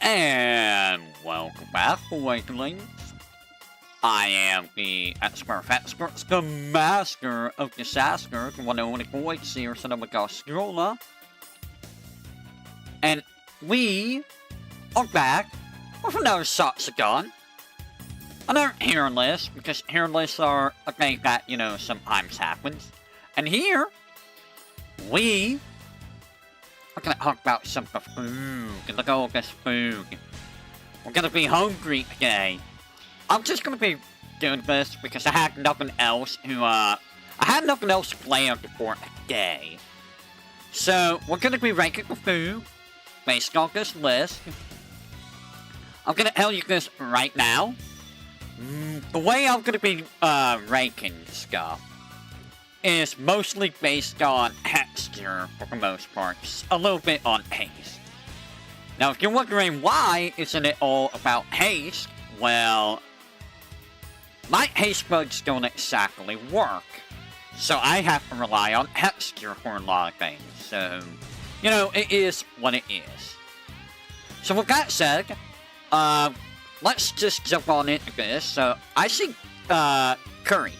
And welcome back, Awakenings. I am the master of disaster, the one and only voice here, son of a Gastrola. And we are back with another Zatsudan. Another hero list, because hero lists are a thing that, sometimes happens. And here, we are gonna talk about some food. Look at all this food. We're gonna be hungry today. I'm just gonna be doing this because I had nothing else I had nothing else planned for today. So, we're gonna be ranking the food based on this list. I'm gonna tell you this right now. The way I'm gonna be ranking stuff is mostly based on texture for the most part, just a little bit on taste. Now, if you're wondering why isn't it all about taste, well, my taste buds don't exactly work, so I have to rely on texture for a lot of things. So, it is what it is. So with that said, let's just jump on into this. So, I see curry.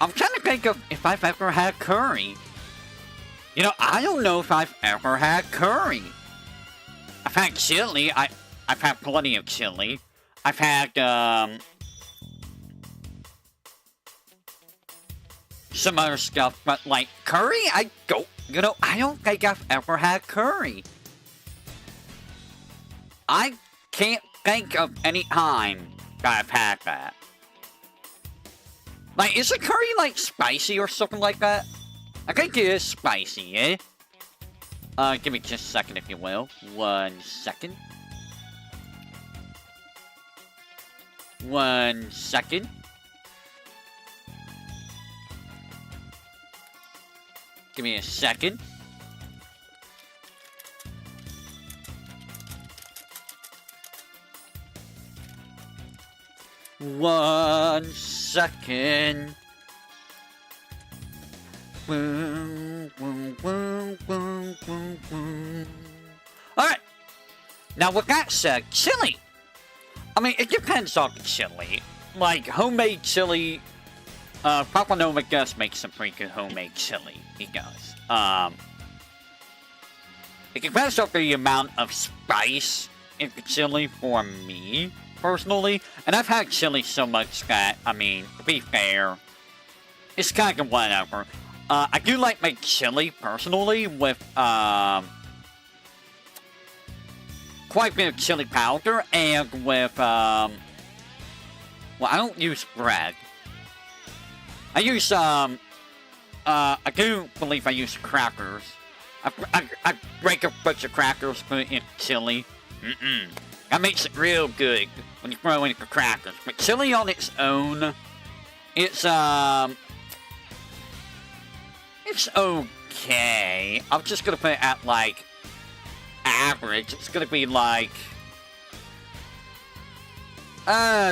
I'm trying to think of if I've ever had curry. I don't know if I've ever had curry. I've had chili. I've had plenty of chili. I've had, some other stuff, but, like, curry? I don't think I've ever had curry. I can't think of any time that I've had that. Like, is a curry, like, spicy or something like that? I think it is spicy, eh? Give me just a second, if you will. 1 second. 1 second. Give me a second. One second. Boom, boom, boom, boom, boom, boom. Alright. Now, with that said, chili. I mean, it depends on the chili. Like, homemade chili. Papa Nova does make some pretty good homemade chili. He does. It depends on the amount of spice in the chili for me, personally. And I've had chili so much that, I mean, to be fair, it's kind of whatever. I do like my chili, personally, with, quite a bit of chili powder, and with, well, I don't use bread. I use, I do believe I use crackers. I break a bunch of crackers, put it in chili. That makes it real good when you throw in the crackers. But chili on its own, it's okay. I'm just gonna put it at, like, average. It's gonna be, like,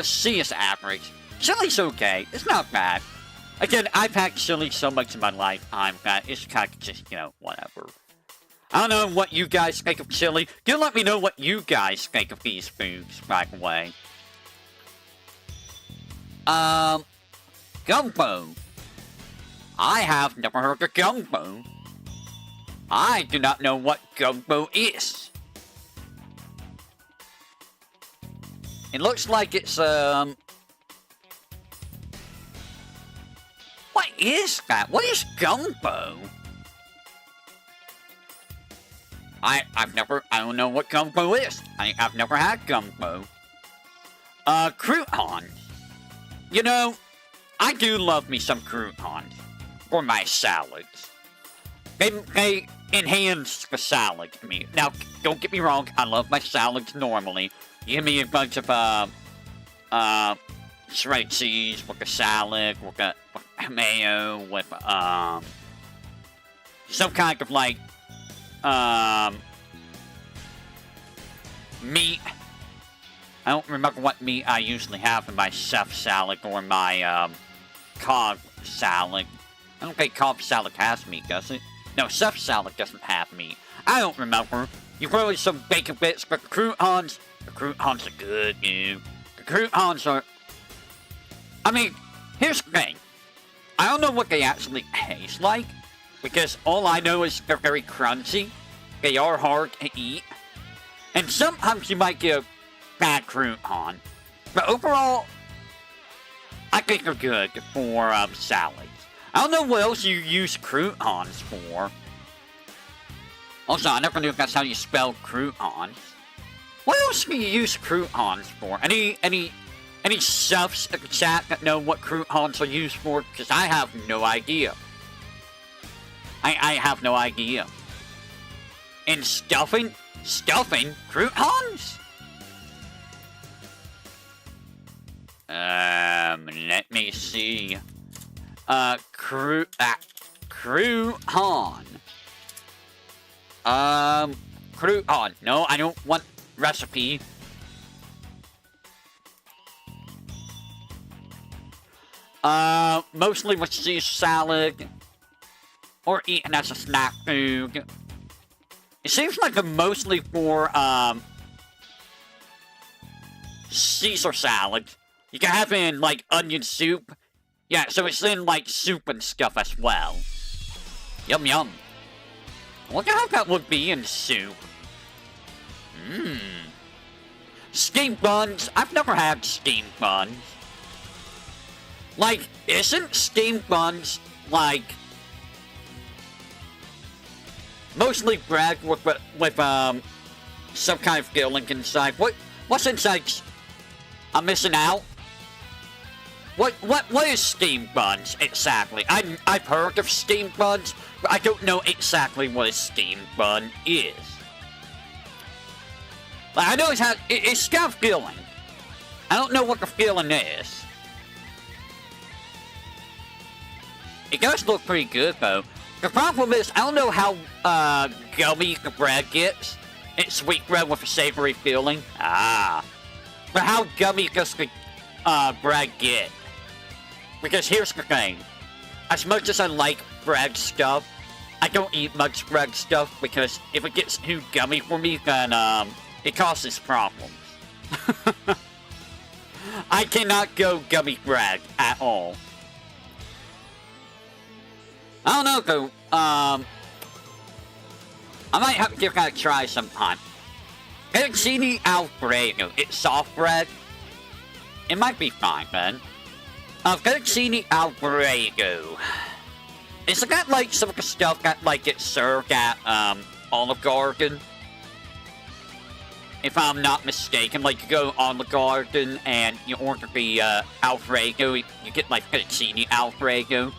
C is average. Chili's okay. It's not bad. Again, I've had chili so much in my lifetime that it's kind of just, whatever. I don't know what you guys think of chili. Do let me know what you guys think of these foods, by the way. Gumbo. I have never heard of gumbo. I do not know what gumbo is. It looks like it's, what is that? What is gumbo? I don't know what gumbo is. I've never had gumbo. Croutons. I do love me some croutons for my salads. They enhance the salad to me. Now, don't get me wrong, I love my salads normally. Give me a bunch of, shredded cheese with a salad, with mayo, with, some kind of, like, meat. I don't remember what meat I usually have in my chef salad or my, Cobb salad. I don't think Cobb salad has meat, does it? No, stuffed salad doesn't have meat. I don't remember. You throw in some bacon bits, but the croutons are good, dude. The croutons are... I mean, here's the thing. I don't know what they actually taste like, because all I know is they're very crunchy. They are hard to eat. And sometimes you might get a bad crouton. But overall, I think they're good for salads. I don't know what else you use croutons for. Also, I never knew that's how you spell croutons. What else can you use croutons for? Any subs in the chat that know what croutons are used for? Because I have no idea. I have no idea. And stuffing croutons? Let me see. Crouton. Crouton. No, I don't want recipe. Mostly with Caesar salad. Or eaten as a snack food. It seems like they're mostly for, Caesar salad. You can have it in, like, onion soup. Yeah, so it's in, like, soup and stuff as well. Yum yum. I wonder how that would be in soup. Mmm. Steamed buns. I've never had steamed buns. Like, isn't steamed buns, like, mostly bread with some kind of filling inside? What's inside? I'm missing out. What is steamed buns exactly? I've heard of steamed buns, but I don't know exactly what a steamed bun is. Like, I know it's got a filling. I don't know what the filling is. It does look pretty good though. The problem is, I don't know how gummy the bread gets. It's sweet bread with a savory filling. Ah. But how gummy does the bread get? Because here's the thing. As much as I like bread stuff, I don't eat much bread stuff because if it gets too gummy for me, then it causes problems. I cannot go gummy bread at all. I don't know though, I might have to give that a try sometime. Fettuccine Alfredo, it's soft bread. It might be fine then. Fettuccine Alfredo. Is that like some of the stuff that like gets served at Olive Garden? If I'm not mistaken, like you go to Olive Garden and you order the Alfredo, you get like Fettuccine Alfredo.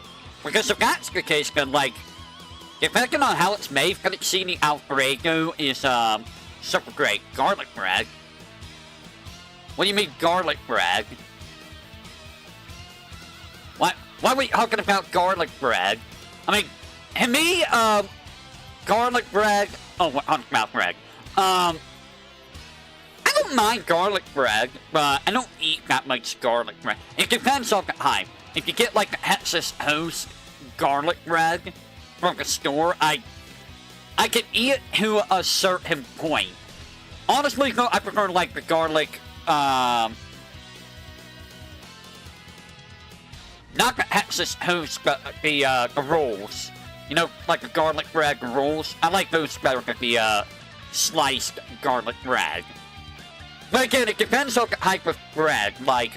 Because if that's the case, then, like, depending on how it's made, fettuccine Alfredo is, super great. Garlic bread? What do you mean, garlic bread? What are we talking about garlic bread? I mean, to me, garlic bread... Oh, what about bread? I don't mind garlic bread, but I don't eat that much garlic bread. It depends on the type. If you get, like, the Texas Toast garlic bread from the store, I can eat it to a certain point. Honestly, though, I prefer, like, the garlic, not the Texas Toast, but the rolls. You know, like the garlic bread rolls. I like those better than the, sliced garlic bread. But again, it depends on the type of bread, like,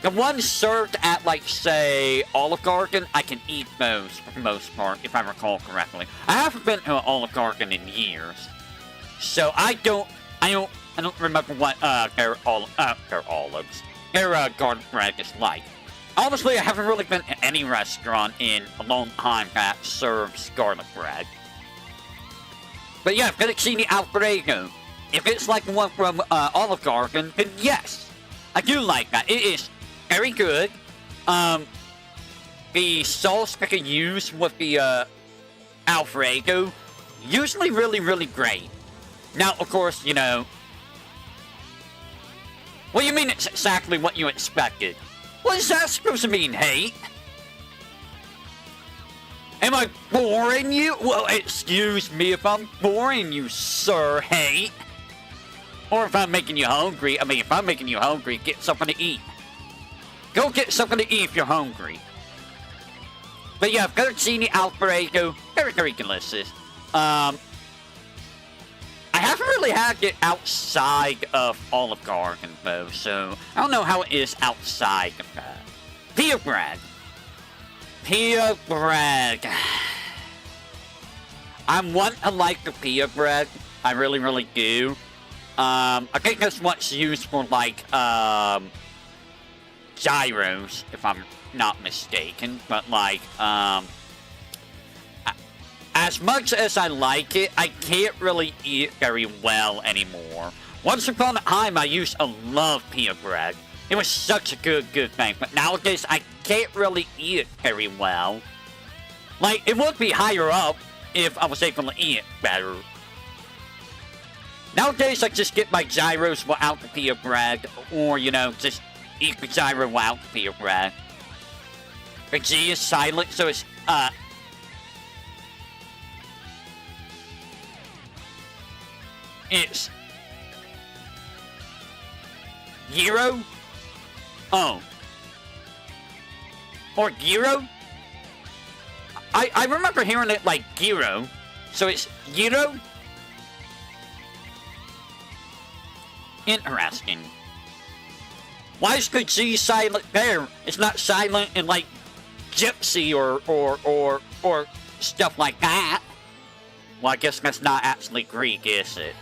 the ones served at, like, say, Olive Garden, I can eat those for the most part, if I recall correctly. I haven't been to an Olive Garden in years, so I don't remember what their garlic bread is like. Honestly, I haven't really been to any restaurant in a long time that serves garlic bread. But yeah, fettuccine Alfredo. If it's like the one from Olive Garden, then yes, I do like that. It is very good. The sauce that I use with the Alfredo, usually really, really great. Now, of course, you know... What do you mean it's exactly what you expected? What is that supposed to mean, hate? Am I boring you? Well, excuse me if I'm boring you, sir. Hey. Or if I'm making you hungry. I mean, if I'm making you hungry, get something to eat. Go get something to eat if you're hungry. But yeah, Fettuccine Alfredo, very, very delicious. I haven't really had it outside of Olive Garden, though, so I don't know how it is outside of that. Pita bread. Pita bread. I want to like the pita bread. I really, really do. I think that's what's used for, like, gyros, if I'm not mistaken. But, like, as much as I like it, I can't really eat it very well anymore. Once upon a time, I used to love pita bread. It was such a good thing. But nowadays, I can't really eat it very well. Like, it would be higher up if I was able to eat it better. Nowadays, I just get my gyros without the pita bread. Or, you know, just eat the gyro without the pita bread. The G is silent, so it's, it's gyro? Oh. Or gyro? I remember hearing it like gyro. So it's gyro? Interesting. Why is the G silent there? It's not silent in like gypsy or stuff like that. Well, I guess that's not actually Greek, is it?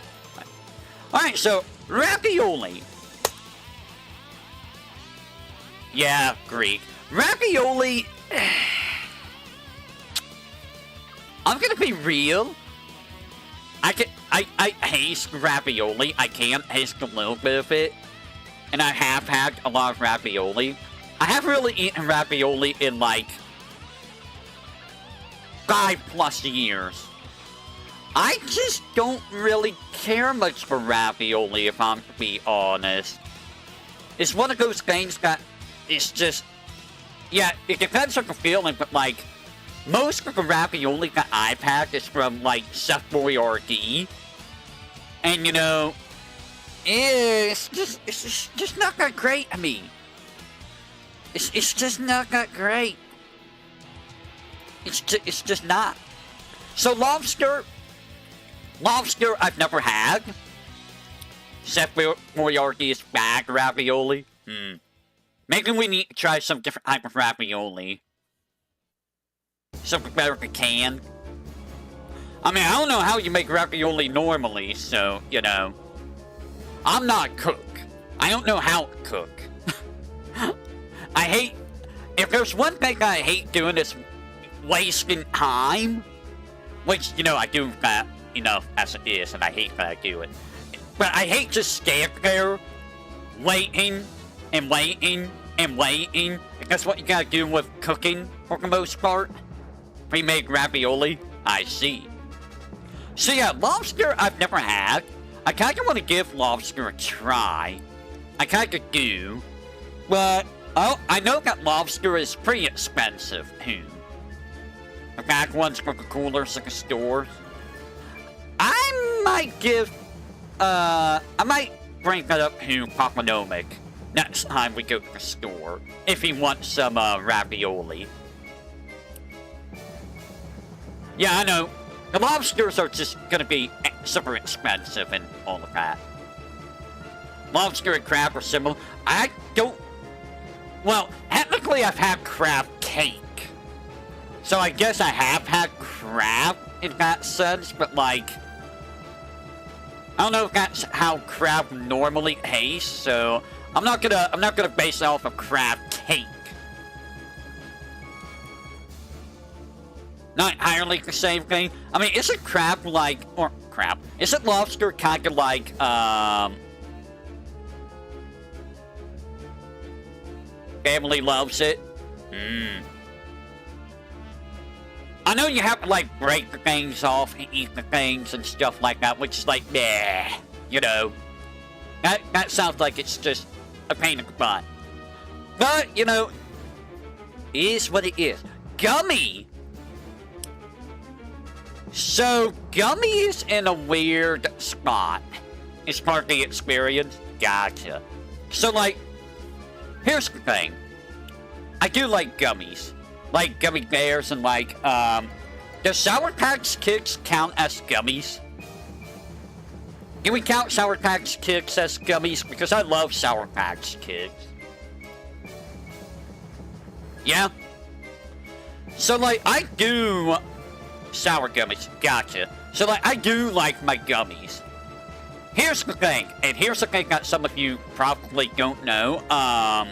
Alright, so ravioli. Yeah, Greek. Ravioli. I'm gonna be real. I taste ravioli. I can taste a little bit of it. And I have had a lot of ravioli. I haven't really eaten ravioli in like 5+ years. I just don't really care much for ravioli, if I'm to be honest. It's one of those things that it's just... Yeah, it depends on the feeling, but like... Most of the ravioli that I've had is from like Chef Boyardee. And you know... It's just not that great, I mean. It's just not that great. It's just not. So lobster I've never had. Chef Boyardee's bag ravioli. Maybe we need to try some different type of ravioli. Something better if we can. I mean, I don't know how you make ravioli normally, so, you know. I'm not a cook. I don't know how to cook. I hate... If there's one thing I hate doing is wasting time. Which, you know, I do that enough as it is, and I hate that I do it. But I hate just stand there, waiting, and waiting, and waiting. That's what you gotta do with cooking, for the most part. Pre-made ravioli, I see. So yeah, lobster I've never had. I kinda want to give lobster a try. I kinda do. But, oh, I know that lobster is pretty expensive, too. The back ones for the coolers at the stores. I might give, I might bring that up to Papanomic next time we go to the store. If he wants some, ravioli. Yeah, I know. The lobsters are just gonna be super expensive and all of that. Lobster and crab are similar. I don't... Well, technically I've had crab cake. So I guess I have had crab in that sense, but like... I don't know if that's how crab normally tastes, so... I'm not gonna base it off of crab cake. Not entirely the same thing. I mean, isn't crab like... Or crab. Isn't lobster kind of like, family loves it? I know you have to, like, break the things off and eat the things and stuff like that, which is like, nah. You know. That sounds like it's just a pain in the butt. But, you know, it is what it is. Gummy! So, gummies in a weird spot. It's part of the experience? Gotcha. So, like, here's the thing. I do like gummies. Like gummy bears and like, does Sour Patch Kids count as gummies? Can we count Sour Patch Kids as gummies? Because I love Sour Patch Kids. Yeah? So, like, I do... Sour gummies. Gotcha. So, like, I do like my gummies. Here's the thing. And here's the thing that some of you probably don't know. I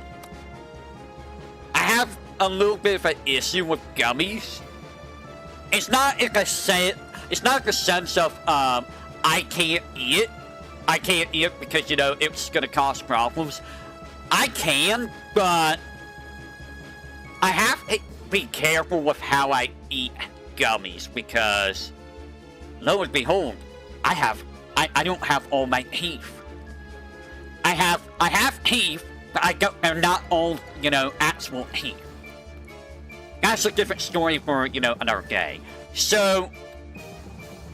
have a little bit of an issue with gummies. It's not in the sense... It's not in the sense of, I can't eat it. I can't eat it because, you know, it's gonna cause problems. I can, but... I have to be careful with how I eat gummies because, lo and behold, I don't have all my teeth. I have teeth, but they're not all, you know, actual teeth. That's a different story for, you know, another day. So,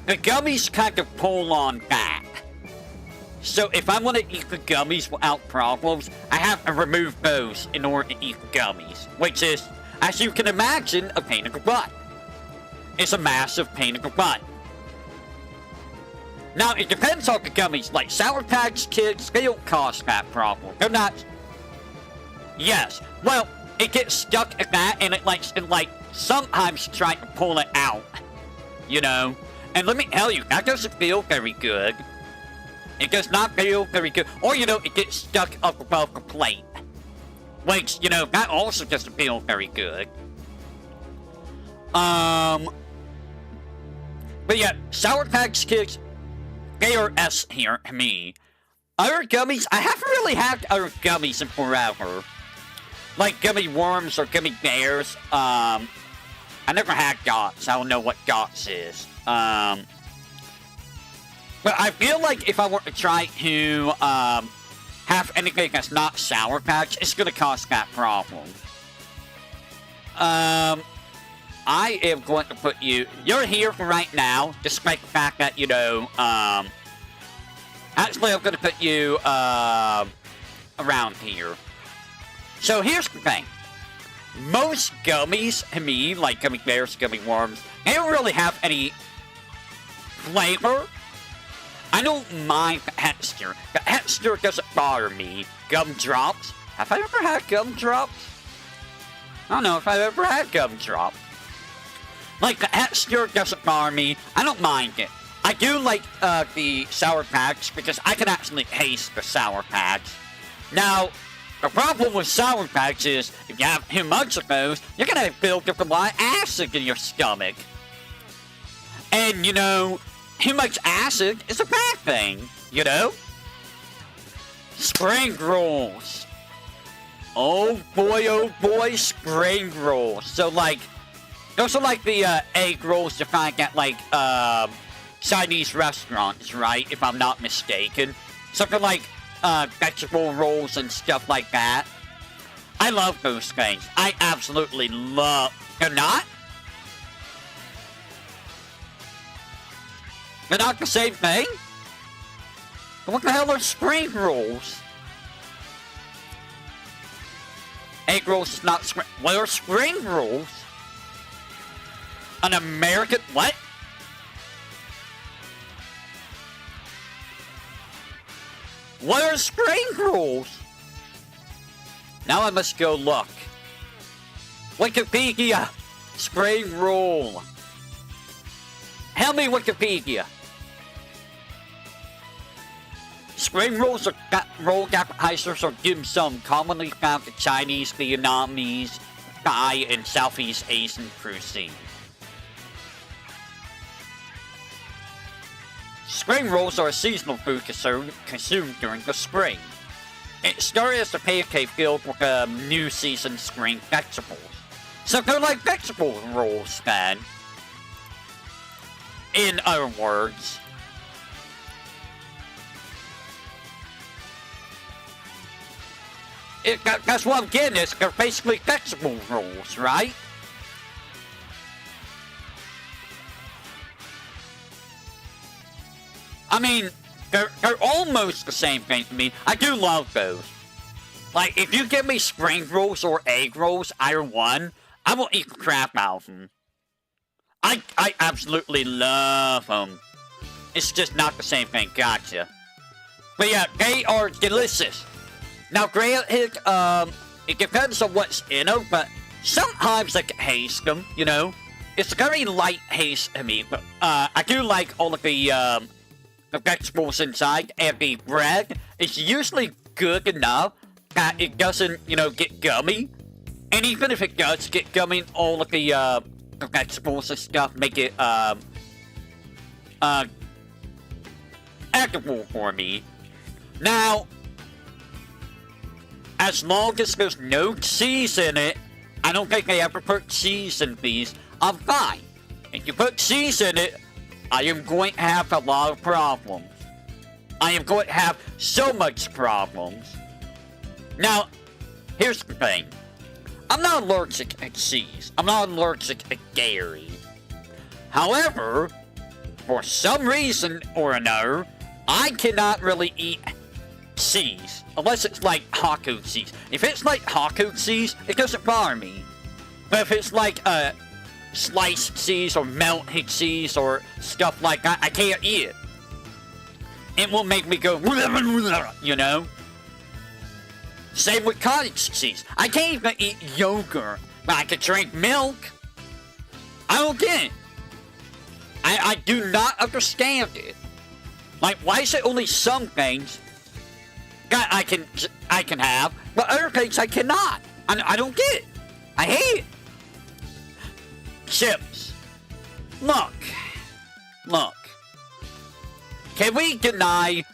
the gummies kind of pull on that. So, if I want to eat the gummies without problems, I have to remove those in order to eat the gummies. Which is, as you can imagine, a pain in the butt. It's a massive pain in the butt. Now, it depends on the gummies. Like, Sour Patch Kids, they don't cause that problem. They're not... Yes. Well, it gets stuck at that, and it like, sometimes trying to pull it out. You know? And let me tell you, that doesn't feel very good. It does not feel very good. Or, you know, it gets stuck up above the plate. Which, you know, that also doesn't feel very good. But yeah, Sour Patch Kids, they are S here to me. Other gummies, I haven't really had other gummies in forever. Like gummy worms or gummy bears. I never had Gots. I don't know what Gots is. But I feel like if I were to try to have anything that's not Sour Patch, it's gonna cause that problem. I am going to put you... You're here for right now, despite the fact that, you know, actually, I'm going to put you, around here. So, here's the thing. Most gummies, to me, like gummy bears, gummy worms, they don't really have any flavor. I don't mind the texture. The texture doesn't bother me. Gumdrops. Have I ever had gumdrops? I don't know if I've ever had gumdrops. Like, the texture doesn't bother me. I don't mind it. I do like the Sour Patch because I can actually taste the Sour Patch. Now, the problem with Sour Patch is if you have too much of those, you're going to build up a lot of acid in your stomach. And, you know, too much acid is a bad thing, you know? Spring rolls. Oh boy, spring rolls. So, like, those are like the egg rolls you find at, like, Chinese restaurants, right? If I'm not mistaken. Something like vegetable rolls and stuff like that. I love those things. I absolutely love... They're not? They're not the same thing? What the hell are spring rolls? Egg rolls is not spring... What are spring rolls? An American... What? What are spring rolls? Now I must go look. Wikipedia. Spring roll. Tell me Wikipedia. Spring rolls are rolled appetizers or dim sum commonly found in Chinese, Vietnamese, Thai, and Southeast Asian cuisine. Spring rolls are a seasonal food consumed during the spring. It started as a pancake filled with new season spring vegetables. So they're like vegetable rolls then. In other words. That's what I'm getting at. They're basically vegetable rolls, right? I mean, they're almost the same thing to me. I do love those. Like, if you give me spring rolls or egg rolls, either one, I will eat the crap out of them. I absolutely love them. It's just not the same thing, gotcha. But yeah, they are delicious. Now, granted, it depends on what's in them, but sometimes I can taste them, you know? It's a very light taste to me, but I do like all of the vegetables inside, and the bread is usually good enough that it doesn't, you know, get gummy. And even if it does get gummy, all of the vegetables and stuff make it edible for me. Now, as long as there's no cheese in it, I don't think they ever put cheese in these, I'm fine. If you put cheese in it, I am going to have a lot of problems. I am going to have so much problems. Now, here's the thing. I'm not allergic to cheese. I'm not allergic to dairy. However, for some reason or another, I cannot really eat cheese. Unless it's like Haku cheese. If it's like Haku cheese, it doesn't bother me. But if it's like sliced cheese or melted cheese or stuff like that, I can't eat it. It will make me go, you know? Same with cottage cheese. I can't even eat yogurt, but I can drink milk. I don't get it. I do not understand it. Like, why is it only some things that I can have, but other things I cannot? I don't get it. I hate it. Chips. Look. Can we deny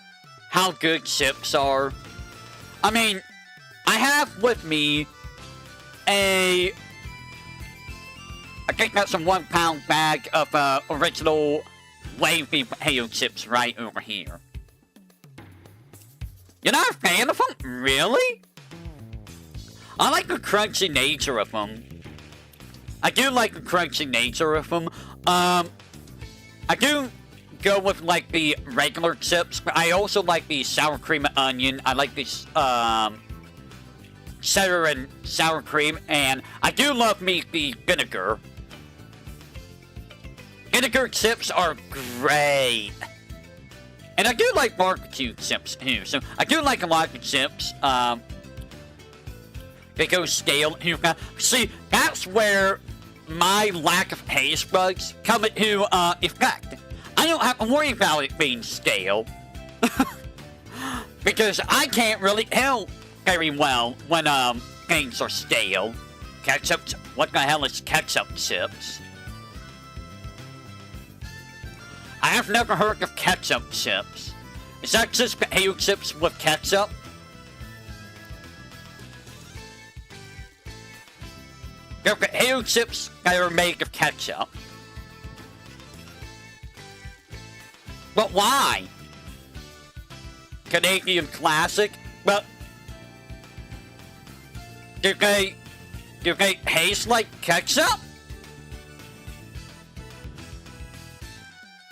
how good chips are? I mean, I have with me I think that's a 1 pound bag of original wavy potato chips right over here. You're not a fan of them? Really? I like the crunchy nature of them. I do like the crunchy nature of them. I do go with like the regular chips, but I also like the sour cream and onion. I like the cheddar and sour cream, and I do love me the vinegar. Vinegar chips are great. And I do like barbecue chips too, so I do like a lot of chips. They go stale. See, that's where my lack of taste buds come into effect. I don't have to worry about it being stale. Because I can't really tell very well when things are stale. Ketchup, what the hell is ketchup chips? I have never heard of ketchup chips. Is that just potato chips with ketchup? They're potato chips that are made of ketchup. But why? Canadian classic? But do they taste like ketchup?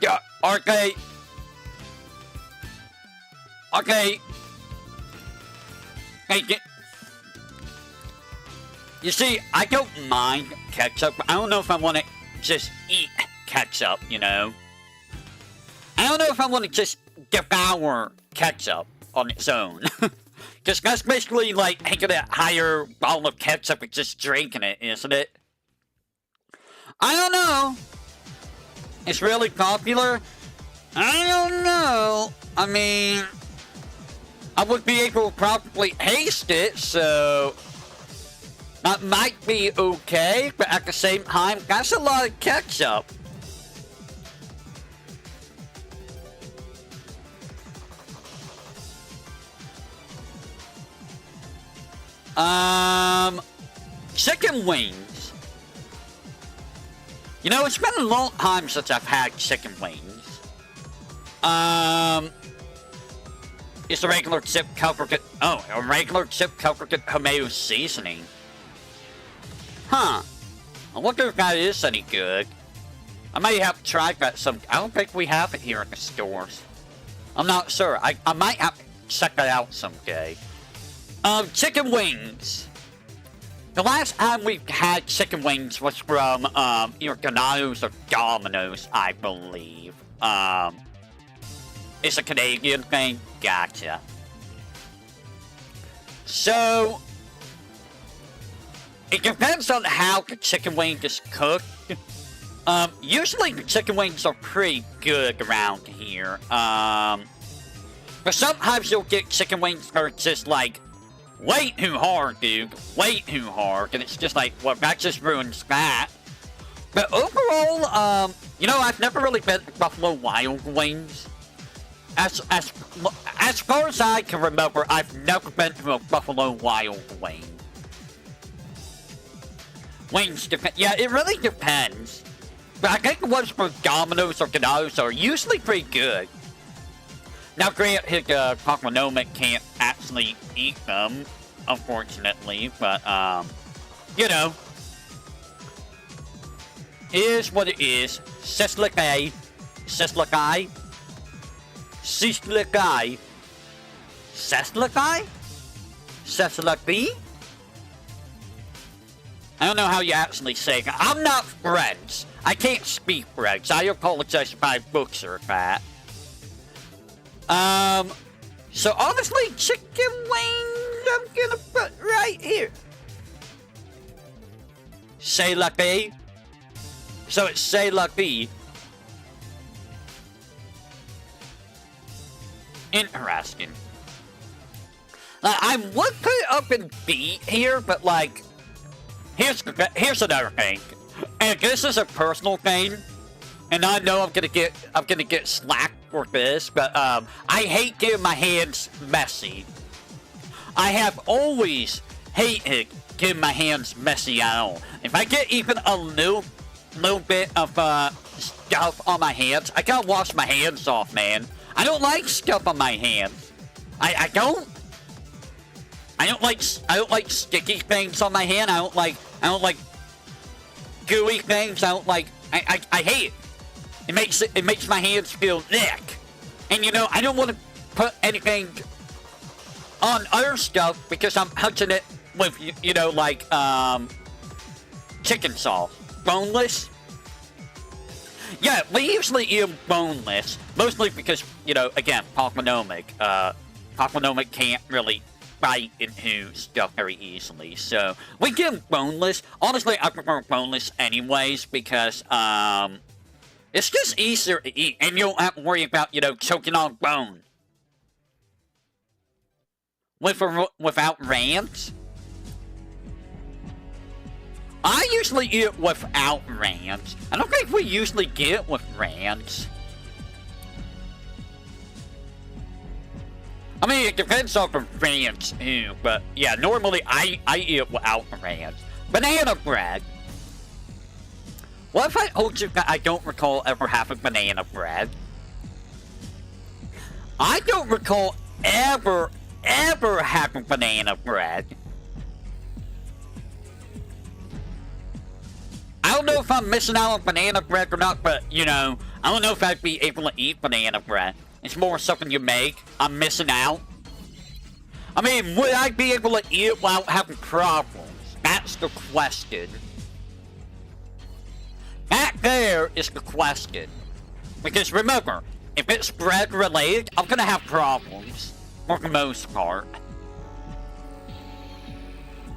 Yeah, are they? You see, I don't mind ketchup. I don't know if I want to just eat ketchup, you know? I don't know if I want to just devour ketchup on its own. Because that's basically like taking a higher bottle of ketchup and just drinking it, isn't it? I don't know. It's really popular? I don't know. I mean, I would be able to probably taste it, so that might be okay, but at the same time, that's a lot of ketchup. Chicken wings. You know, it's been a long time since I've had chicken wings. It's a regular chip covered in... Oh, a regular chip covered in tomato seasoning. Huh. I wonder if that is any good. I may have to try that some... I don't think we have it here in the stores. I'm not sure. I might have to check that out someday. Chicken wings. The last time we had chicken wings was from, either Ganados or Domino's, I believe. It's a Canadian thing. Gotcha. So, it depends on how the chicken wing is cooked. Usually the chicken wings are pretty good around here. But sometimes you'll get chicken wings that are just like, way too hard, dude. Way too hard. And it's just like, well, that just ruins that. But overall, you know, I've never really been to Buffalo Wild Wings. As far as I can remember, I've never been to a Buffalo Wild Wing. Wings depend. Yeah, it really depends. But I think the ones from Domino's or Ganados are usually pretty good. Now, granted, Pokemon can't actually eat them, unfortunately, but, you know. It is what it is. Sislikai. Sislikai? Sislikai? Sislikai? Sislikai? I don't know how you actually say it. I'm not French. I can't speak French. I apologize if I butcher that. So honestly, chicken wings, I'm gonna put right here. C'est la vie. So it's c'est la vie. Interesting. Like, I would put it up in B here, but like, here's another thing. And this is a personal thing. And I know I'm gonna get slack for this, but I hate getting my hands messy. I have always hated getting my hands messy at all. If I get even a little bit of stuff on my hands, I gotta wash my hands off, man. I don't like stuff on my hands. I don't like sticky things on my hand. I don't like gooey things. I hate it. It makes my hands feel thick. And you know, I don't want to put anything on other stuff because I'm touching it with, you know, like, chicken sauce. Boneless? Yeah, we usually eat them boneless. Mostly because, you know, again, Pokemon can't really bite into stuff very easily. So, we get them boneless. Honestly, I prefer boneless anyways because, it's just easier to eat, and you don't have to worry about, you know, choking on bone. Without ranch? I usually eat it without ranch. I don't think we usually get it with ranch. I mean, it depends on the ranch too, but yeah, normally I eat it without ranch. Banana bread. What if I told you that I don't recall ever having banana bread? I don't recall ever having banana bread. I don't know if I'm missing out on banana bread or not, but, you know, I don't know if I'd be able to eat banana bread. It's more something you make. I'm missing out. I mean, would I be able to eat it without having problems? That's the question. That there is the question. Because remember, if it's bread related, I'm gonna have problems. For the most part.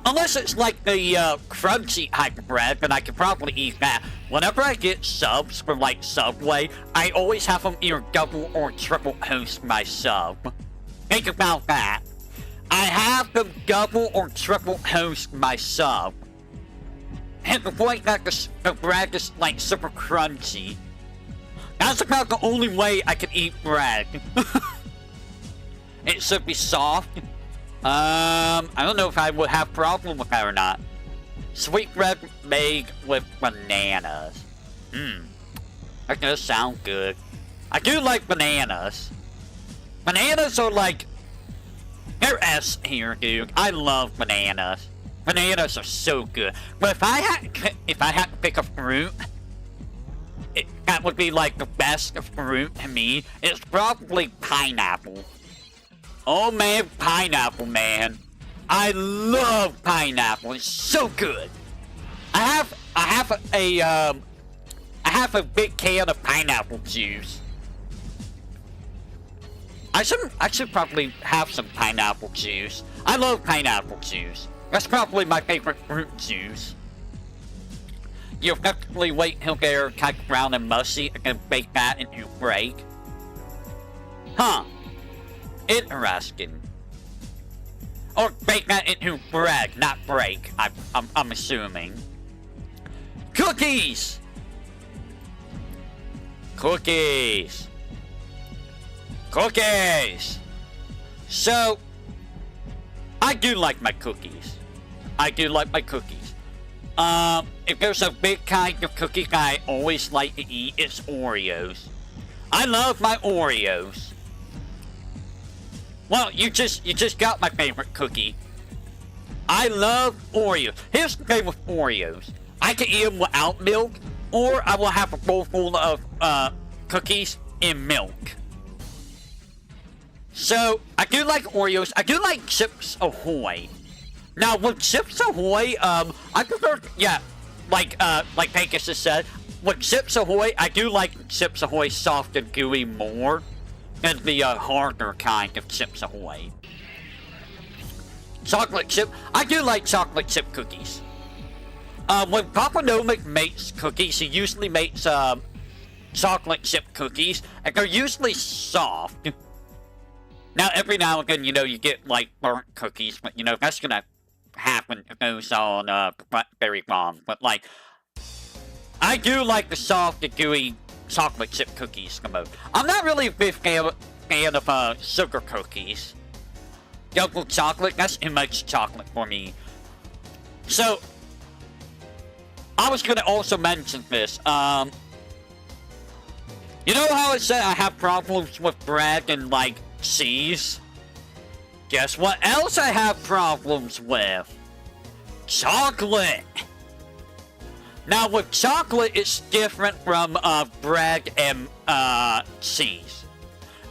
Unless it's like the crunchy type of bread, then I could probably eat that. Whenever I get subs from like Subway, I always have them either double or triple toast my sub. Think about that. I have them double or triple toast my sub. And the point that the bread is like super crunchy. That's about the only way I can eat bread. It should be soft. I don't know if I would have a problem with that or not. Sweet bread made with bananas. That does sound good. I do like bananas. Bananas are like... They're S here, dude. I love bananas. Bananas are so good. But if I had to pick a fruit, that would be like the best fruit to me, it's probably pineapple. Oh man, pineapple, man. I love pineapple. It's so good. I have a big can of pineapple juice. I should probably have some pineapple juice. I love pineapple juice. That's probably my favorite fruit juice. You effectively wait till they're kind of brown and mushy and then bake that into break. Huh. Interesting. Or bake that into bread, not break, I'm assuming. Cookies! Cookies! Cookies! So, I do like my cookies. I do like my cookies. If there's a big kind of cookie that I always like to eat, it's Oreos. I love my Oreos. Well, you just got my favorite cookie. I love Oreos. Here's the thing with Oreos. I can eat them without milk, or I will have a bowl full of cookies in milk. So, I do like Oreos. I do like Chips Ahoy. Now, with Chips Ahoy, I prefer, yeah, like Pecos has said, with Chips Ahoy, I do like Chips Ahoy soft and gooey more than the harder kind of Chips Ahoy. Chocolate chip, I do like chocolate chip cookies. When Papa Nomic makes cookies, he usually makes chocolate chip cookies, and they're usually soft. Now, every now and then, you know, you get like burnt cookies, but you know, that's gonna happen if it goes on very long. But like, I do like the soft and gooey chocolate chip cookies the most. I'm not really a big fan of sugar cookies. Double chocolate, that's too much chocolate for me. So, I was gonna also mention this. You know how I said I have problems with bread and like cheese? Guess what else I have problems with? Chocolate! Now with chocolate, it's different from bread and cheese.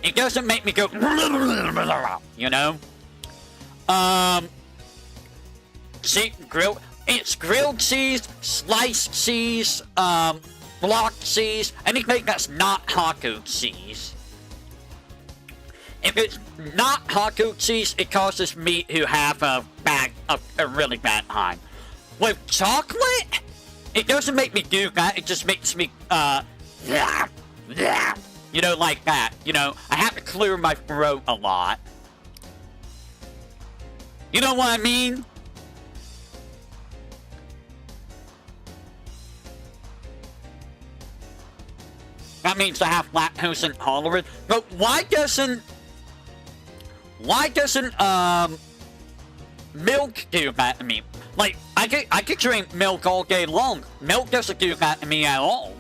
It doesn't make me go, you know? See, it's grilled cheese, sliced cheese, block cheese, anything that's not taco cheese. If it's not taco cheese, it causes me to have a really bad time. With chocolate, it doesn't make me do that. It just makes me, you know, like that. You know, I have to clear my throat a lot. You know what I mean? That means I have lactose intolerance. But why doesn't milk do that to me? Like, I could drink milk all day long. Milk doesn't do that to me at all.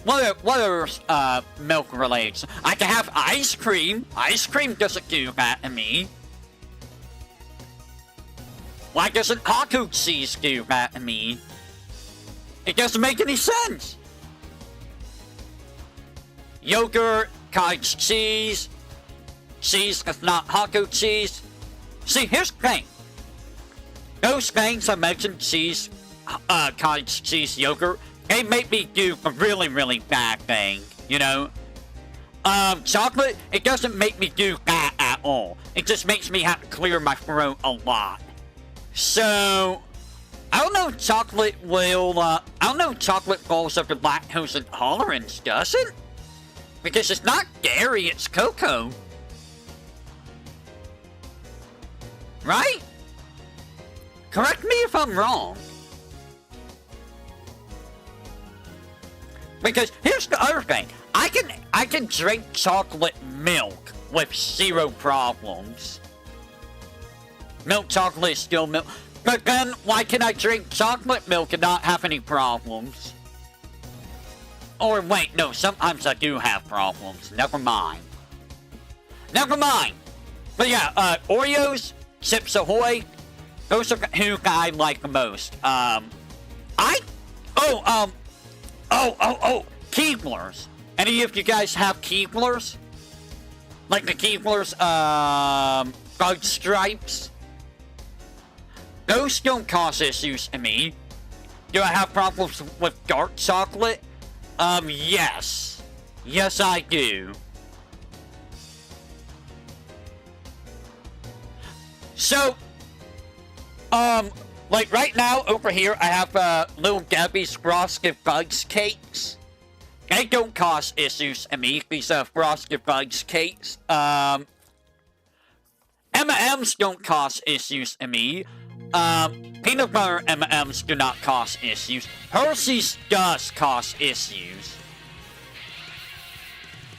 What are milk related? I can have ice cream. Ice cream doesn't do that to me. Why doesn't taco cheese do that to me? It doesn't make any sense. Yogurt, cottage cheese, cheese that's not taco cheese. See, here's the thing. Those things I mentioned, cheese, cottage cheese, yogurt, they make me do a really, really bad thing, you know? Chocolate, it doesn't make me do that at all. It just makes me have to clear my throat a lot. So, I don't know if chocolate will, I don't know if chocolate falls under lactose intolerance, does it? Because it's not dairy, it's cocoa. Right? Correct me if I'm wrong. Because here's the other thing. I can drink chocolate milk with zero problems. Milk chocolate is still milk. But then, why can I drink chocolate milk and not have any problems? Or wait, no, sometimes I do have problems. Never mind. Never mind. But yeah, Oreos, Chips Ahoy. Those are who I like the most. Keeblers. Any of you guys have Keeblers? Like the Keeblers, Bug Stripes? Those don't cause issues to me. Do I have problems with dark chocolate? Yes. Yes, I do. So, like right now over here, I have Little Debbie's Frosted Bugs cakes. They don't cause issues to me. These Frosted Bugs cakes. M&M's don't cause issues to me. Peanut butter M&M's do not cause issues. Hershey's does cause issues.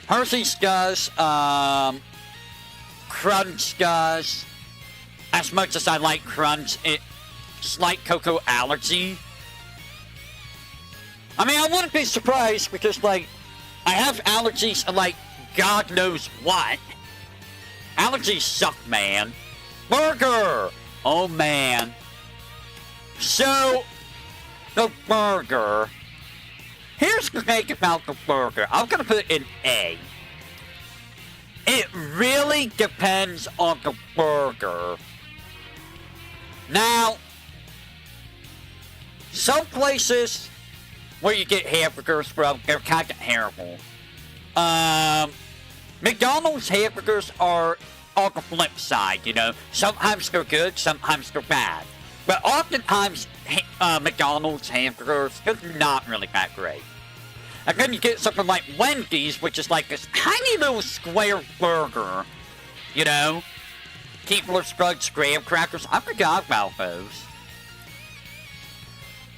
Hershey's does. Crunch does. As much as I like Crunch, it's like cocoa allergy. I mean, I wouldn't be surprised because, like, I have allergies to, like, God knows what. Allergies suck, man. Burger! Oh, man. So, the burger. Here's the thing about the burger. I'm gonna put an A. It really depends on the burger. Now, some places where you get hamburgers from, they're kind of terrible. McDonald's hamburgers are on the flip side, you know. Sometimes they're good, sometimes they're bad. But oftentimes, McDonald's hamburgers, they're not really that great. And then you get something like Wendy's, which is like this tiny little square burger, you know. Keebler Spuds graham crackers. I forgot about those.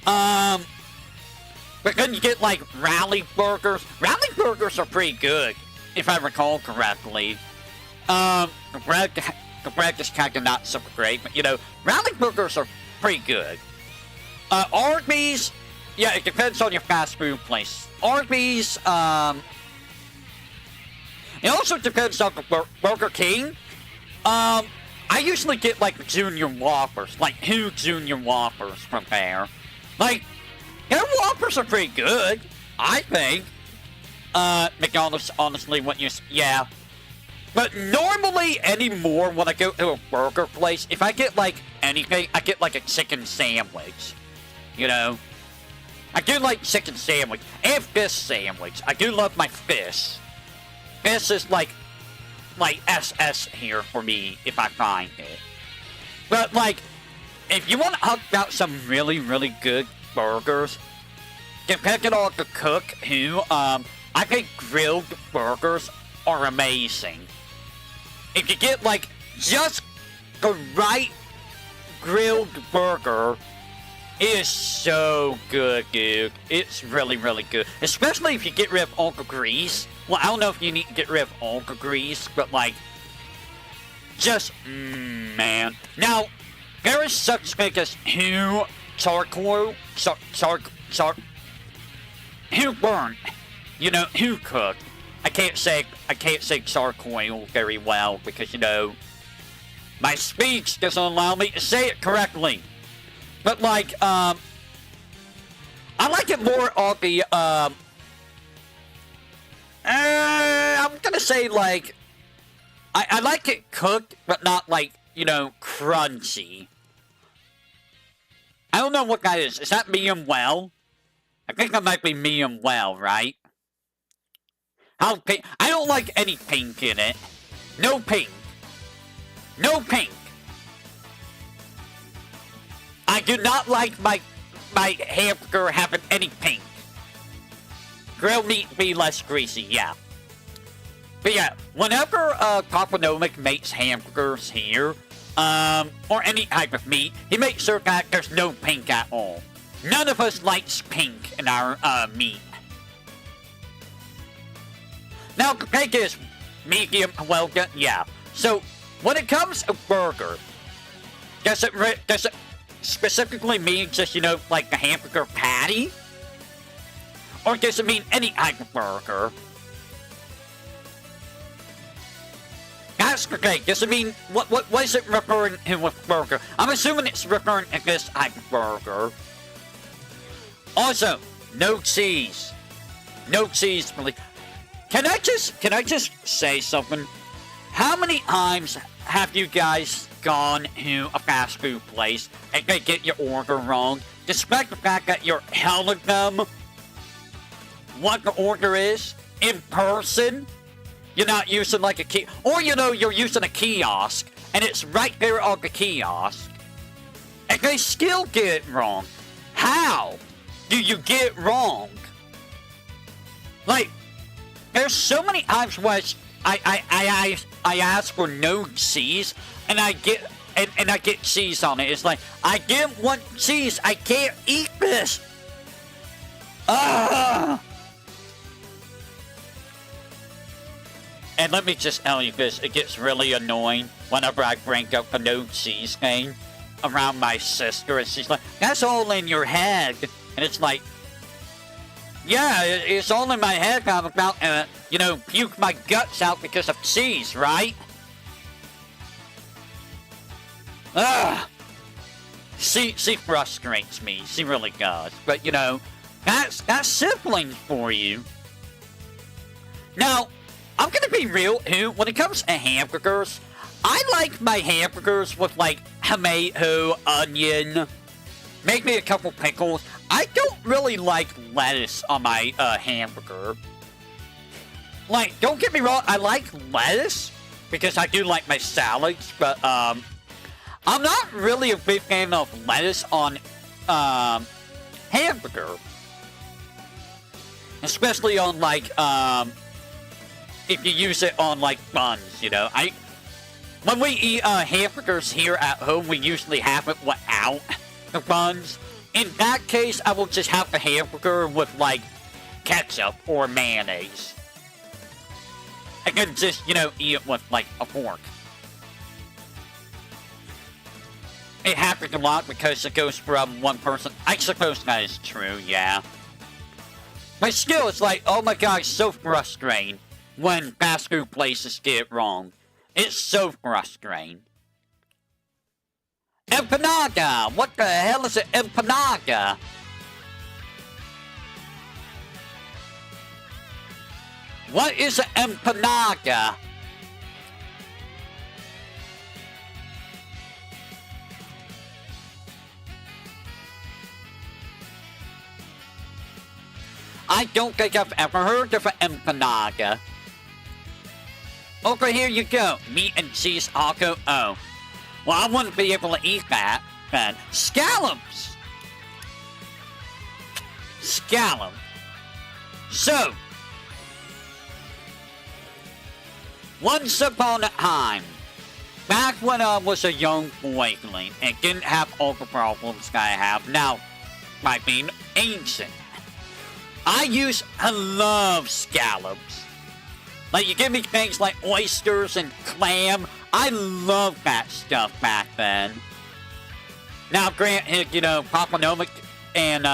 But then you get like Rally Burgers. Rally Burgers are pretty good, if I recall correctly. The bread is kind of not super great, but you know, Rally Burgers are pretty good. Arby's, yeah, it depends on your fast food place. Arby's, it also depends on the Burger King. I usually get like Junior Whoppers, like huge Junior Whoppers from there. Like, their Whoppers are pretty good, I think. McDonald's, honestly, yeah. But normally anymore, when I go to a burger place, if I get like anything, I get like a chicken sandwich. You know? I do like chicken sandwich and fish sandwich. I do love my fish. Fish is like SS here for me if I find it. But like, if you want to talk about some really, really good burgers, depending on the cook who, I think grilled burgers are amazing. If you get like just the right grilled burger, it is so good, dude. It's really, really good. Especially if you get rid of all the grease. Well, I don't know if you need to get rid of all the grease, but like, just, man. Now, there is such thing as who burnt, you know, who cooked. I can't say charcoal very well because, you know, my speech doesn't allow me to say it correctly. But like, I like it more on the, I'm gonna say like, I like it cooked, but not like, you know, crunchy. I don't know what that is. Is that medium well? I think that might be medium well, right? How pink? I don't like any pink in it. No pink. No pink. I do not like my hamburger having any pink. Grilled meat be less greasy, yeah. But yeah, whenever Papanomic makes hamburgers here, or any type of meat, he makes sure that there's no pink at all. None of us likes pink in our meat. Now, the thing is, medium well done, yeah. So, when it comes to burger, does it specifically mean just, you know, like the hamburger patty? Or does it mean any type of burger? That's ask, okay, does it mean, what is it referring to with burger? I'm assuming it's referring to this type of burger. Also, no cheese. No cheese, really. Can I just say something? How many times have you guys gone to a fast food place and they get your order wrong, despite the fact that you're telling them what the order is in person? You're not using like a key, or you're using a kiosk and it's right there on the kiosk, and they still get it wrong. How do you get it wrong? Like, there's so many times where I ask for no cheese, and I get cheese on it. It's like, I didn't want cheese. I can't eat this. And let me just tell you this, it gets really annoying whenever I bring up the no cheese thing around my sister, and she's like, that's all in your head. And it's like, yeah, it's all in my head. I'm about to, puke my guts out because of cheese, right? She frustrates me. She really does. But, that's siblings for you. Now, I'm gonna be real, too. When it comes to hamburgers, I like my hamburgers with, like, tomato, onion, maybe a couple pickles. I don't really like lettuce on my hamburger. Like, don't get me wrong, I like lettuce because I do like my salads, but I'm not really a big fan of lettuce on hamburger. Especially on, like, if you use it on, like, buns, when we eat hamburgers here at home, we usually have it without the buns. In that case, I will just have the hamburger with, like, ketchup or mayonnaise. I can just, eat it with, like, a fork. It happens a lot because it goes from one person. I suppose that is true, yeah. But still, it's like, oh my god, it's so frustrating when fast food places get it wrong. It's so frustrating. Empanada! What the hell is an empanada? What is an empanada? I don't think I've ever heard of an empanada. Okay, here you go. Meat and cheese taco. Oh. Well, I wouldn't be able to eat that, then. Scallops! Scallop. So, once upon a time, back when I was a young boyling and didn't have all the problems that I have now by being ancient, I used to love scallops. Like, you give me things like oysters and clam. I loved that stuff back then. Now, granted, Papanomic and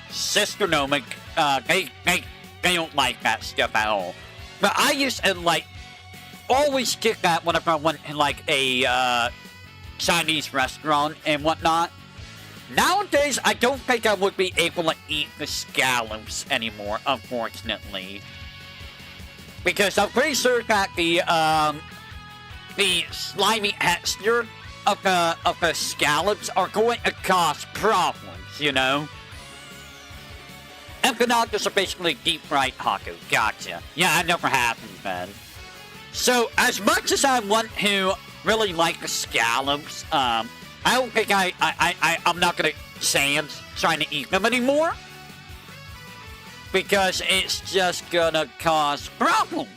Sisternomic, they don't like that stuff at all. But I used to, like, always get that whenever I went to, like, a Chinese restaurant and whatnot. Nowadays, I don't think I would be able to eat the scallops anymore, unfortunately. Because I'm pretty sure that the slimy texture of the scallops are going to cause problems, Empanadas are basically deep fried taco. Gotcha. Yeah, I never had them then. So, as much as I want to really like the scallops, I don't think I'm not gonna chance trying to eat them anymore. Because it's just gonna cause problems.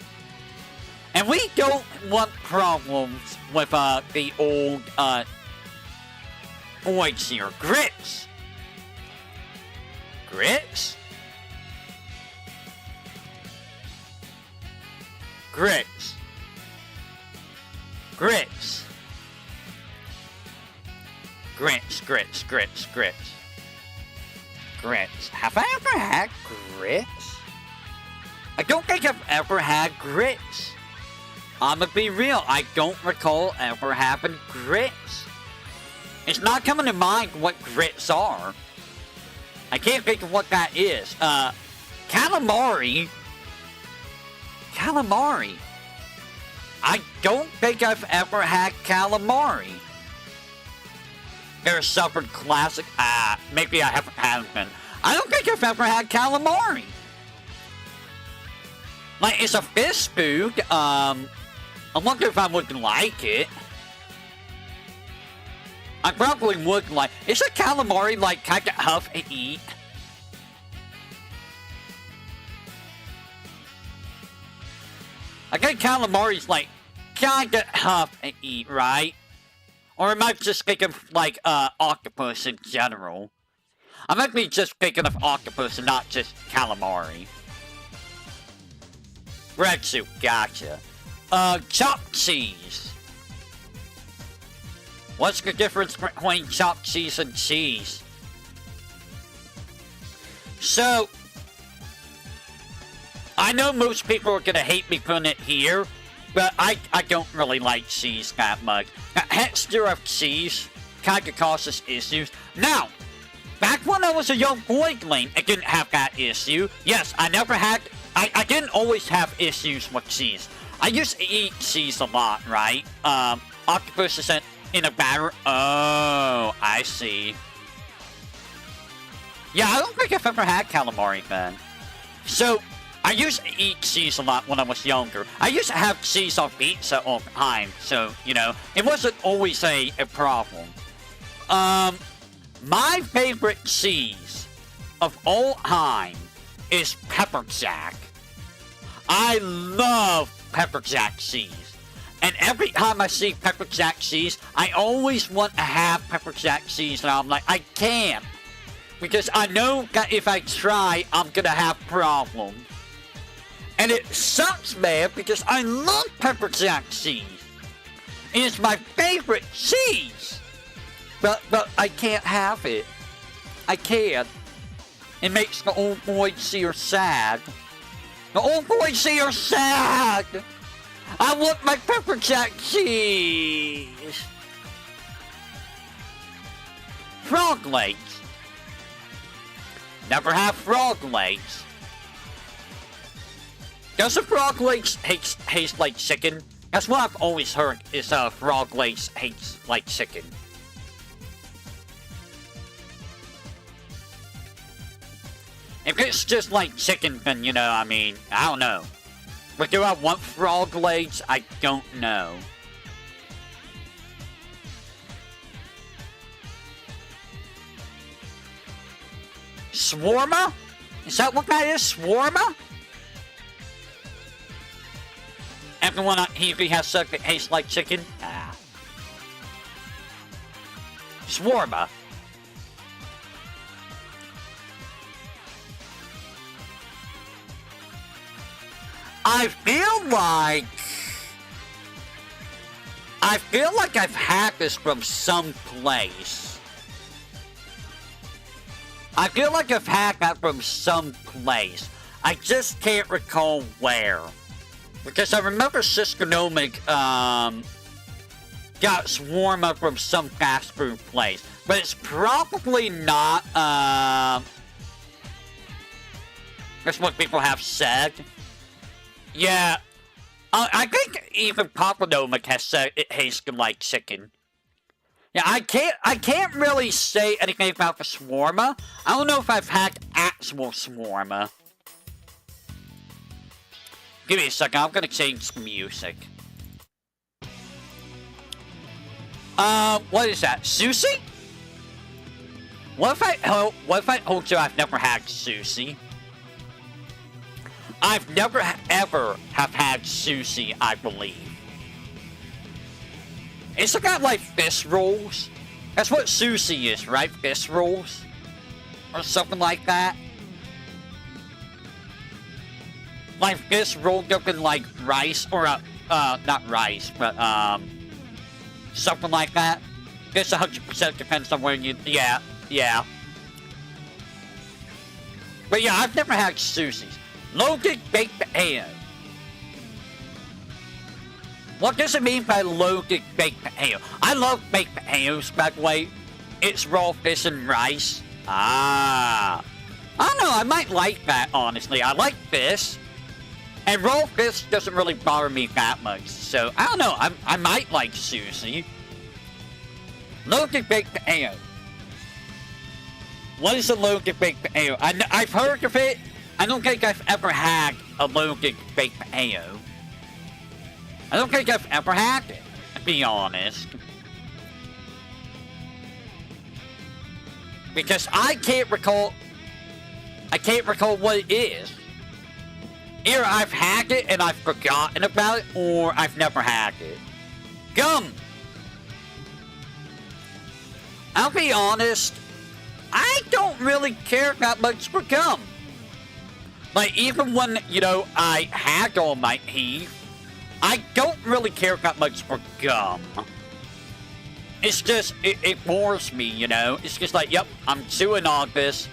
And we don't want problems with the old boys here. Grits. Grits? Grits. Grits. Grits, grits, grits, grits. Grits. Have I ever had grits? I don't think I've ever had grits. I'ma be real, I don't recall ever having grits. It's not coming to mind what grits are. I can't think of what that is. Calamari? Calamari? I don't think I've ever had calamari. There's Southern classic. Maybe I haven't been. I don't think I've ever had calamari. Like, it's a fish food. I wonder if I would like it. I probably would like. Is a calamari like kind of tough to eat? I think calamari's like kind of tough to eat, right? Or am I just thinking of like octopus in general? I might be just thinking of octopus and not just calamari. Bread soup, gotcha. Chopped cheese. What's the difference between chopped cheese and cheese? So, I know most people are gonna hate me putting it here, but I don't really like cheese that much. The texture of cheese kind of causes issues. Now, back when I was a young boyling, I didn't have that issue. Yes, I never had. I didn't always have issues with cheese. I used to eat cheese a lot, right? Octopus is in a batter. Oh, I see. Yeah, I don't think I've ever had calamari then. So, I used to eat cheese a lot when I was younger. I used to have cheese on pizza all the time, so, you know, it wasn't always a problem. My favorite cheese of all time is pepper jack. I love pepper jack cheese. And every time I see pepper jack cheese, I always want to have pepper jack cheese, and I'm like, I can't. Because I know that if I try, I'm gonna have problems. And it sucks, man, because I love pepper jack cheese. It's my favorite cheese. But I can't have it. I can't. It makes the old boy seer sad. The old boy seer sad. I want my pepper jack cheese. Frog legs. Never have frog legs. Does a frog legs taste like chicken? That's what I've always heard, is frog legs tastes like chicken. If it's just like chicken, then, you know, I mean, I don't know. But do I want frog legs? I don't know. Shawarma? Is that what that is? Shawarma? Everyone on TV has stuff that tastes like chicken? Ah. Shawarma. I feel like I've had this from some place. I feel like I've had that from some place. I just can't recall where. Because I remember Siskonomic, got shawarma from some fast food place. But it's probably not, that's what people have said. Yeah, I think even Papanomic has said it tastes like chicken. Yeah, I can't really say anything about the shawarma. I don't know if I've had actual shawarma. Give me a second, I'm gonna change the music. What is that? Sushi? What if I told you I've never had sushi? I've never ever have had sushi, I believe. Isn't that like fish rolls? That's what sushi is, right? Fish rolls? Or something like that? Like fish rolled up in like rice, or not rice, but something like that. This 100% depends on where you, yeah. But yeah, I've never had sushi. Loaded baked potato. What does it mean by loaded baked potato? I love baked potatoes, by the way. It's raw fish and rice. Ah. I don't know, I might like that, honestly. I like fish. And raw fish doesn't really bother me that much. So, I don't know, I might like sushi. Loaded baked potato. What is a loaded baked potato? I've heard of it. I don't think I've ever had a loaded baked potato. I don't think I've ever had it, to be honest. Because I can't recall what it is. Either I've had it and I've forgotten about it, or I've never had it. Gum! I'll be honest, I don't really care that much for gum. Like, even when, you know, I had all my teeth, I don't really care that much for gum. It's just, it bores me, you know? It's just like, yep, I'm chewing on this.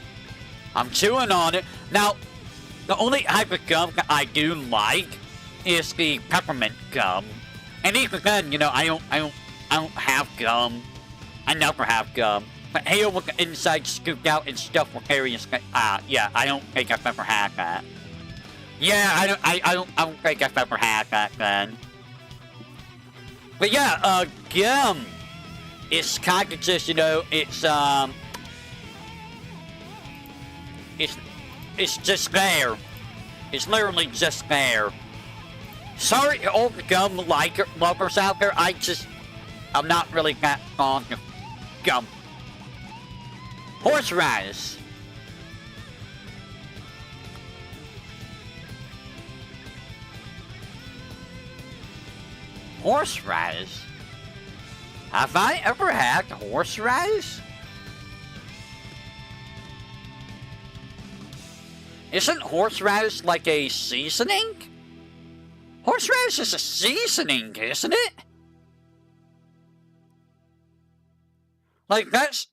I'm chewing on it. Now, the only type of gum that I do like is the peppermint gum. And even then, you know, I don't have gum. I never have gum. But hail with the inside scooped out and stuffed with various, yeah, I don't think I've ever had that. Yeah, I don't think I've ever had that then. But yeah, gum. It's kind of just, you know, it's just there. It's literally just there. Sorry, all the gum lovers out there. I'm not really that fond of gum. Horseradish. Horseradish? Have I ever had horseradish? Isn't horseradish like a seasoning? Horseradish is a seasoning, isn't it? Like, that's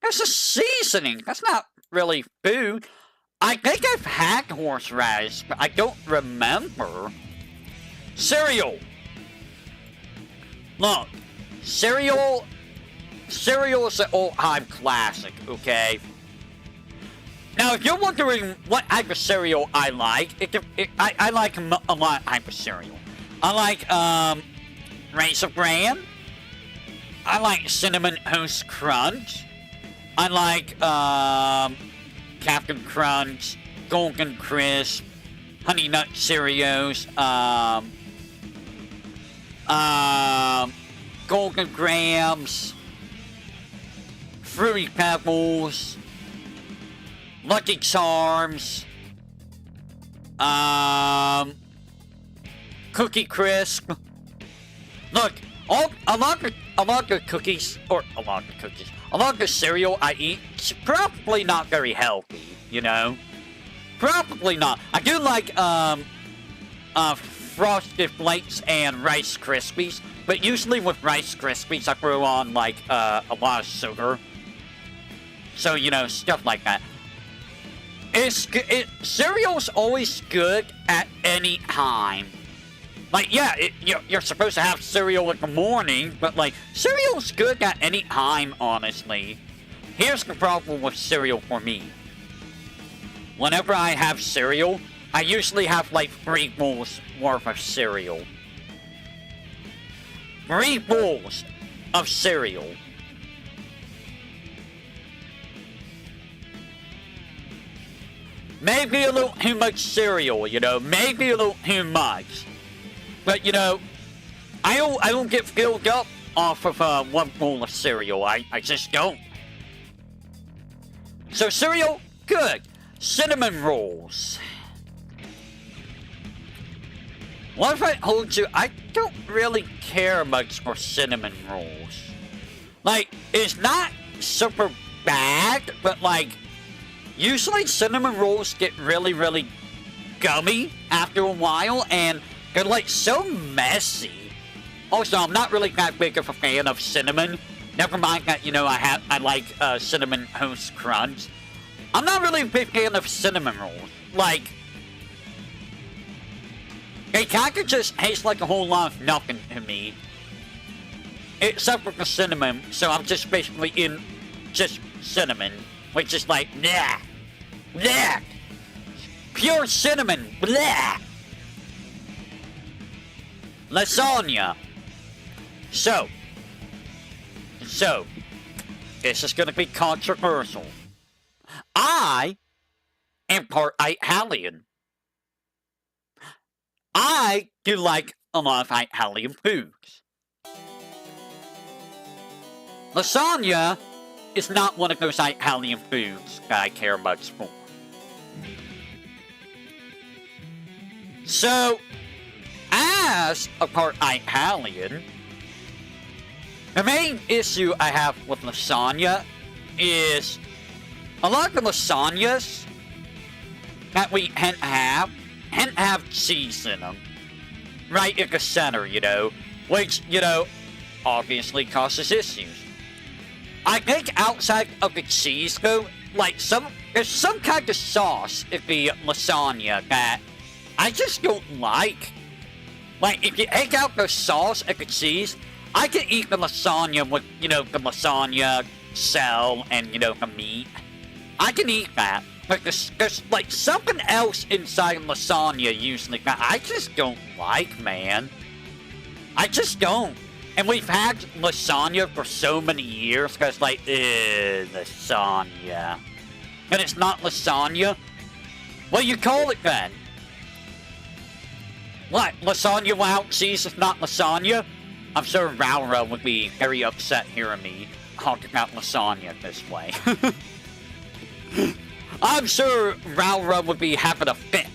a seasoning. That's not really food. I think I've had horseradish, but I don't remember. Cereal. Look, cereal is an all-time classic, okay? Now, if you're wondering what type of cereal I like, I like a lot of type of cereal. I like, Raisin Bran. I like Cinnamon Toast Crunch. I like, Captain Crunch, Golden Crisp, Honey Nut Cheerios, Golden Grams, Fruity Pebbles, Lucky Charms, Cookie Crisp. Look, a lot of cookies, a lot of cereal I eat, it's probably not very healthy, you know? Probably not. I do like, Frosted Flakes and Rice Krispies, but usually with Rice Krispies I throw on, like, a lot of sugar. So, you know, stuff like that. Cereal's always good at any time. Like, yeah, you're supposed to have cereal in the morning, but, like, cereal's good at any time, honestly. Here's the problem with cereal for me. Whenever I have cereal, I usually have, like, 3 bowls worth of cereal. 3 bowls of cereal. Maybe a little too much cereal, you know, maybe a little too much. But, you know, I don't get filled up off of 1 bowl of cereal. I just don't. So cereal, good. Cinnamon rolls. What if I told you I don't really care much for cinnamon rolls? Like, it's not super bad, but like, usually cinnamon rolls get really, really gummy after a while, and they're like so messy. Also, I'm not really that big of a fan of cinnamon. Never mind that, you know, I like Cinnamon Toast Crunch. I'm not really a big fan of cinnamon rolls. Like, It kinda just tastes like a whole lot of nothing to me. Except for the cinnamon, so I'm just basically in just cinnamon. Which is like, bleh, bleh, pure cinnamon, bleh. Lasagna. So, this is gonna be controversial. I am part Italian. I do like a lot of Italian foods. Lasagna is not one of those Italian foods that I care much for. So, as a part Italian, the main issue I have with lasagna is a lot of the lasagnas that we tend to have cheese in them. Right in the center, you know, which, you know, obviously causes issues. I think outside of the cheese, though, like there's some kind of sauce in the lasagna that I just don't like. Like, if you take out the sauce and the cheese, I can eat the lasagna with, you know, the lasagna shell and, you know, the meat. I can eat that. But there's like something else inside lasagna usually that I just don't like, man. I just don't. And we've had lasagna for so many years, because like, lasagna. And it's not lasagna? What do you call it then? What, lasagna without cheese is not lasagna? I'm sure Raura would be very upset hearing me talk about lasagna this way. I'm sure Raura would be having a fit.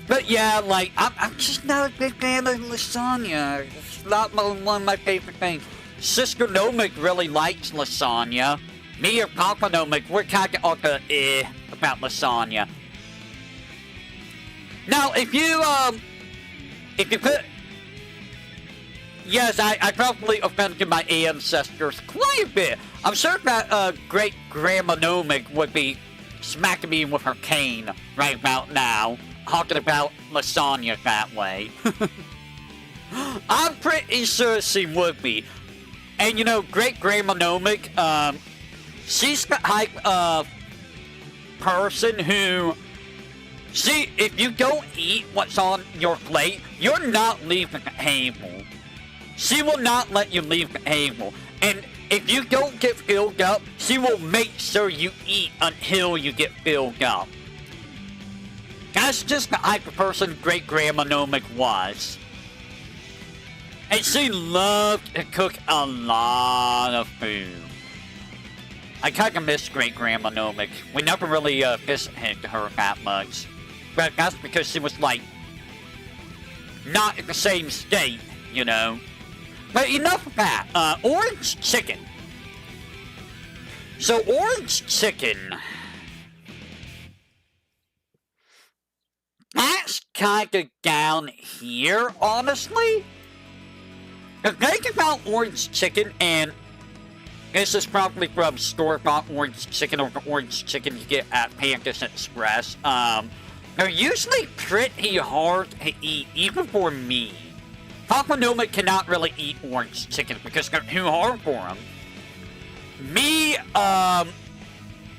But yeah, like, I'm just not a big fan of lasagna. It's not one of my favorite things. Sister Nomic really likes lasagna. Me or Papa Nomic, we're kinda on the about lasagna. Now, if you put... Yes, I probably offended my ancestors quite a bit. I'm sure that great-grandma Nomic would be smacking me with her cane right about now, talking about lasagna that way. I'm pretty sure she would be. And you know, great-grandma Nomic, she's the type of person who... See, if you don't eat what's on your plate, you're not leaving the table. She will not let you leave the table. And if you don't get filled up, she will make sure you eat until you get filled up. That's just the type of person Great-Grandma Nomic was. And she loved to cook a lot of food. I kinda miss Great-Grandma Nomic. We never really visited her that much. But that's because she was, like, not in the same state, you know. But enough of that. Orange chicken. So, orange chicken... That's kinda down here, honestly. The thing about orange chicken, and this is probably from store-bought orange chicken or the orange chicken you get at Pancakes Express, they're usually pretty hard to eat, even for me. Papa Nomic cannot really eat orange chicken because they're too hard for him. Me,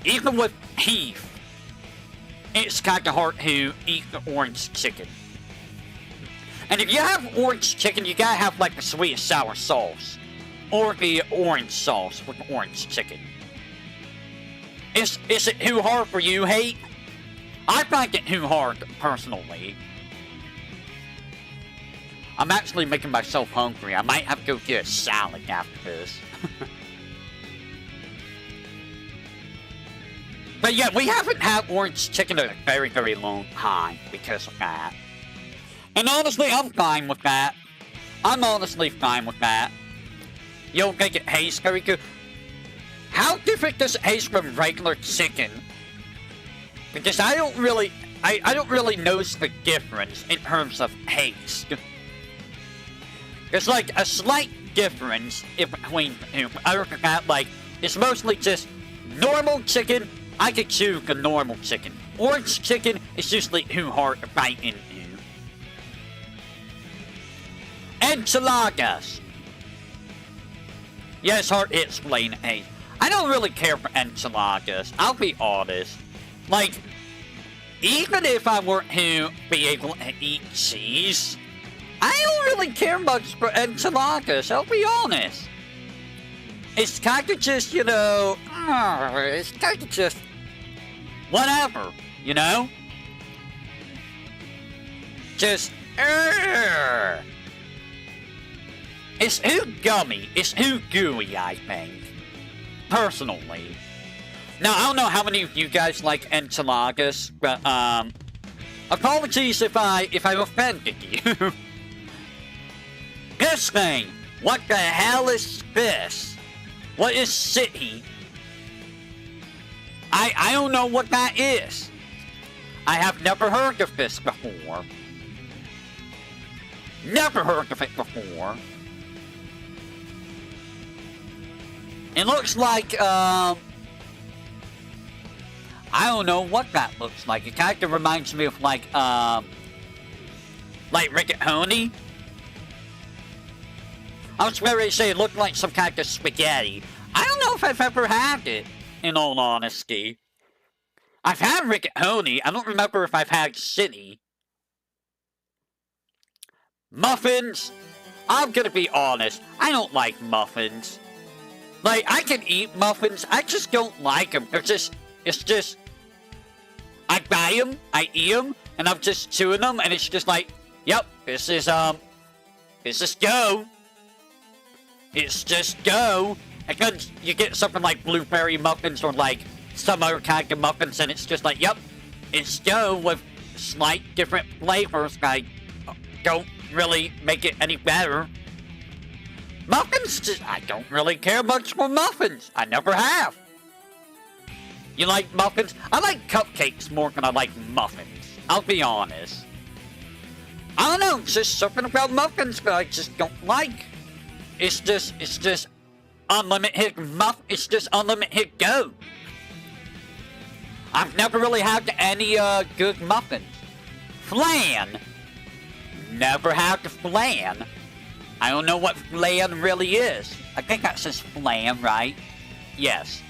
even with Heath, it's kinda hard to eat the orange chicken. And if you have orange chicken, you gotta have like the sweet and sour sauce. Or the orange sauce with the orange chicken. Is it too hard for you, Hate? I find it too hard, personally. I'm actually making myself hungry. I might have to go get a salad after this. But yeah, we haven't had orange chicken in a very, very long time because of that. And honestly, I'm fine with that. I'm honestly fine with that. You don't think it tastes very good? How different does it taste from regular chicken? Because I don't really notice the difference in terms of taste. There's like a slight difference in between the two. Other than that, like, it's mostly just normal chicken I could choose the normal chicken. Orange chicken is usually too hard to bite into. Enchiladas. Yeah, it's hard to explain. Hey, I don't really care for enchiladas. I'll be honest. Like, even if I were to be able to eat cheese, I don't really care much for enchiladas. I'll be honest. It's kind of just, you know, it's kind of just whatever, you know? Just, it's too gummy. It's too gooey, I think. Personally. Now, I don't know how many of you guys like enchiladas, but, apologies if I offended you. This thing! What the hell is this? What is city? I don't know what that is. I have never heard of this before. Never heard of it before. It looks like, I don't know what that looks like. It kind of reminds me of, like rigatoni. I was ready to say it looked like some kind of spaghetti. I don't know if I've ever had it, in all honesty. I've had rigatoni. I don't remember if I've had city. Muffins. I'm gonna be honest. I don't like muffins. Like, I can eat muffins. I just don't like them. It's just... I buy them, I eat them, and I'm just chewing them, and it's just like, yep, this is dough. It's just dough. And then you get something like blueberry muffins or like some other kind of muffins, and it's just like, yep, it's dough with slight different flavors. I don't really make it any better. Muffins, I don't really care much for muffins. I never have. You like muffins? I like cupcakes more than I like muffins. I'll be honest. I don't know, it's just something about muffins that I just don't like. It's just unlimited it's just unlimited go. I've never really had any good muffins. Flan. Never had the flan. I don't know what flan really is. I think that says flan, right? Yes.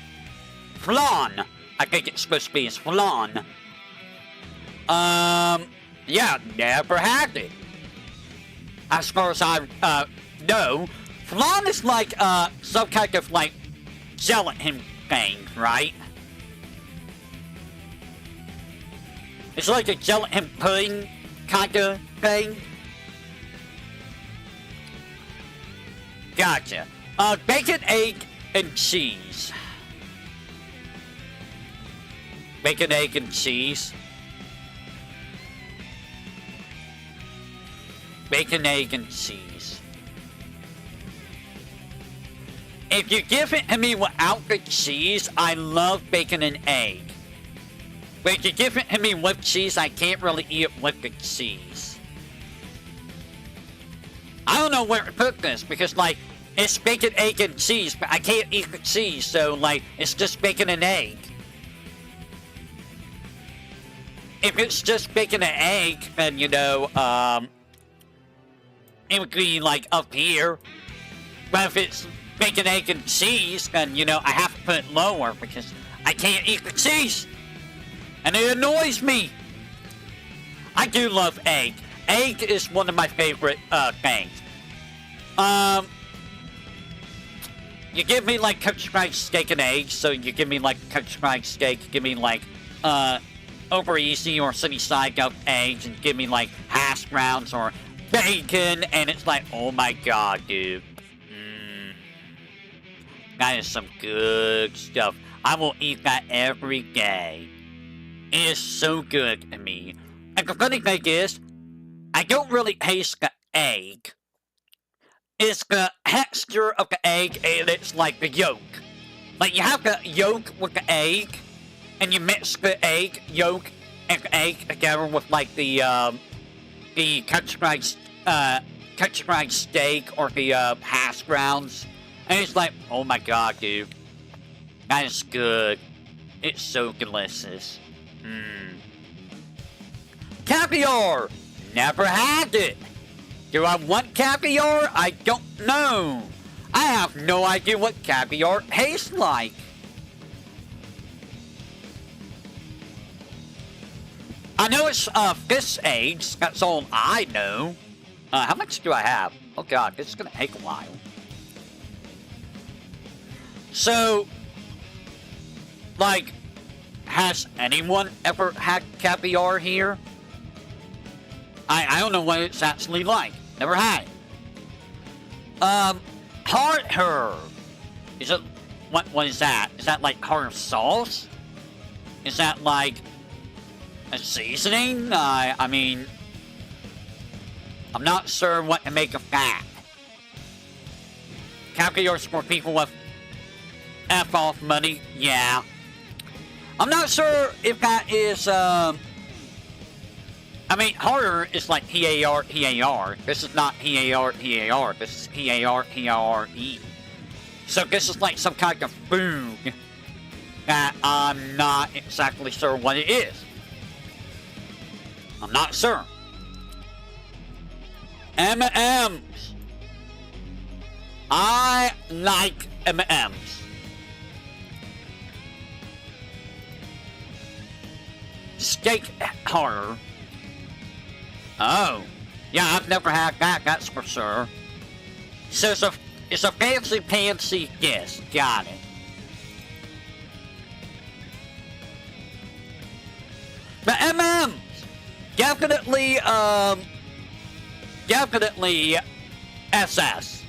Flan. I think it's supposed to be as flan. Yeah, never had it. As far as I know, flan is like some kind of like gelatin thing, right? It's like a gelatin pudding kind of thing. Gotcha. Bacon, egg, and cheese. Bacon, egg, and cheese. Bacon, egg, and cheese. If you give it to me without the cheese, I love bacon and egg. But if you give it to me with cheese, I can't really eat it with the cheese. I don't know where to put this, because, like, it's bacon, egg, and cheese, but I can't eat the cheese, so, like, it's just bacon and egg. If it's just bacon and egg, then, you know, it would be, like, up here. But if it's bacon, egg, and cheese, then, you know, I have to put it lower, because I can't eat the cheese. And it annoys me. I do love egg. Egg is one of my favorite, things. You give me, like, country fried steak and eggs, so you give me, like, country fried steak, you give me, like, over easy or sunny side up eggs, and give me like hash browns or bacon, and it's like, oh my god, dude. That is some good stuff. I will eat that every day. It is so good to me. And the funny thing is, I don't really taste the egg. It's the texture of the egg, and it's like the yolk. Like, you have the yolk with the egg, and you mix the egg, yolk, and the egg together with, like, the country fried steak or the, hash browns. And it's like, oh my god, dude. That is good. It's so delicious. Mmm. Caviar! Never had it. Do I want caviar? I don't know. I have no idea what caviar tastes like. I know it's fish eggs. That's all I know. How much do I have? Oh god, this is gonna take a while. So, like, has anyone ever had caviar here? I don't know what it's actually like. Never had it. Heart herb. Is it, what is that? Is that like heart sauce? Is that like a seasoning? I mean, I'm not sure what to make of that. Caviar's for people with F off money, yeah. I'm not sure if that is, I mean, harder is like P-A-R-P-A-R. This is not P-A-R-P-A-R. This is P-A-R-P-A-R-E. So this is like some kind of food that I'm not exactly sure what it is. I'm not sure. M&M's. I like M&M's. Steak horror. Oh, yeah, I've never had that, that's for sure. So it's a fancy dish, got it. But M&M's, definitely SS.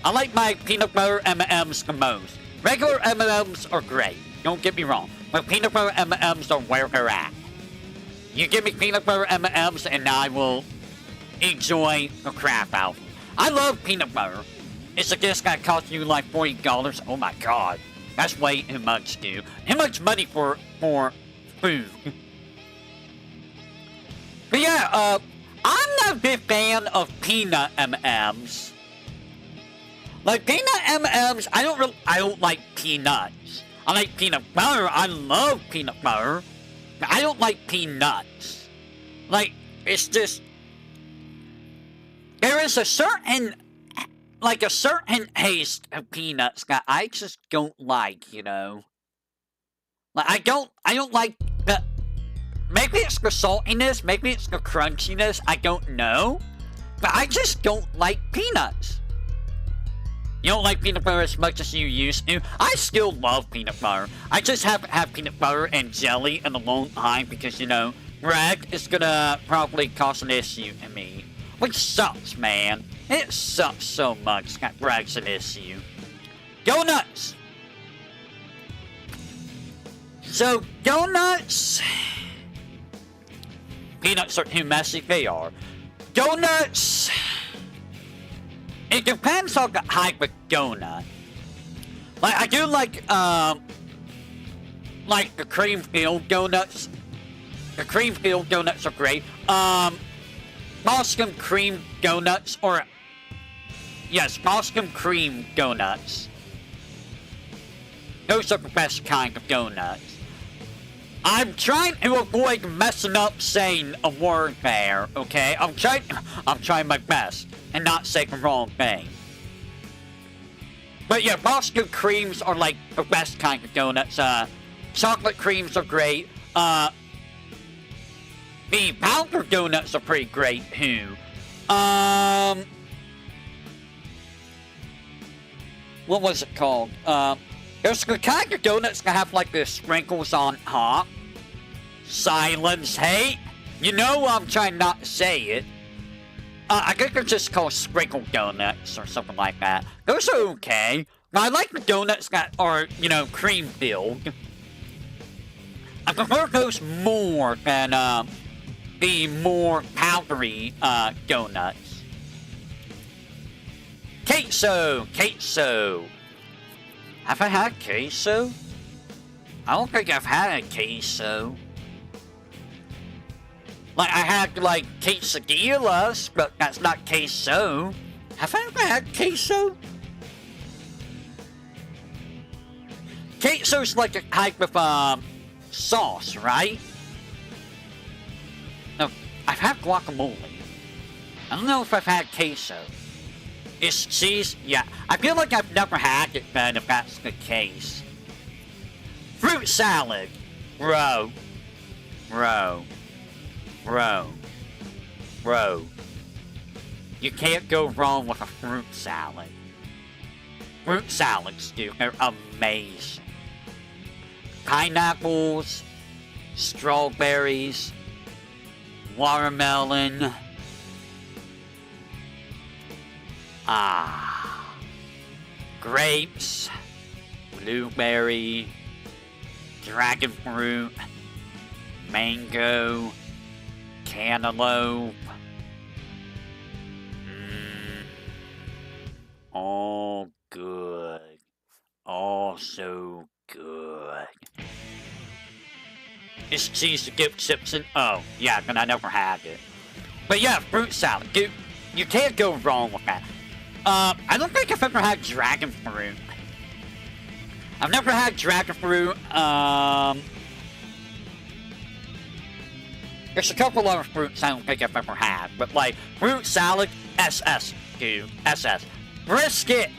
I like my peanut butter M&M's the most. Regular M&M's are great, don't get me wrong, but peanut butter M&M's are where they're at. You give me peanut butter M&M's and I will enjoy the crap out of them. I love peanut butter. It's a dish that costs you like $40. Oh my god. That's way too much, dude. Too much money for food. But yeah, I'm not a big fan of peanut M&M's. Like peanut M&M's, I don't like peanuts. I like peanut butter. I love peanut butter. I don't like peanuts. Like, it's just... There is a certain taste of peanuts that I just don't like, you know? Like, I don't like the... Maybe it's the saltiness, maybe it's the crunchiness, I don't know. But I just don't like peanuts. You don't like peanut butter as much as you used to? I still love peanut butter. I just haven't had peanut butter and jelly in a long time because, you know, bread is gonna probably cause an issue to me. Which sucks, man. It sucks so much that bread's an issue. Go nuts! So, donuts... Peanuts are too messy, they are. Donuts... It depends on the type of donut. Like, I do like the cream-filled donuts. The cream-filled donuts are great. Boston cream donuts, or... Yes, Boston cream donuts. Those are the best kind of donuts. I'm trying to avoid messing up saying a word there, okay? I'm trying my best and not say the wrong thing. But yeah, Boston creams are like the best kind of donuts. Chocolate creams are great. The powder donuts are pretty great too. What was it called? There's the kind of donuts that have like the sprinkles on top. Silence, hate. You know I'm trying not to say it. I think they're just called sprinkle donuts or something like that. Those are okay. Now, I like the donuts that are, you know, cream filled. I prefer those more than the more powdery donuts. Queso. Have I had queso? I don't think I've had a queso. Like, I had, like, quesadillas, but that's not queso. Have I ever had queso? Queso's like a type of, sauce, right? No, I've had guacamole. I don't know if I've had queso. Is cheese? Yeah, I feel like I've never had it, man, if that's the case. Fruit salad. Bro. You can't go wrong with a fruit salad. Fruit salads, dude, they're amazing. Pineapples, strawberries, watermelon. Grapes, blueberry, dragon fruit, mango, cantaloupe. All good. All so good. Is cheese to give chips in? Oh, yeah, but I never had it. But yeah, fruit salad, dude. You can't go wrong with that. I don't think I've ever had dragon fruit. I've never had dragon fruit. There's a couple other fruits I don't think I've ever had, but like fruit salad, SS, dude, SS. Brisket.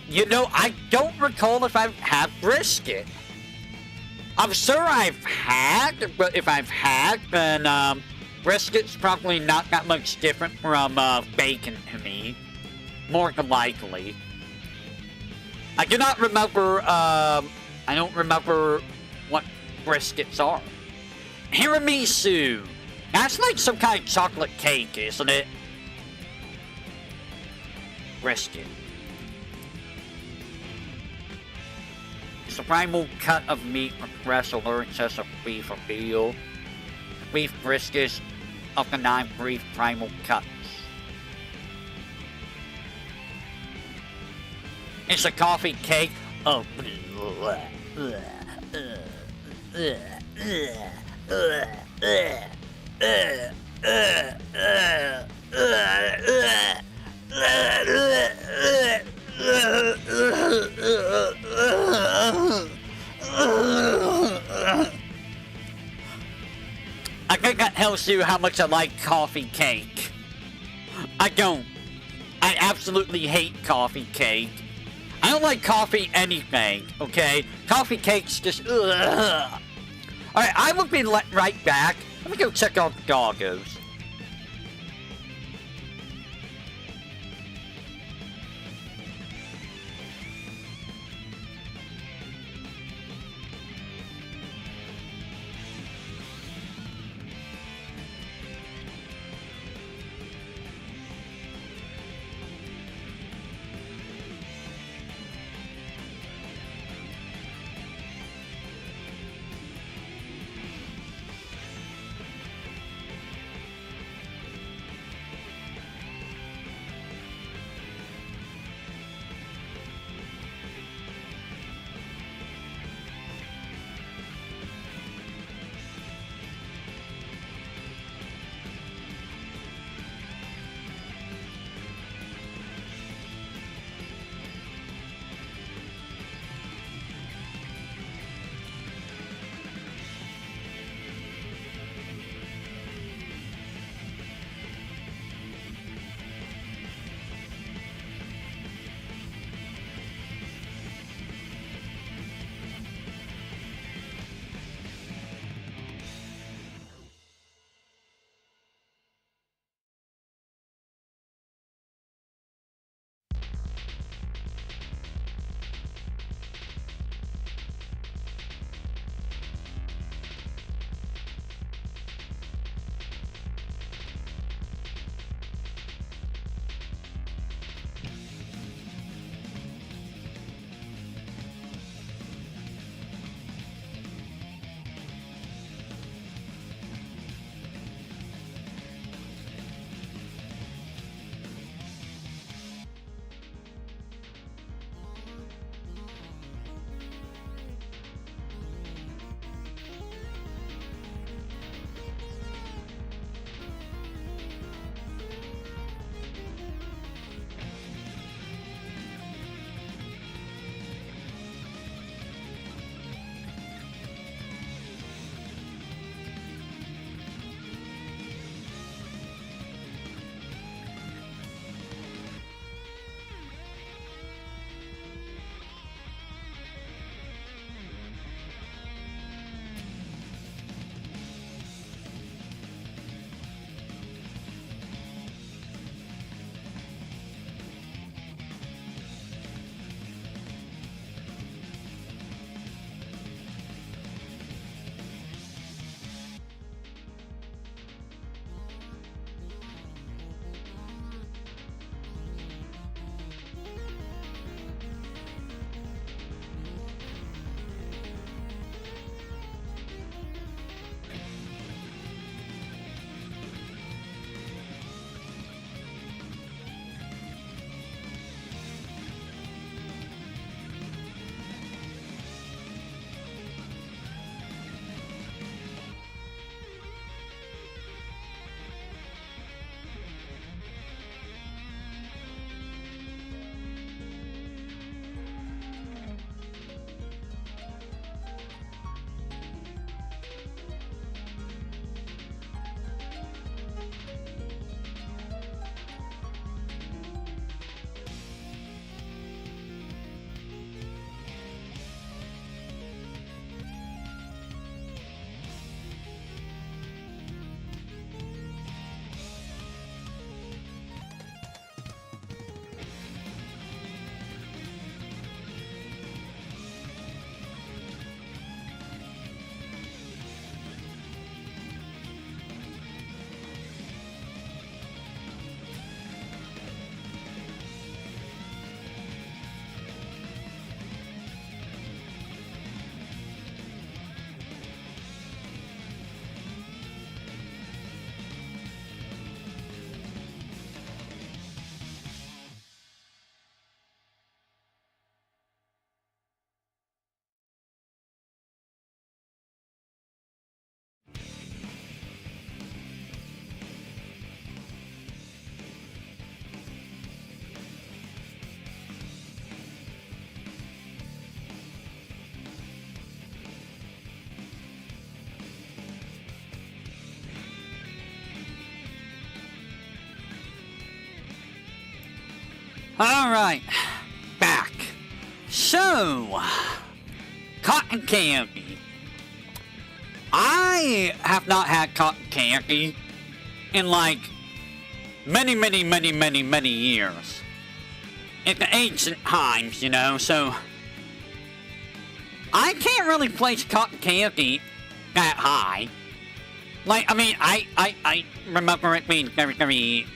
You know, I don't recall if I've had brisket. I'm sure I've had, but if I've had, then brisket's probably not that much different from bacon to me. More than likely. I do not remember, I don't remember what briskets are. Tiramisu! That's like some kind of chocolate cake, isn't it? Brisket. It's a primal cut of meat from breast or lower chest of beef or veal. Beef briskets of the 9 brief primal cuts. It's a coffee cake. Oh. I think that tells you how much I like coffee cake. I don't. I absolutely hate coffee cake. I don't like coffee anything, okay? Coffee cake's just, ugh. Alright, I will be right back. Let me go check out the doggos. Alright, back. So, cotton candy. I have not had cotton candy in like many years. In the ancient times, you know, so I can't really place cotton candy that high. Like, I mean, I remember it being very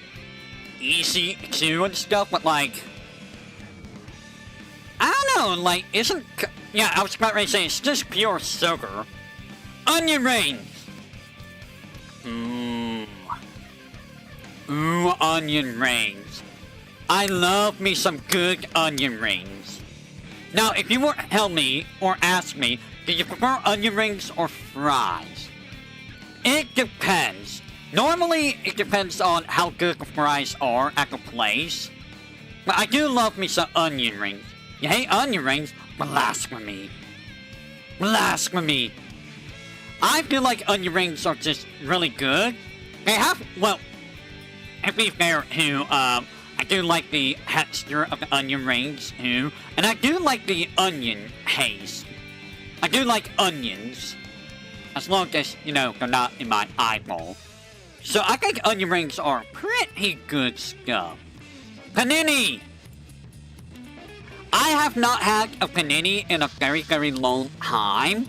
easy to chew and stuff, but like, I don't know, like, yeah, I was about ready to say, it's just pure sugar. Onion rings! Ooh, onion rings. I love me some good onion rings. Now, if you were to tell me, or ask me, do you prefer onion rings or fries? It depends. Normally, it depends on how good the fries are at the place. But I do love me some onion rings. You hate onion rings? Blasphemy. Blasphemy. I feel like onion rings are just really good. They have, well, to be fair too, I do like the texture of the onion rings too. And I do like the onion taste. I do like onions. As long as, you know, they're not in my eyeball. So I think onion rings are pretty good stuff. Panini! I have not had a panini in a very long time.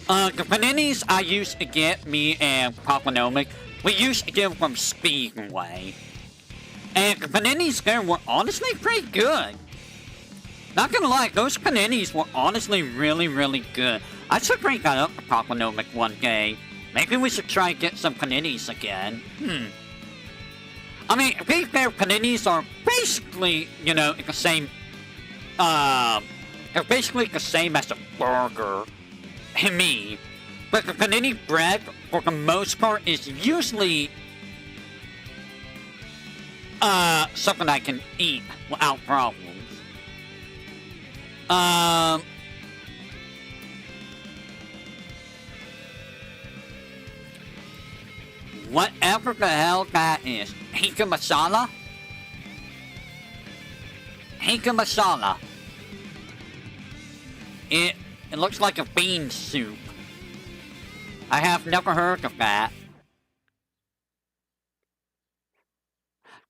The paninis I used to get, me and Papa Nomic, we used to get from Speedway. And the paninis there were honestly pretty good. Not gonna lie, those paninis were honestly really good. I should bring that up to Papa Nomic one day. Maybe we should try and get some paninis again. I mean, to be fair, paninis are basically, you know, the same, they're basically the same as a burger. To me. But the panini bread, for the most part, is usually, something I can eat without problems. Whatever the hell that is. Tikka masala? Tikka masala. It looks like a bean soup. I have never heard of that.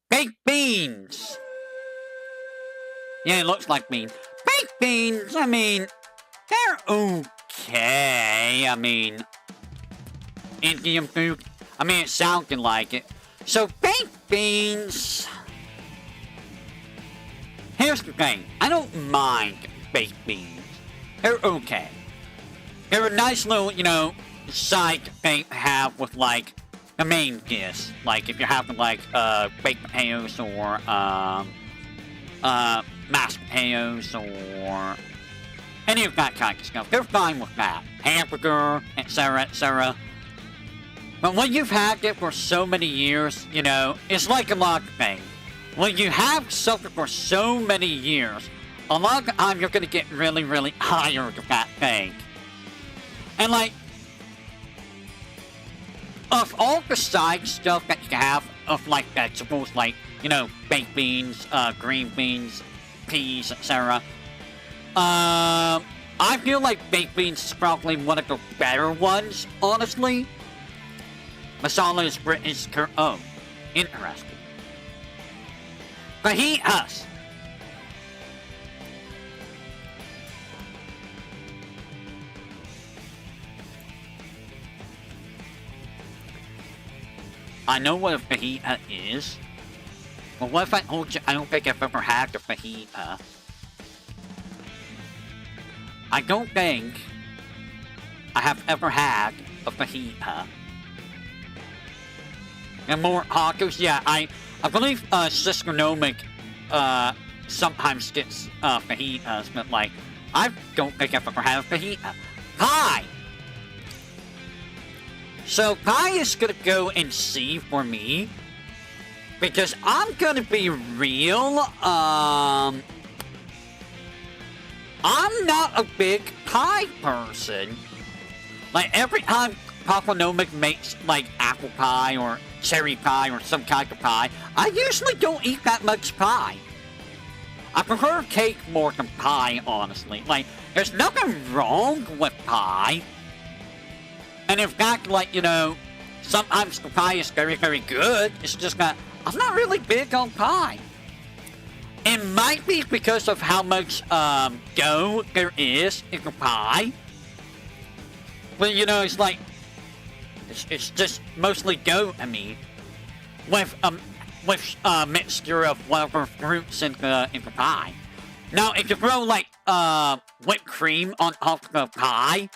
Baked beans! Yeah, it looks like beans. Baked beans, I mean, they're okay. I mean, Indian food. I mean, it sounded like it. So, baked beans. Here's the thing. I don't mind baked beans. They're okay. They're a nice little, you know, side thing to have with, like, the main dish. Like, if you're having, like, baked potatoes or, mashed potatoes or any of that kind of stuff. They're fine with that. Hamburger, etc. But when you've had it for so many years, you know, it's like a lot of things. When you have something for so many years, a lot of the time you're going to get really tired of that thing. And like, of all the side stuff that you have of like vegetables, like, you know, baked beans, green beans, peas, etc. I feel like baked beans is probably one of the better ones, honestly. Masala is British oh, interesting. Fajitas. I know what a fajita is. But what if I told you I don't think I've ever had a fajita? I don't think I have ever had a fajita. And more tacos, yeah, I believe Sister Nomic sometimes gets fajitas, but like, I don't think I've ever had a fajita. Pie! So pie is gonna go in C for me. Because I'm gonna be real, I'm not a big pie person. Like, every time Papa Nomic makes, like, apple pie or cherry pie or some kind of pie, I usually don't eat that much pie. I prefer cake more than pie, honestly. Like, there's nothing wrong with pie. And in fact, like, you know, sometimes the pie is very, very good. It's just that I'm not really big on pie. It might be because of how much dough there is in the pie. But, you know, it's like, it's just mostly dough, I mean, with a mixture of whatever fruits in the pie. Now, if you throw, like, whipped cream on top of the pie,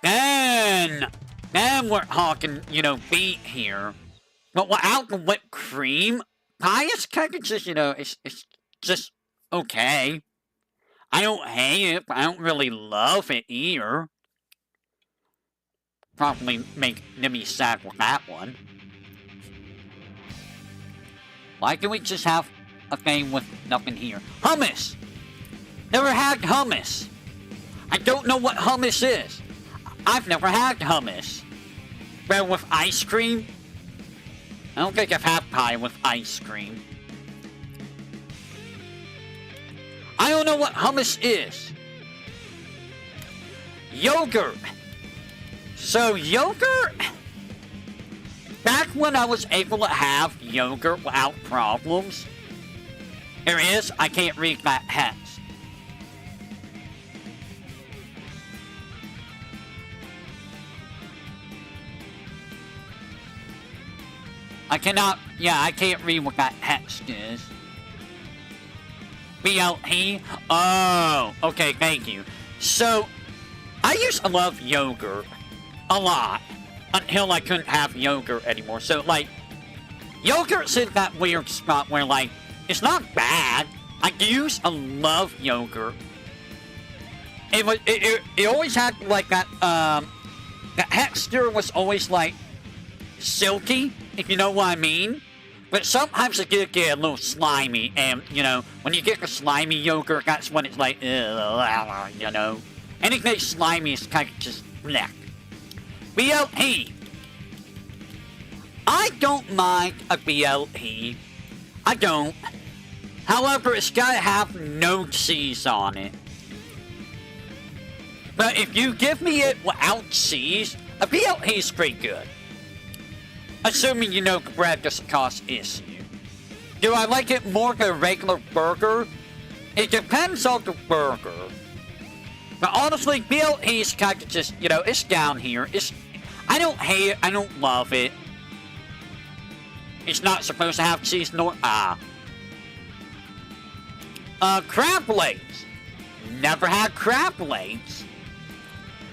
then we're talking, you know, beat here. But without the whipped cream, pie is kind of just, you know, it's just okay. I don't hate it, but I don't really love it either. Probably make Nimmy sad with that one. Why do we just have a thing with nothing here? Hummus! Never had hummus. I don't know what hummus is. I've never had hummus. But with ice cream? I don't think I've had pie with ice cream. I don't know what hummus is. Yogurt. So yogurt, back when I was able to have yogurt without problems, I can't read that text. I can't read what that text is. BLT? Oh, okay, thank you. So, I used to love yogurt a lot until I couldn't have yogurt anymore. So, like, yogurt's in that weird spot where, like, it's not bad. I used to love yogurt. It always had, like, that, the texture was always, like, silky, if you know what I mean. But sometimes it did get a little slimy, and, you know, when you get the slimy yogurt, that's when it's like, you know. Anything slimy is kind of just blech. BLT. I don't mind a BLT. I don't. However, it's gotta have no cheese on it. But if you give me it without cheese, a BLT is pretty good. Assuming you know the bread doesn't cause issue. Do I like it more than a regular burger? It depends on the burger. But honestly, BLT is kind of just, you know, it's down here. I don't hate it, I don't love it. It's not supposed to have cheese nor crab legs. Never had crab legs.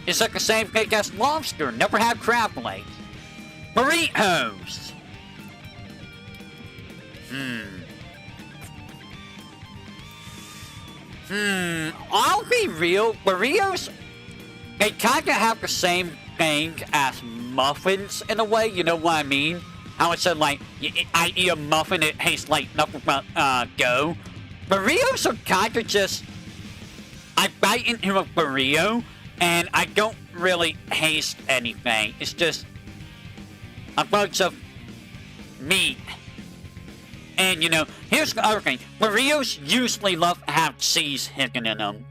It's like the same thing as lobster. Never had crab legs. Burritos. I'll be real. Burritos, they kind of have the same thing as muffins in a way. You know what I mean? How it said, like, I eat a muffin, it tastes like nothing but dough. Burritos are kind of just, I bite into a burrito, and I don't really taste anything. It's just a bunch of meat. And, you know, here's the other thing. Burritos usually love to have cheese hidden in them.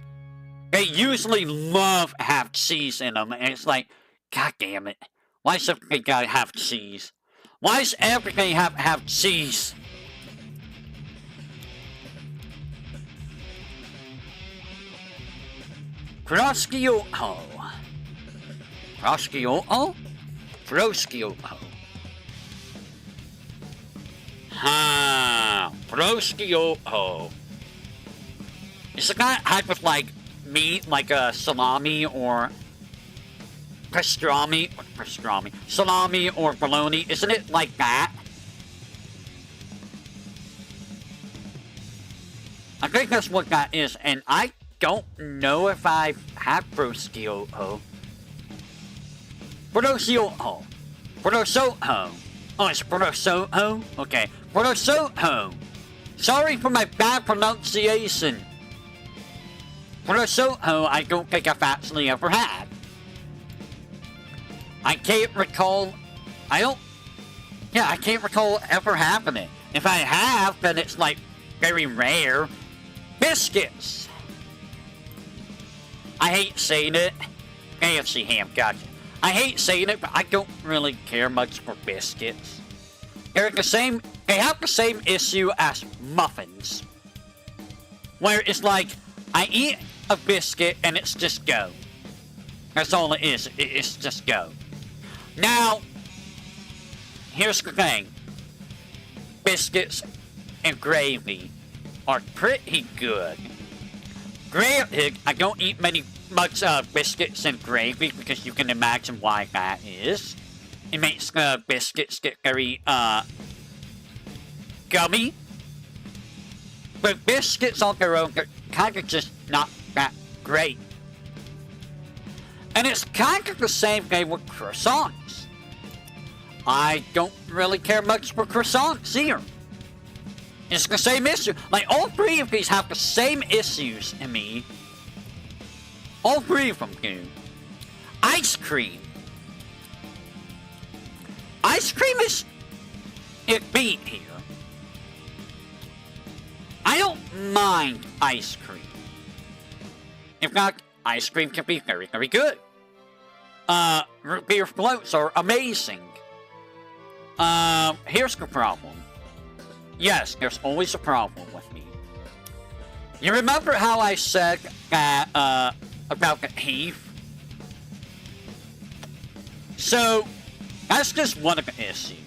They usually love to have cheese in them. And it's like, God damn it. Why does everything gotta have cheese? Why does everything have to have cheese? Prosciutto. Prosciutto? Prosciutto. Prosciutto. It's the kind of type of, like, meat, like a salami or salami or bologna. Isn't it like that? I think that's what that is, and I don't know if I've had prosciutto. Prosciutto. Prosciutto. Oh, it's prosciutto? Okay. Prosciutto. Sorry for my bad pronunciation. Prosciutto, I don't think I've actually ever had. I can't recall... I can't recall ever having it. If I have, then it's, like, very rare. Biscuits. I hate saying it. KFC ham, gotcha. I hate saying it, but I don't really care much for biscuits. They have the same issue as muffins. Where it's like, I eat a biscuit and it's just go. That's all it is. It's just go. Now, here's the thing. Biscuits and gravy are pretty good. Granted, I don't eat much biscuits and gravy because you can imagine why that is. It makes the biscuits get very gummy. But biscuits on their own are kind of just not that great. And it's kind of the same thing with croissants. I don't really care much for croissants either. It's the same issue. Like, all three of these have the same issues in me. All three of them do. Ice cream. Ice cream is it beat here. I don't mind ice cream. In fact, ice cream can be very, very good. Root beer floats are amazing. Here's the problem. Yes, there's always a problem with me. You remember how I said that, about the heath? So, that's just one of the issues.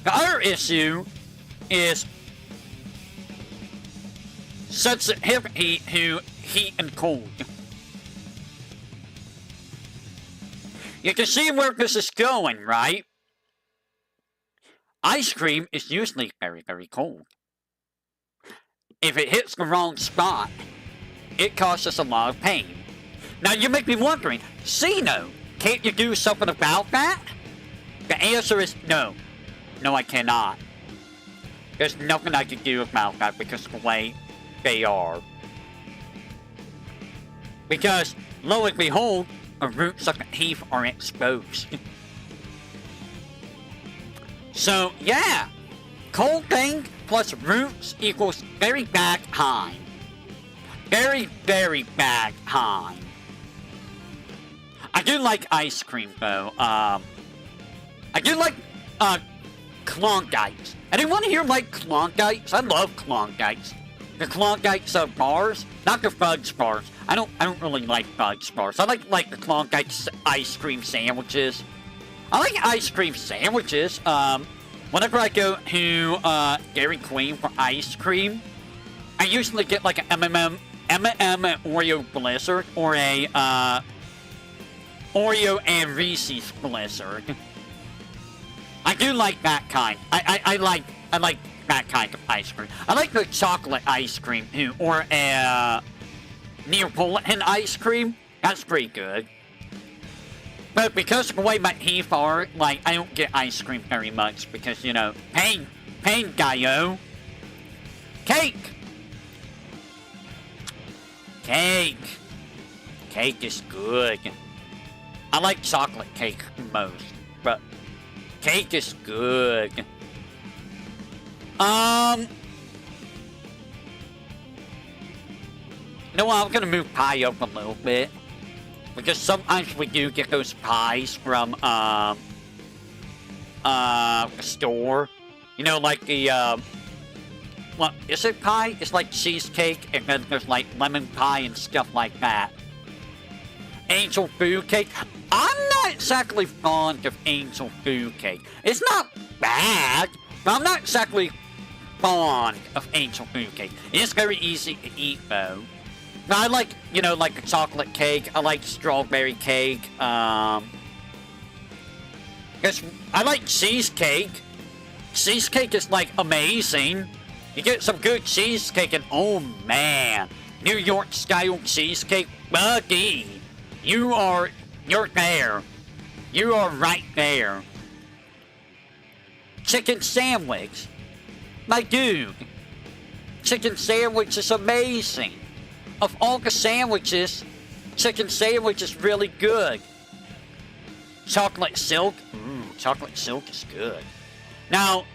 The other issue is sensitivity to heat and cold. You can see where this is going, right? Ice cream is usually very, very cold. If it hits the wrong spot, it causes a lot of pain. Now you may be wondering, Cino, can't you do something about that? The answer is no. No, I cannot. There's nothing I can do about that because of the way they are. Because, lo and behold, the roots of the heath are exposed. So, yeah. Cold thing plus roots equals very bad time. Very, very bad time. I do like ice cream, though. I do like, Klondikes. Anyone here like Klondikes? I love Klondikes. The Klondikes bars, not the fudge bars. I don't really like fudge bars. I like the Klondikes ice cream sandwiches. I like ice cream sandwiches. Whenever I go to Dairy Queen for ice cream, I usually get like an M&M Oreo Blizzard or a Oreo and Reese's Blizzard. I do like that kind. I like that kind of ice cream. I like the chocolate ice cream too, or a Neapolitan ice cream. That's pretty good. But because of the way my teeth are, like, I don't get ice cream very much because, you know, pain, Gaio. Cake! Cake is good. I like chocolate cake most, but cake is good. You know what, I'm gonna move pie up a little bit. Because sometimes we do get those pies from, the store. You know, like the, what, is it pie? It's like cheesecake, and then there's like lemon pie and stuff like that. Angel food cake. I'm not exactly fond of angel food cake. It's not bad, but I'm not exactly fond of angel food cake. It's very easy to eat, though. I like, you know, like a chocolate cake. I like strawberry cake. I like cheesecake. Cheesecake is, like, amazing. You get some good cheesecake and, oh, man. New York style cheesecake. Buddy. You're there. You are right there. Chicken sandwich. My dude. Chicken sandwich is amazing. Of all the sandwiches, chicken sandwich is really good. Chocolate silk. Chocolate silk is good. Now,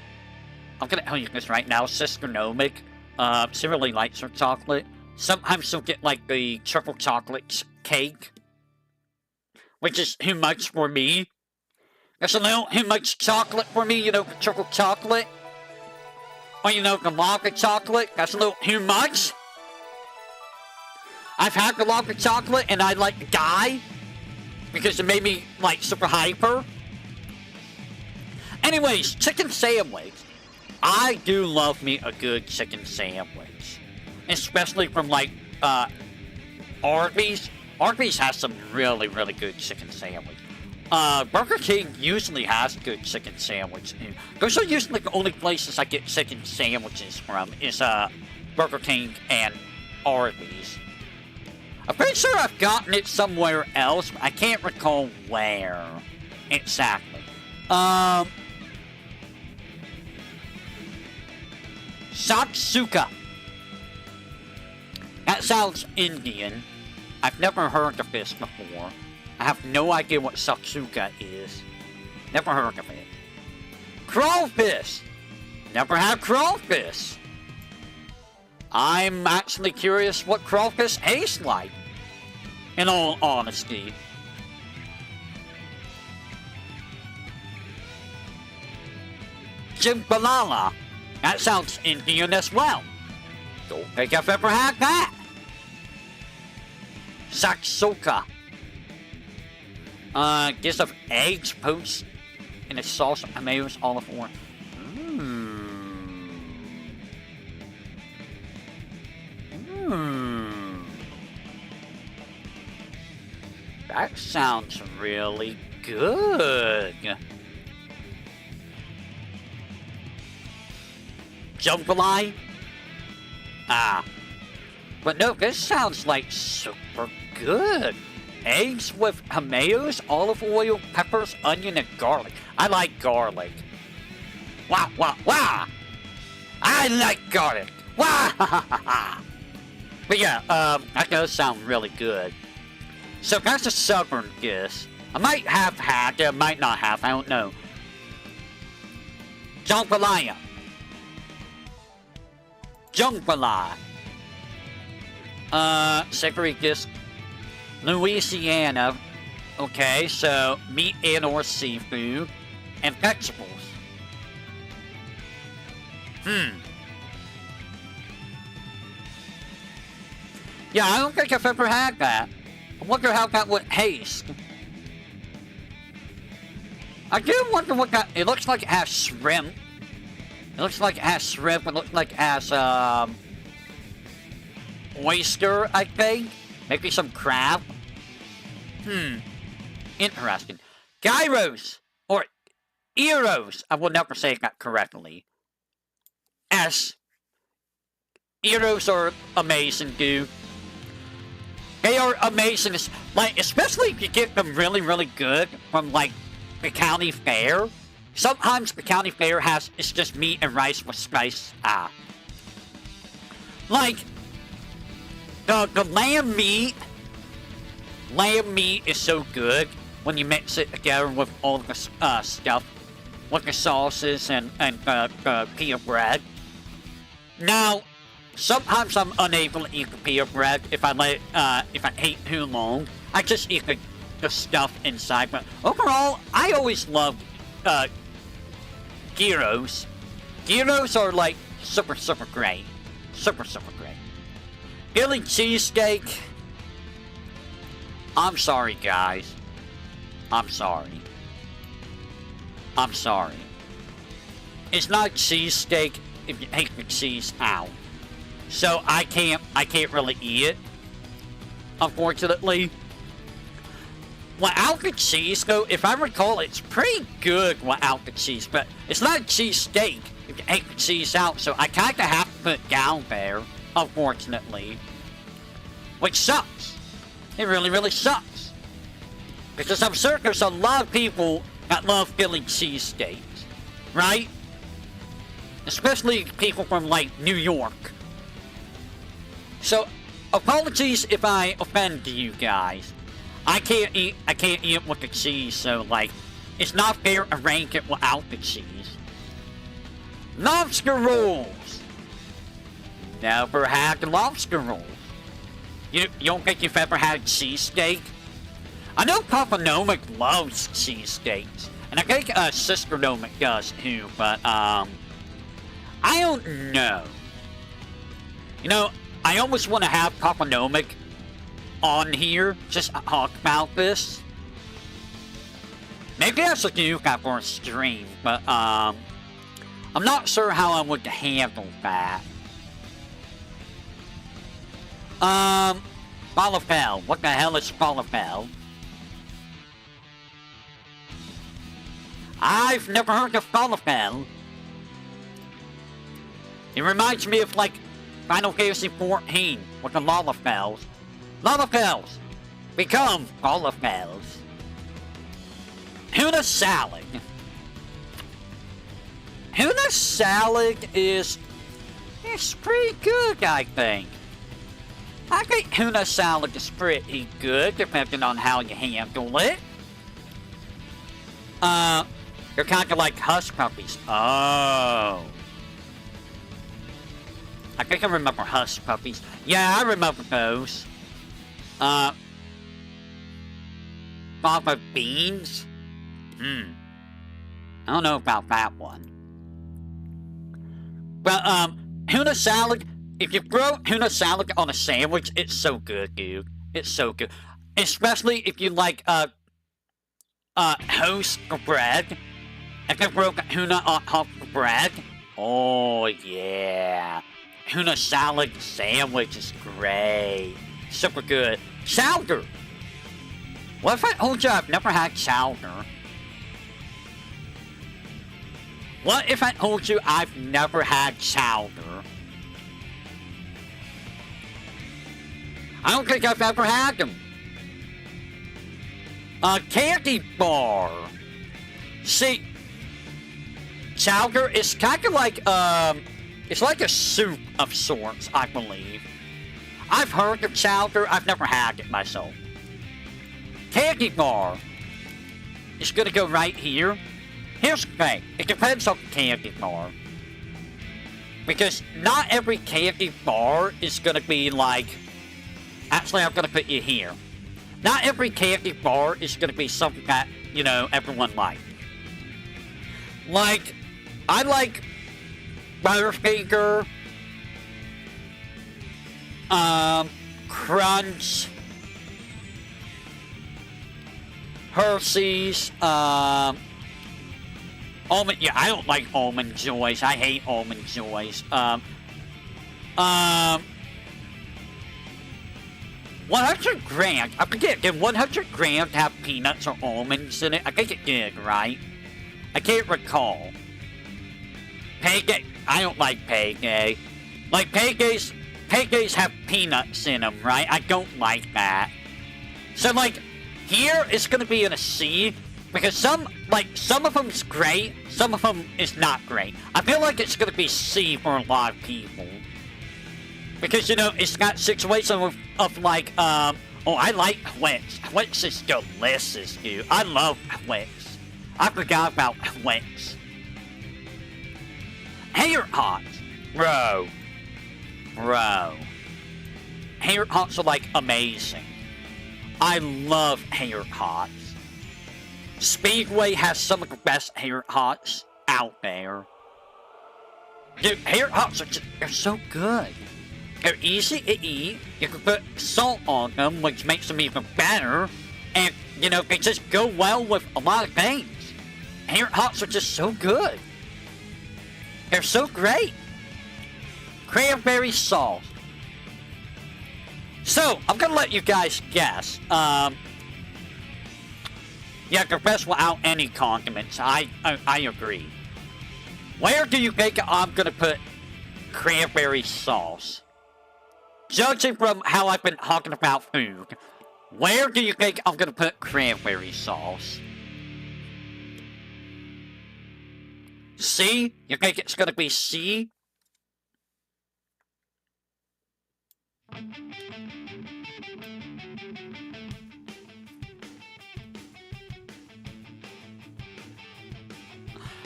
I'm gonna tell you this right now, Sisternomic. She really likes her chocolate. Sometimes she'll get like the triple chocolate cake, which is too much for me. That's a little too much chocolate for me, you know, triple chocolate. Or, you know, the lava chocolate. That's a little too much. I've had the lava chocolate and I like die because it made me like super hyper. Anyways, chicken sandwich. I do love me a good chicken sandwich. Especially from like Arby's. Arby's has some really, really good chicken sandwich. Burger King usually has good chicken sandwich. Those are usually the only places I get chicken sandwiches from is Burger King and Arby's. I'm pretty sure I've gotten it somewhere else, but I can't recall where exactly. Satsuka. That sounds Indian. I've never heard of this before. I have no idea what Satsuka is. Never heard of it. Crawfish! Never had crawfish. I'm actually curious what crawfish tastes like. In all honesty. Jambalaya. That sounds Indian as well. Don't think I've ever had that. Saksoka. Gives of eggs poached in a sauce of tomatoes, olive oil. That sounds really good. Jambalaya? But no, this sounds like super good. Eggs with tomatoes, olive oil, peppers, onion, and garlic. I like garlic. Wow, wow, wow! I like garlic! Wow! But yeah, that does sound really good. So that's a southern dish. I might have had it, I might not have, I don't know. Jambalaya. Jambalaya. Savory dish. Louisiana. Okay, so meat and or seafood. And vegetables. Yeah, I don't think I've ever had that. I wonder how that would taste. I do wonder what that... It looks like it has shrimp. It looks like it has shrimp. It looks like it has, oyster, I think. Maybe some crab. Interesting. Gyros. Or Eros. I will never say that correctly. Eros are amazing, dude. They are amazing. Like, especially if you get them really, really good from, like, the county fair. Sometimes the county fair it's just meat and rice with spice. Like, the lamb meat is so good when you mix it together with all the stuff, with the sauces and pita bread. Now, sometimes I'm unable to eat the pita bread if I eat too long. I just eat the stuff inside. But overall, I always loved gyros. Gyros are like super, super great. Super, super great. Philly cheesesteak. I'm sorry, guys. I'm sorry. I'm sorry. It's not cheesesteak if you take the cheese out. So I can't really eat it, unfortunately. Without the cheese, though, if I recall, it's pretty good without the cheese, but it's not a cheese steak if you take the cheese out, so I kind of have to put it down there, unfortunately. Which sucks. It really, really sucks. Because I'm certain there's a lot of people that love Philly cheesesteaks, right? Especially people from, like, New York. So, apologies if I offend you guys. I can't eat it with the cheese, so, like, it's not fair to rank it without the cheese. Lobster rolls. never had lobster rolls. You don't think you've ever had cheesesteak? I know Papa Nomic loves cheesesteaks, and I think Sister Nomic does too, but I don't know. You know, I almost want to have Papa Nomic on here, just talk about this. Maybe I should do that for a stream, but I'm not sure how I would handle that. Falafel. What the hell is falafel? I've never heard of falafel. It reminds me of, like, Final Fantasy 14 with the Lalafels. Lalafels! Become falafels. Tuna salad. Tuna salad is pretty good, I think. I think tuna salad is pretty good, depending on how you handle it. They're kind of like hush puppies. Oh. I think I remember hush puppies. Yeah, I remember those. Fava beans? I don't know about that one. But, tuna salad, if you throw tuna salad on a sandwich, it's so good, dude. It's so good. Especially if you like, toast bread. If you throw tuna on top of bread. Oh, yeah. Tuna salad sandwich is great. Super good. Chowder. What if I told you I've never had chowder? What if I told you I've never had chowder? I don't think I've ever had them. A candy bar. See, chowder is kind of like, it's like a soup of sorts, I believe. I've heard of chowder, I've never had it myself. Candy bar. It's gonna go right here. Here's the thing, it depends on the candy bar. Because not every candy bar is gonna be like... Actually, I'm gonna put you here. Not every candy bar is gonna be something that, you know, everyone likes. Like, I like Butterfinger, Crunch, Hershey's, Almond, yeah, I don't like Almond Joys. I hate Almond Joys. 100 grams. I forget, did 100 grams have peanuts or almonds in it? I think it did, right? I can't recall. Payday. I don't like payday. Like, paydays have peanuts in them, right? I don't like that. So, like, here it's gonna be in a C, because some of them's great, some of them is not great. I feel like it's gonna be C for a lot of people. Because, you know, it's got situations of like, oh, I like Twix. Twix is delicious, dude. I love Twix. I forgot about Twix. Hair Hots. Bro. Hair Hots are, like, amazing. I love Hair Hots. Speedway has some of the best Hair Hots out there. Dude, Hair Hots are just, they're so good. They're easy to eat. You can put salt on them, which makes them even better. And, you know, they just go well with a lot of things. Hair Hots are just so good. They're so great. Cranberry sauce. So, I'm gonna let you guys guess. Yeah, they're best without any condiments. I agree. Where do you think I'm gonna put cranberry sauce? Judging from how I've been talking about food, where do you think I'm gonna put cranberry sauce? C? You think it's gonna be C?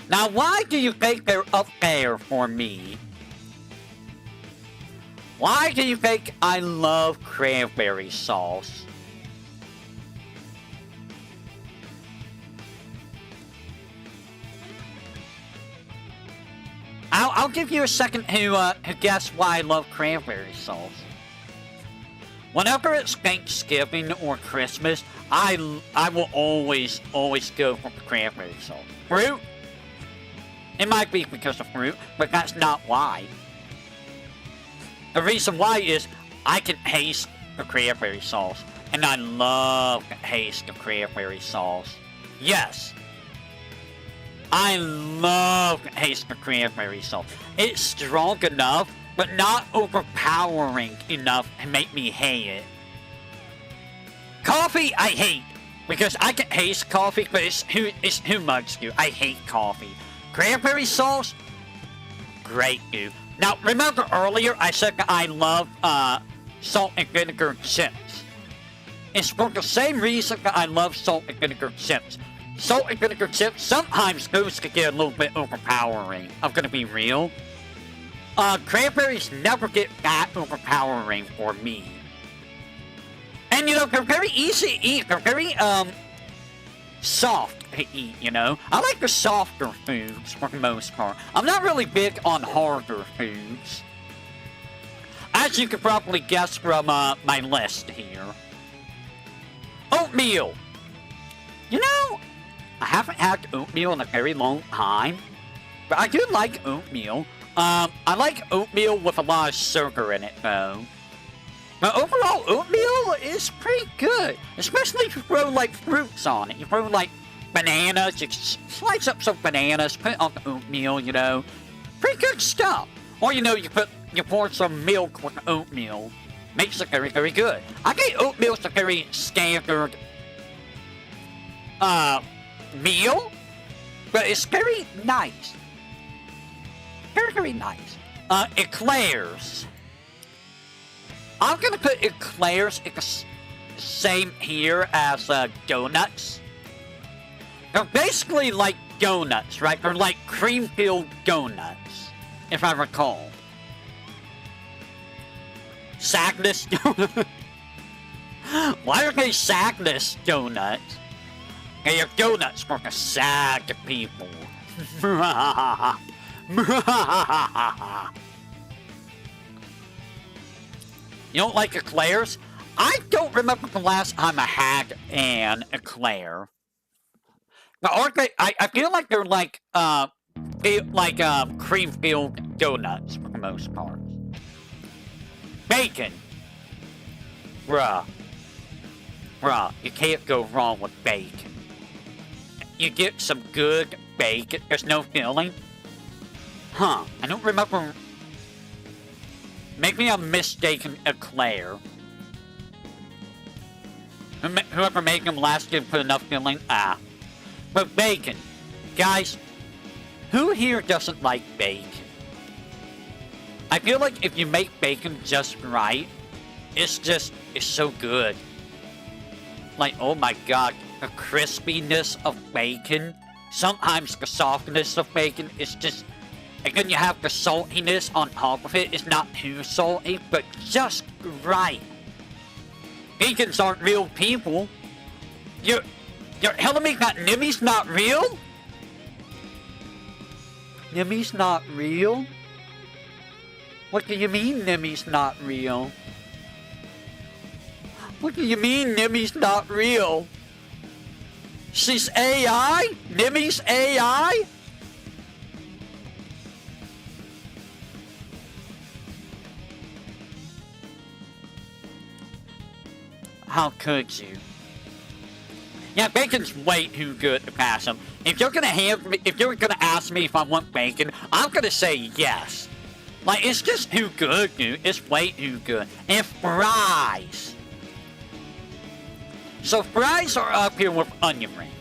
Now, why do you think they're up there for me? Why do you think I love cranberry sauce? I'll give you a second to guess why I love cranberry sauce. Whenever it's Thanksgiving or Christmas, I will always go for the cranberry sauce. Fruit? It might be because of fruit, but that's not why. The reason why is I can taste the cranberry sauce, and I love the taste of cranberry sauce. Yes. I love the taste of cranberry sauce. It's strong enough, but not overpowering enough to make me hate it. Coffee, I hate. Because I can taste coffee, but it's too much, dude. I hate coffee. Cranberry sauce? Great, dude. Now, remember earlier I said that I love salt and vinegar chips. It's for the same reason that I love salt and vinegar chips. Salt and vinegar chips, sometimes those can get a little bit overpowering. I'm gonna be real. Cranberries never get that overpowering for me. And you know, they're very easy to eat. They're very, soft to eat, you know? I like the softer foods for the most part. I'm not really big on harder foods. As you can probably guess from, my list here. Oatmeal. You know, I haven't had oatmeal in a very long time. But I do like oatmeal. I like oatmeal with a lot of sugar in it, though. But overall, oatmeal is pretty good. Especially if you throw, like, fruits on it. You throw, like, bananas. You slice up some bananas, put it on the oatmeal, you know. Pretty good stuff. Or, you know, you pour some milk with the oatmeal. Makes it very, very good. I think oatmeal's a very standard, meal. But it's very nice. Very, very nice. Eclairs. I'm gonna put eclairs in the same here as donuts. They're basically like donuts, right? They're like cream-filled donuts, if I recall. Sagness donuts. Why are they Sagness donuts? They are donuts for the sad people. You don't like eclairs? I don't remember the last time I had an eclair. But aren't they? I feel like they're like cream-filled donuts for the most part. Bacon. Bruh, you can't go wrong with bacon. You get some good bacon. There's no filling. Huh, I don't remember. Maybe I'm mistaken eclair. Whoever made them last didn't put enough filling. But bacon. Guys, who here doesn't like bacon? I feel like if you make bacon just right, it's so good. Like, oh my god, the crispiness of bacon. Sometimes the softness of bacon is just... And then you have the saltiness on top of it. It's not too salty, but just right. Vegans aren't real people. You're telling me that Nimmy's not real? Nimmy's not real? What do you mean Nimmy's not real? What do you mean Nimmy's not real? She's AI? Nimmy's AI? How could you? Yeah, bacon's way too good to pass them. If you're gonna ask me if I want bacon, I'm gonna say yes. Like, it's just too good, dude. It's way too good. And fries. So fries are up here with onion rings.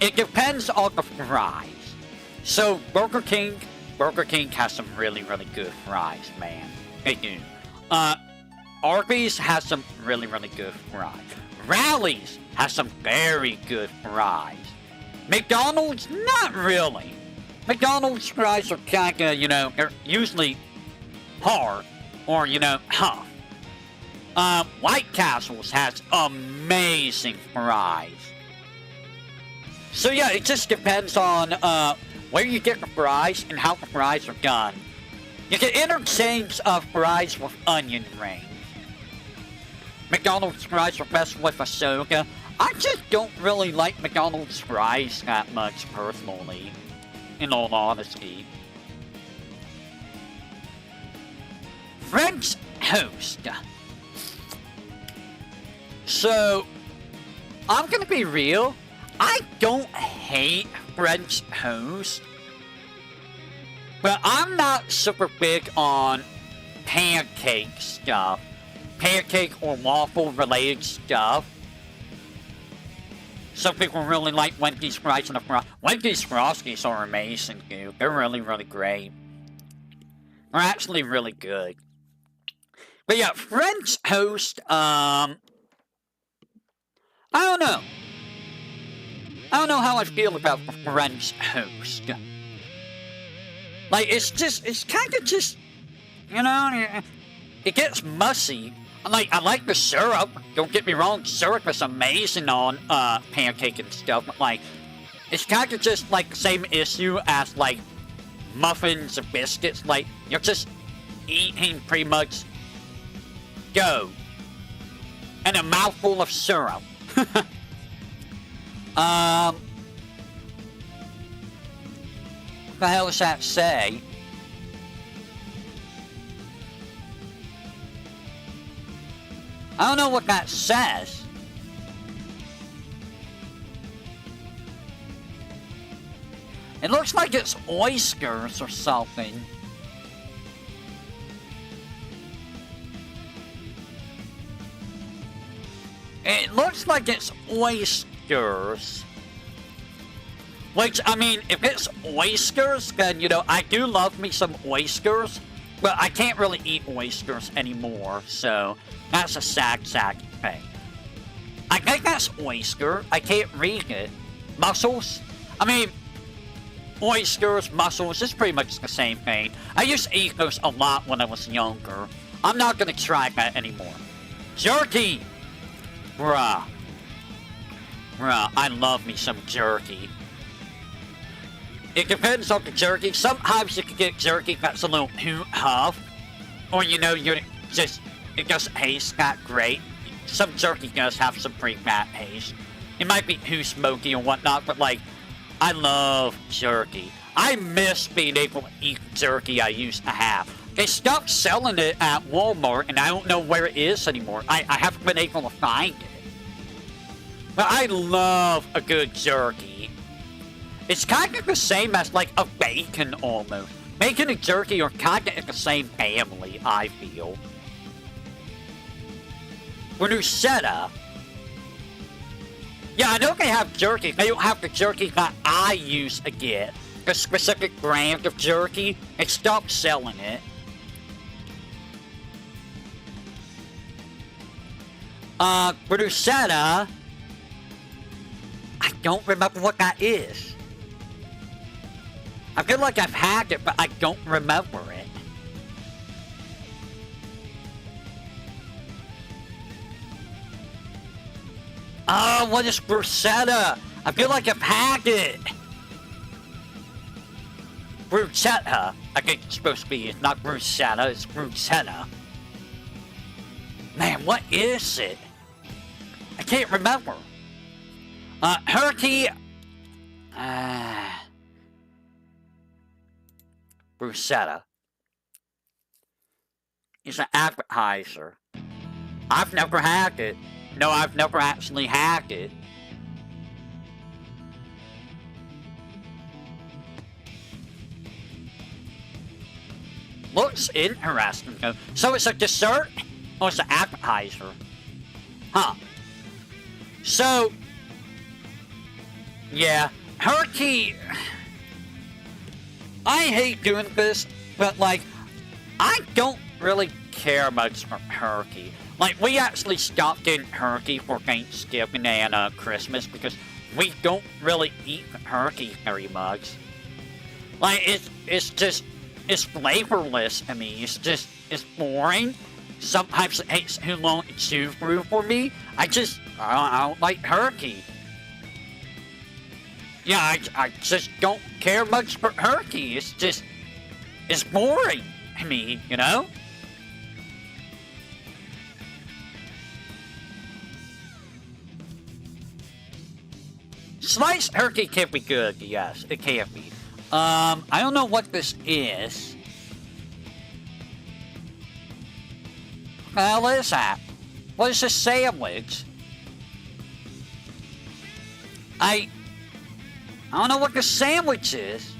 It depends on the fries. So Burger King has some really, really good fries, man. They do. Arby's has some really, really good fries. Rally's has some very good fries. McDonald's, not really. McDonald's fries are kinda, you know, they're usually hard. Or, you know, White Castles has amazing fries. So yeah, it just depends on where you get the fries and how the fries are done. You can interchange fries with onion rings. McDonald's fries are best with a soda. I just don't really like McDonald's fries that much personally, in all honesty. French toast. So, I'm gonna be real. I don't hate French toast, but I'm not super big on pancake stuff. Pancake or waffle related stuff. Some people really like Wendy's fries and the fries. Wendy's Frosties are amazing, dude. They're really, really great. They're actually really good. But yeah, French toast, I don't know. I don't know how I feel about French toast. Like, it's kind of just, you know, it gets mushy. Like, I like the syrup. Don't get me wrong, syrup is amazing on pancake and stuff. But like, it's kind of just like the same issue as like muffins and biscuits. Like, you're just eating pretty much dough and a mouthful of syrup. What the hell does that say? I don't know what that says. It looks like it's oysters or something. It looks like it's oysters. Which, I mean, if it's oysters, then, you know, I do love me some oysters. But I can't really eat oysters anymore, so that's a sad thing. I think that's oyster. I can't read it. Mussels? I mean, oysters, mussels, it's pretty much the same thing. I used to eat those a lot when I was younger. I'm not gonna try that anymore. Jerky! Bruh. Bruh, I love me some jerky. It depends on the jerky. Sometimes you can get jerky that's a little too tough. Or, you know, it doesn't taste that great. Some jerky does have some pretty bad taste. It might be too smoky or whatnot, but like, I love jerky. I miss being able to eat jerky I used to have. They stopped selling it at Walmart, and I don't know where it is anymore. I haven't been able to find it. But I love a good jerky. It's kind of the same as like a bacon almost. Bacon and jerky are kind of in the same family, I feel. Bruschetta. Yeah, I know they have jerky. They don't have the jerky that I used to get. The specific brand of jerky. They stopped selling it. Bruschetta. I don't remember what that is. I feel like I've had it, but I don't remember it. Oh, what is bruschetta? I feel like I've had it. Bruschetta. I think it's supposed to be. It's not bruschetta, it's bruschetta. Man, what is it? I can't remember. Turkey. Bruschetta. It's an appetizer. I've never had it. No, I've never actually had it. Looks interesting though. So it's a dessert or it's an appetizer? Huh. So, yeah, turkey. I hate doing this, but like, I don't really care much for turkey. Like, we actually stopped getting turkey for Thanksgiving and Christmas because we don't really eat turkey very much. Like, it's flavorless. I mean, is boring. Sometimes it takes too long to chew through for me. I don't like turkey. Yeah, I just don't care much for turkey. It's boring to me, you know? Sliced turkey can be good, yes, it can be. I don't know what this is. What the hell is that? What is this sandwich? I don't know what the sandwich is.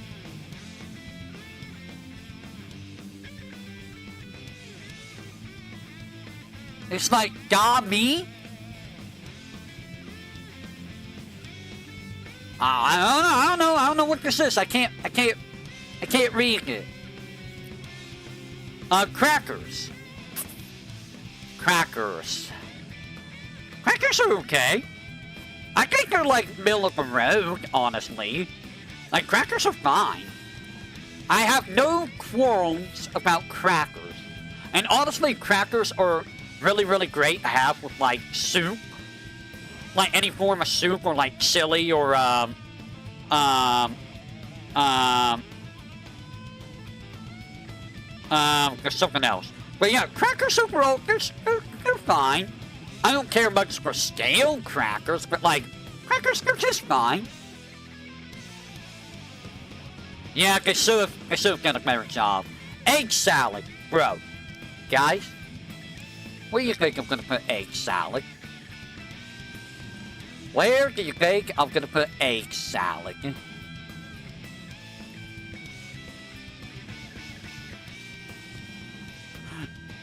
It's like me. I don't know what this is. I can't read it. Crackers. Crackers are okay. I think they're like middle of the road, honestly. Like, crackers are fine. I have no quarrels about crackers. And honestly, crackers are really, really great to have with, like, soup. Like, any form of soup, or, like, chili, or, there's something else. But yeah, crackers overall, they're fine. I don't care much for stale crackers, but, like, crackers, they're just fine. Yeah, they should have done a better job. Egg salad, bro. Guys, where do you think I'm gonna put egg salad? Where do you think I'm gonna put egg salad?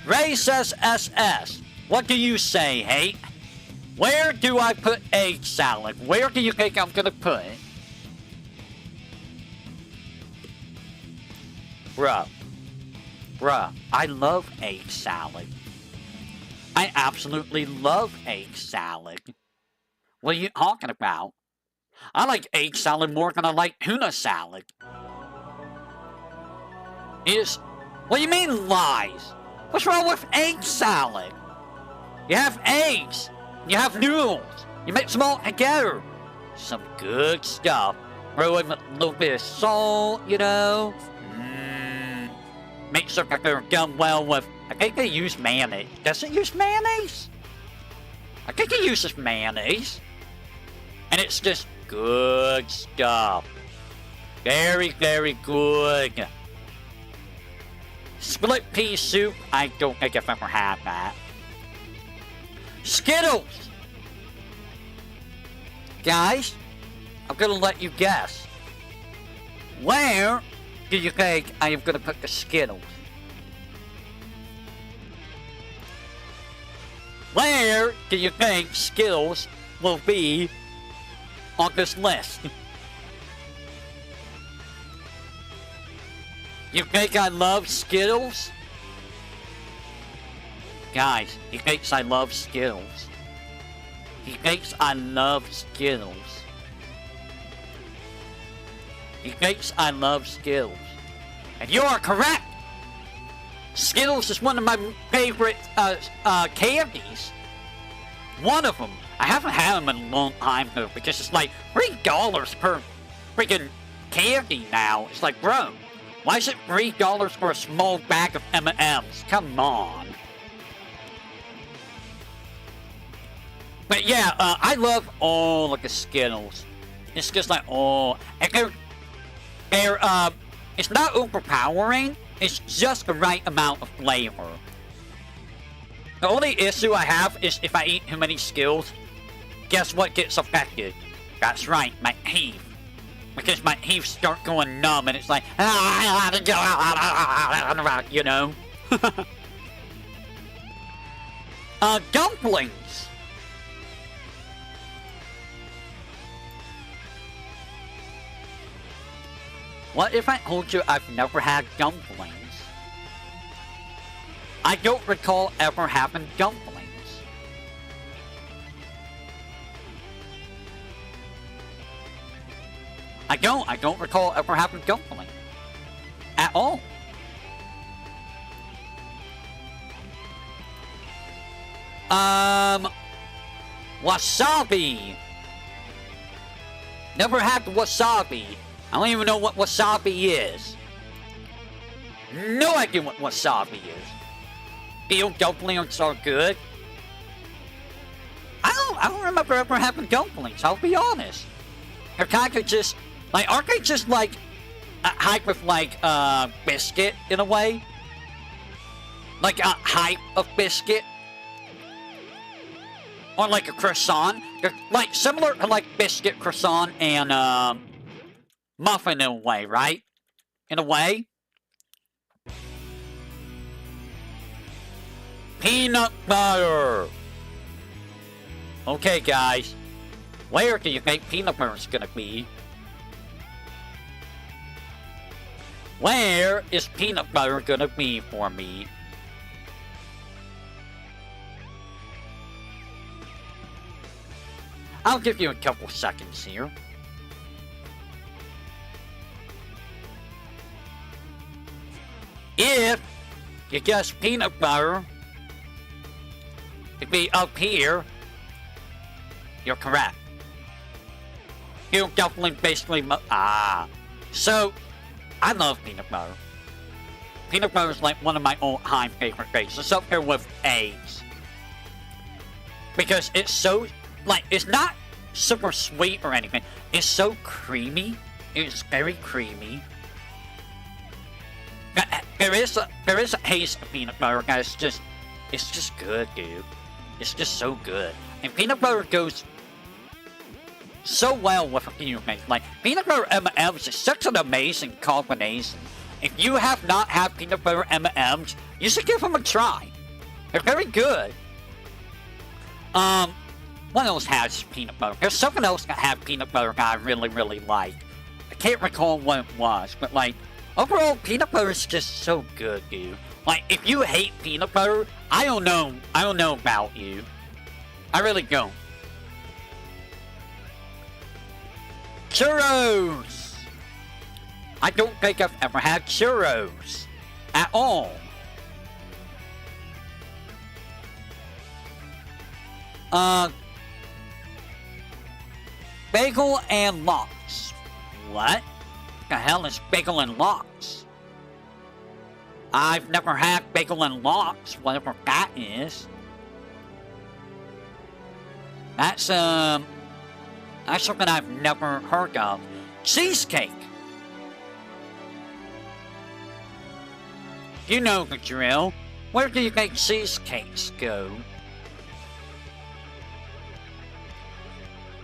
Ray says SS. What do you say, hey? Where do I put egg salad? Where do you think I'm gonna put it? Bruh, I love egg salad. I absolutely love egg salad. What are you talking about? I like egg salad more than I like tuna salad. What do you mean lies? What's wrong with egg salad? You have eggs. You have noodles. You mix them all together. Some good stuff. Throw in a little bit of salt, you know. Make sure that they're done well with... I think they use mayonnaise. Does it use mayonnaise? I think it uses mayonnaise. And it's just good stuff. Very, very good. Split pea soup. I don't think I've ever had that. Skittles. Guys, I'm gonna let you guess. Where do you think I am gonna put the Skittles? Where do you think Skittles will be on this list? You think I love Skittles? Guys, he thinks I love Skittles. He thinks I love Skittles. He thinks I love Skittles. And you are correct! Skittles is one of my favorite candies. One of them. I haven't had them in a long time though, because it's like $3 per freaking candy now. It's like, bro, why is it $3 for a small bag of M&M's? Come on. But yeah, I love all of the Skittles. It's just like, oh, and it's not overpowering. It's just the right amount of flavor. The only issue I have is if I eat too many Skittles, guess what gets affected? That's right, my teeth. Because my teeth start going numb and it's like, you know? Dumplings. What if I told you I've never had dumplings? I don't recall ever having dumplings. I don't recall ever having dumplings. At all. Wasabi. Never had wasabi. I don't even know what wasabi is. No idea what wasabi is. Eel dumplings are good. I don't remember ever having dumplings, I'll be honest. They're kind of just, like, aren't they just like a hype of like biscuit in a way? Like a hype of biscuit? Or like a croissant? They're like similar to like biscuit, croissant, and muffin in a way, right? In a way? Peanut butter! Okay, guys. Where do you think peanut butter is gonna be? Where is peanut butter gonna be for me? I'll give you a couple seconds here. If you guess peanut butter to be up here, you're correct. You definitely basically... So, I love peanut butter. Peanut butter is like one of my all-time favorite things. It's up there with eggs. Because it's so... Like, it's not super sweet or anything. It's so creamy. It's very creamy. There is a taste of peanut butter, guys. It's just good, dude. It's just so good. And peanut butter goes so well with a few things. Like, peanut butter M&M's is such an amazing combination. If you have not had peanut butter M&M's, you should give them a try. They're very good. What else has peanut butter? There's something else that had peanut butter that I really, really like. I can't recall what it was, but like, overall, peanut butter is just so good, dude. Like, if you hate peanut butter, I don't know about you. I really don't. Churros! I don't think I've ever had churros. At all. Bagel and lox. What the hell is bagel and lox? I've never had bagel and lox, whatever that is. That's something I've never heard of. Cheesecake. You know the drill. Where do you think cheesecakes go?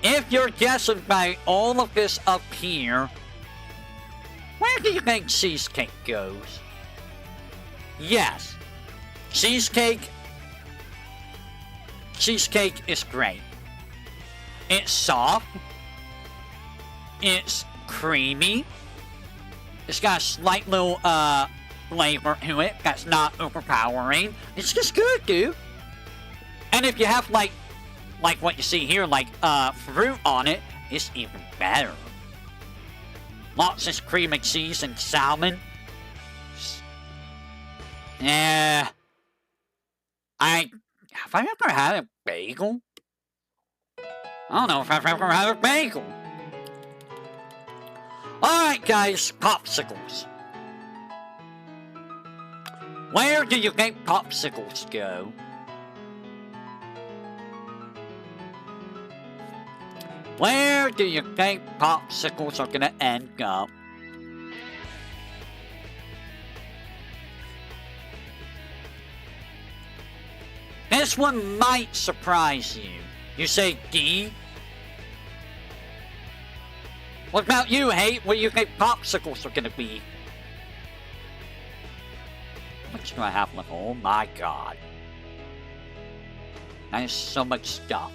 If you're guessing by all of this up here, where do you think cheesecake goes? Yes, cheesecake is great. It's soft. It's creamy. It's got a slight little flavor to it that's not overpowering. It's just good, dude. And if you have like what you see here, like fruit on it, it's even better. Lots of cream and cheese and salmon. Yeah. Have I ever had a bagel? I don't know if I've ever had a bagel. Alright, guys, popsicles. Where do you think popsicles go? Where do you think popsicles are gonna end up? This one might surprise you. You say D? What about you, Hey? Where do you think popsicles are gonna be? How much do I have left? Oh my god. That is so much stuff.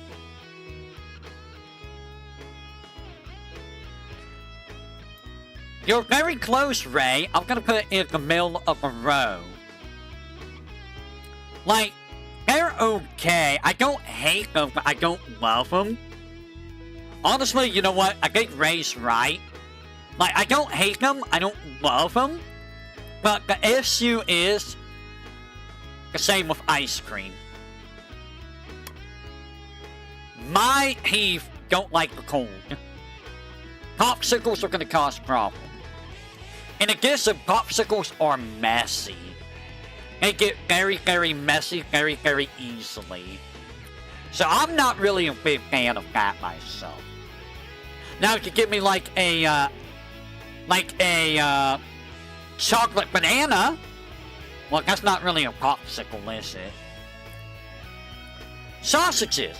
You're very close, Ray. I'm gonna put it in the middle of a row. Like, they're okay. I don't hate them, but I don't love them. Honestly, you know what? I think Ray's right. Like, I don't hate them. I don't love them. But the issue is the same with ice cream. My Heath don't like the cold. Popsicles are gonna cause problems. In addition, popsicles are messy. They get very, very messy very, very easily. So I'm not really a big fan of that myself. Now, if you give me like a chocolate banana, well, that's not really a popsicle, is it? Sausages.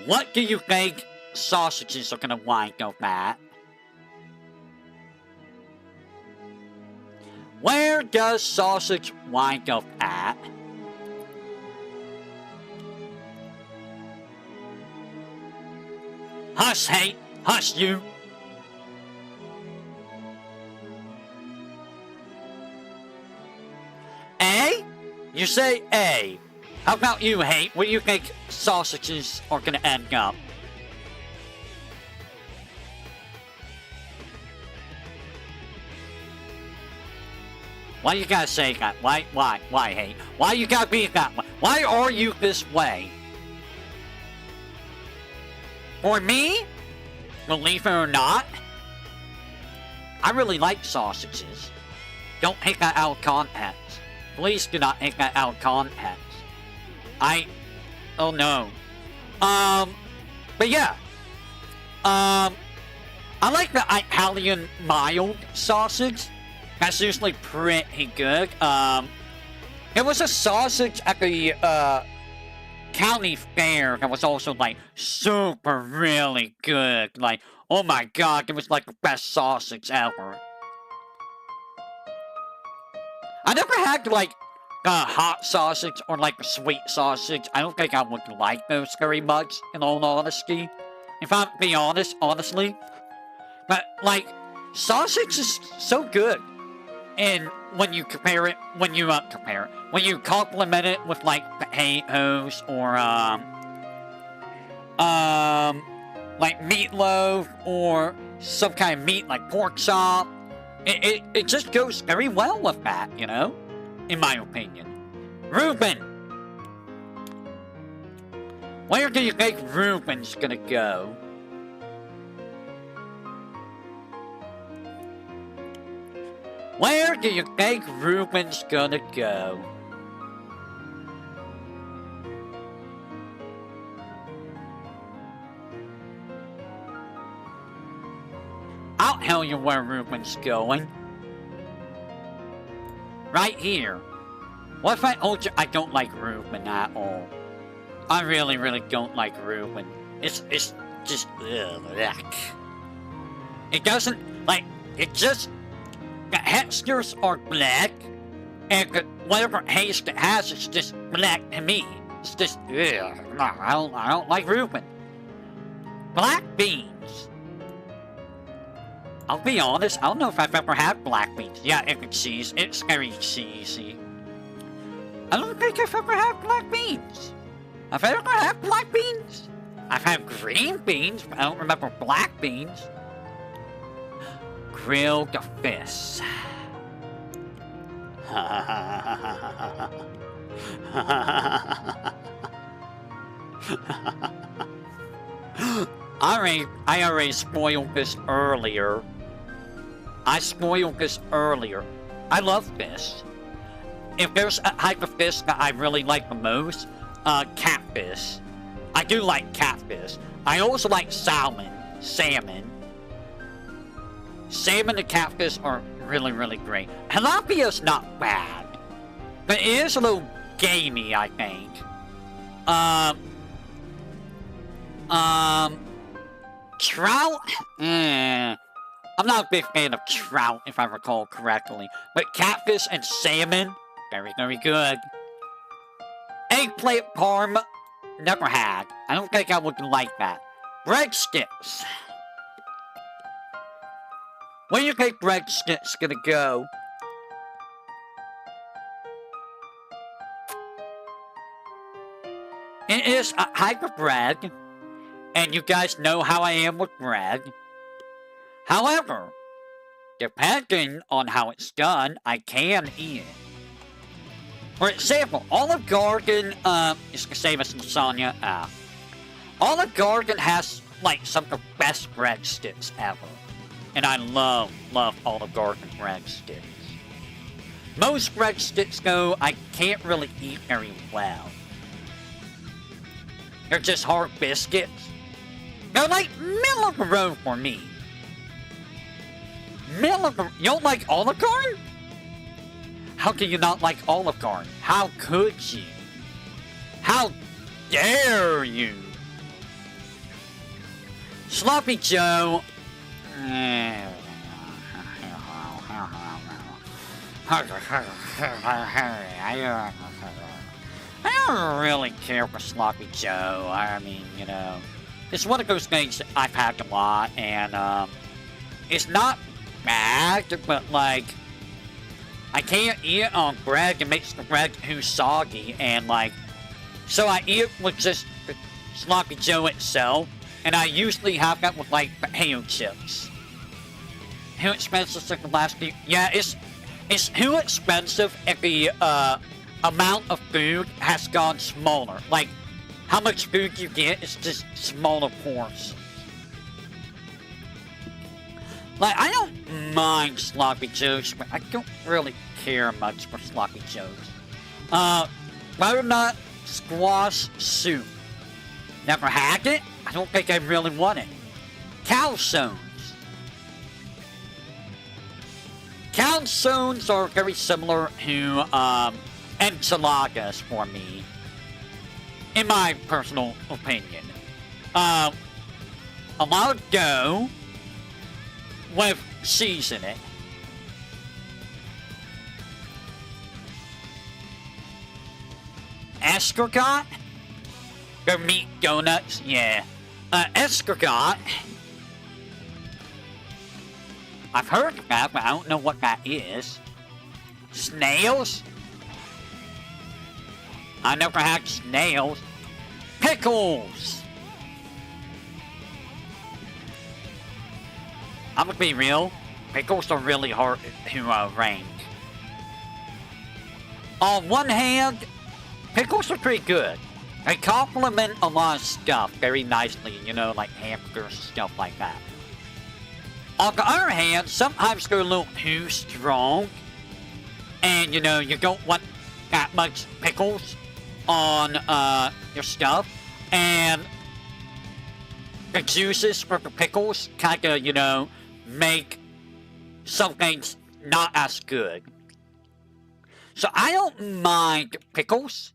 What do you think sausages are gonna wind up at? Where does sausage wind up at? Hush, hey! Hush, you! A? You say A. How about you, Hate? Where do you think sausages are gonna end up? Why you gotta say that? Why, Hate? Why you gotta be that way? Why are you this way? For me, believe it or not, I really like sausages. Don't take that out of context. Please do not take that out of context. Oh no. But yeah. I like the Italian mild sausage. That's usually pretty good. There was a sausage at the, county fair that was also, like, super really good. Like, oh my god, it was, like, the best sausage ever. I never had, like, hot sausage or, like, a sweet sausage. I don't think I would like those very much, in all honesty. If I'm being honest, honestly. But, like, sausage is so good. And when you compare it, when you complement it with, like, potatoes or, like meatloaf or some kind of meat like pork chop, it just goes very well with that, you know? In my opinion. Reuben! Where do you think Reuben's gonna go? Where do you think Reuben's gonna go? I'll tell you where Reuben's going. Right here. What if I told you I don't like Reuben at all? I really, really don't like Reuben. It's just, ugh. It doesn't, like, it just... The textures are black, and whatever taste it has is just black to me. It's just, ugh, no, I don't like Reuben. Black beans. I'll be honest, I don't know if I've ever had black beans. Yeah, it's cheese. It's very cheesy. I don't think I've ever had black beans. Have I ever had black beans? I've had green beans, but I don't remember black beans. Grilled fish. I already spoiled this earlier. I spoiled this earlier. I love fish. If there's a type of fish that I really like the most, catfish. I do like catfish. I also like salmon. Salmon and catfish are really, really great. Tilapia's not bad, but it is a little gamey, I think. Trout? I'm not a big fan of trout, if I recall correctly. But catfish and salmon, very, very good. Eggplant parm, never had. I don't think I would like that. Breadsticks. Where do you think breadsticks gonna go? It is a type of bread, and you guys know how I am with bread. However, depending on how it's done, I can eat it. For example, Olive Garden, is the same as lasagna. Olive Garden has, like, some of the best breadsticks ever. And I love Olive Garden breadsticks. Most breadsticks, though, I can't really eat very well. They're just hard biscuits. They're like middle of the road for me. You don't like Olive Garden? How can you not like Olive Garden? How could you? How dare you? Sloppy Joe. I don't really care for Sloppy Joe. I mean, you know, it's one of those things that I've had a lot, and it's not bad, but like, I can't eat it on bread. It makes the bread too soggy, and like, so I eat it with just the Sloppy Joe itself, and I usually have that with like potato chips. Too expensive for the last few. Yeah, it's too expensive if the amount of food has gone smaller. Like, how much food you get is just smaller portions. Like, I don't mind Sloppy Joes, but I don't really care much for Sloppy Joes. Butternut squash soup. Never had it. I don't think I really want it. Calzones. Calzones are very similar to enchiladas for me, in my personal opinion. A lot of dough with cheese in it. Escargot? They're meat donuts, yeah. Escargot. I've heard of that, but I don't know what that is. Snails? I never had snails. Pickles! I'm gonna be real. Pickles are really hard to rank. On one hand, pickles are pretty good. They complement a lot of stuff very nicely, you know, like hamburgers and stuff like that. On the other hand, sometimes they're a little too strong. And, you know, you don't want that much pickles on your stuff. And the juices for the pickles kind of, you know, make some things not as good. So I don't mind pickles.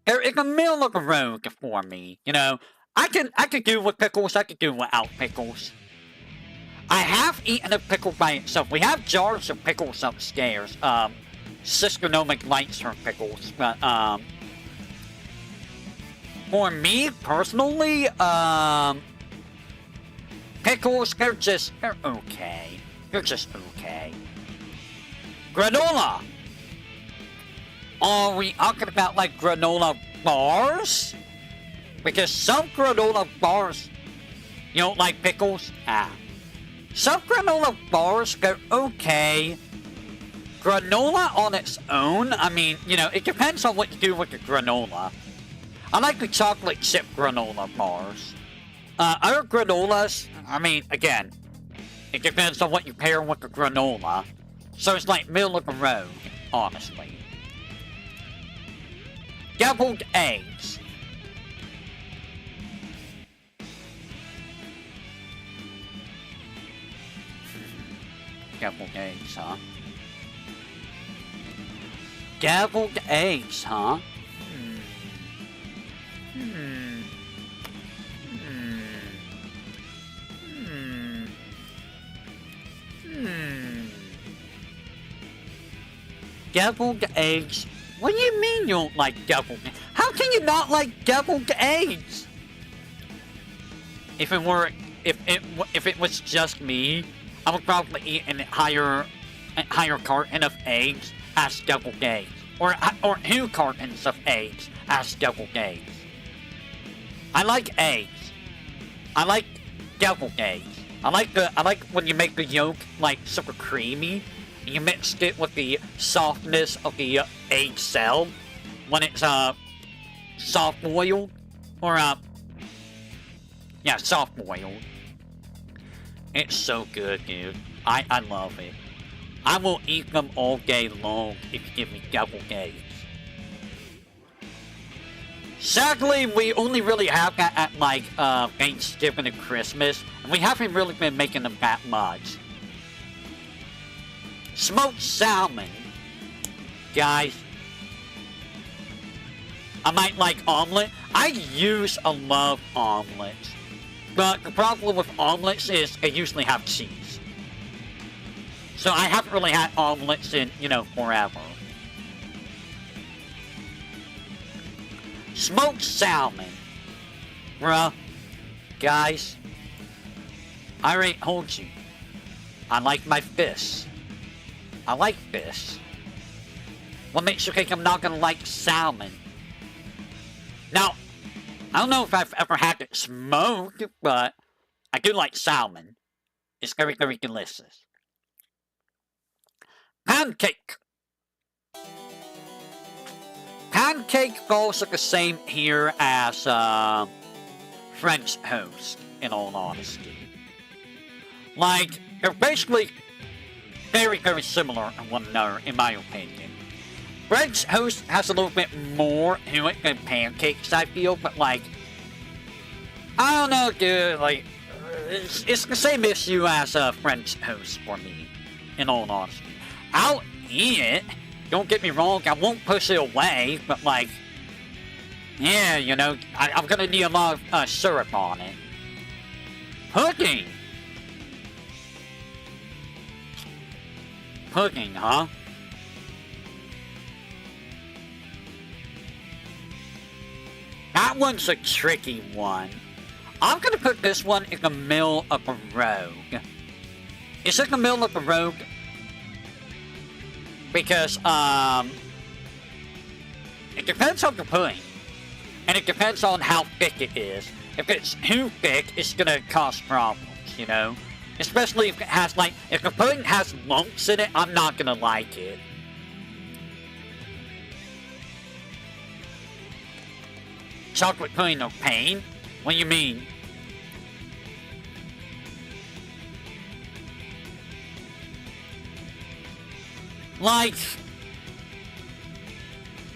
They're in the middle of the road for me, you know. I can do with pickles, I can do without pickles. I have eaten a pickle by itself. We have jars of pickles upstairs. Sysconomic lights for pickles, but for me personally, pickles, they're okay. They're just okay. Granola! Are we talking about like granola bars? Because some granola bars, you don't like pickles? Some granola bars, they're okay. Granola on its own, I mean, you know, it depends on what you do with the granola. I like the chocolate chip granola bars. Other granolas, I mean, again, it depends on what you pair with the granola. So it's like middle of the road, honestly. Deviled eggs. Deviled eggs, huh? Deviled eggs, huh? Deviled eggs? What do you mean you don't like deviled eggs? How can you not like deviled eggs? If it was just me, I would probably eat a higher carton of eggs as deviled eggs, or 2 cartons of eggs as deviled eggs. I like eggs. I like deviled eggs. I like when you make the yolk like super creamy. You mixed it with the softness of the egg cell. when it's soft boiled, or yeah, soft boiled. It's so good, dude. I love it. I will eat them all day long if you give me double days. Sadly, we only really have that at like Thanksgiving and Christmas, and we haven't really been making them that much. Smoked salmon, guys. I might like omelet. I use a love omelets, but the problem with omelets is they usually have cheese. So I haven't really had omelets in, you know, forever. Smoked salmon. Bruh. Guys. I already told you. I like my fish. I like fish. What makes you think I'm not gonna like salmon? Now, I don't know if I've ever had it smoked, but I do like salmon. It's very, very delicious. Pancake. Pancake falls like the same here as French toast, in all honesty. Like, they're basically very, very similar to one another, in my opinion. French toast has a little bit more to it than pancakes, I feel, but like, I don't know, dude, like, it's the same issue as French toast for me, in all honesty. I'll eat it, don't get me wrong, I won't push it away, but like, yeah, you know, I'm gonna need a lot of syrup on it. Pudding! Pudding, huh? That one's a tricky one. I'm gonna put this one in the middle of a rogue. It's in the middle of a rogue because, it depends on the pudding. And it depends on how thick it is. If it's too thick, it's gonna cause problems, you know? Especially if it has, like, if the pudding has lumps in it, I'm not gonna like it. Chocolate pudding of pain? What do you mean? Like,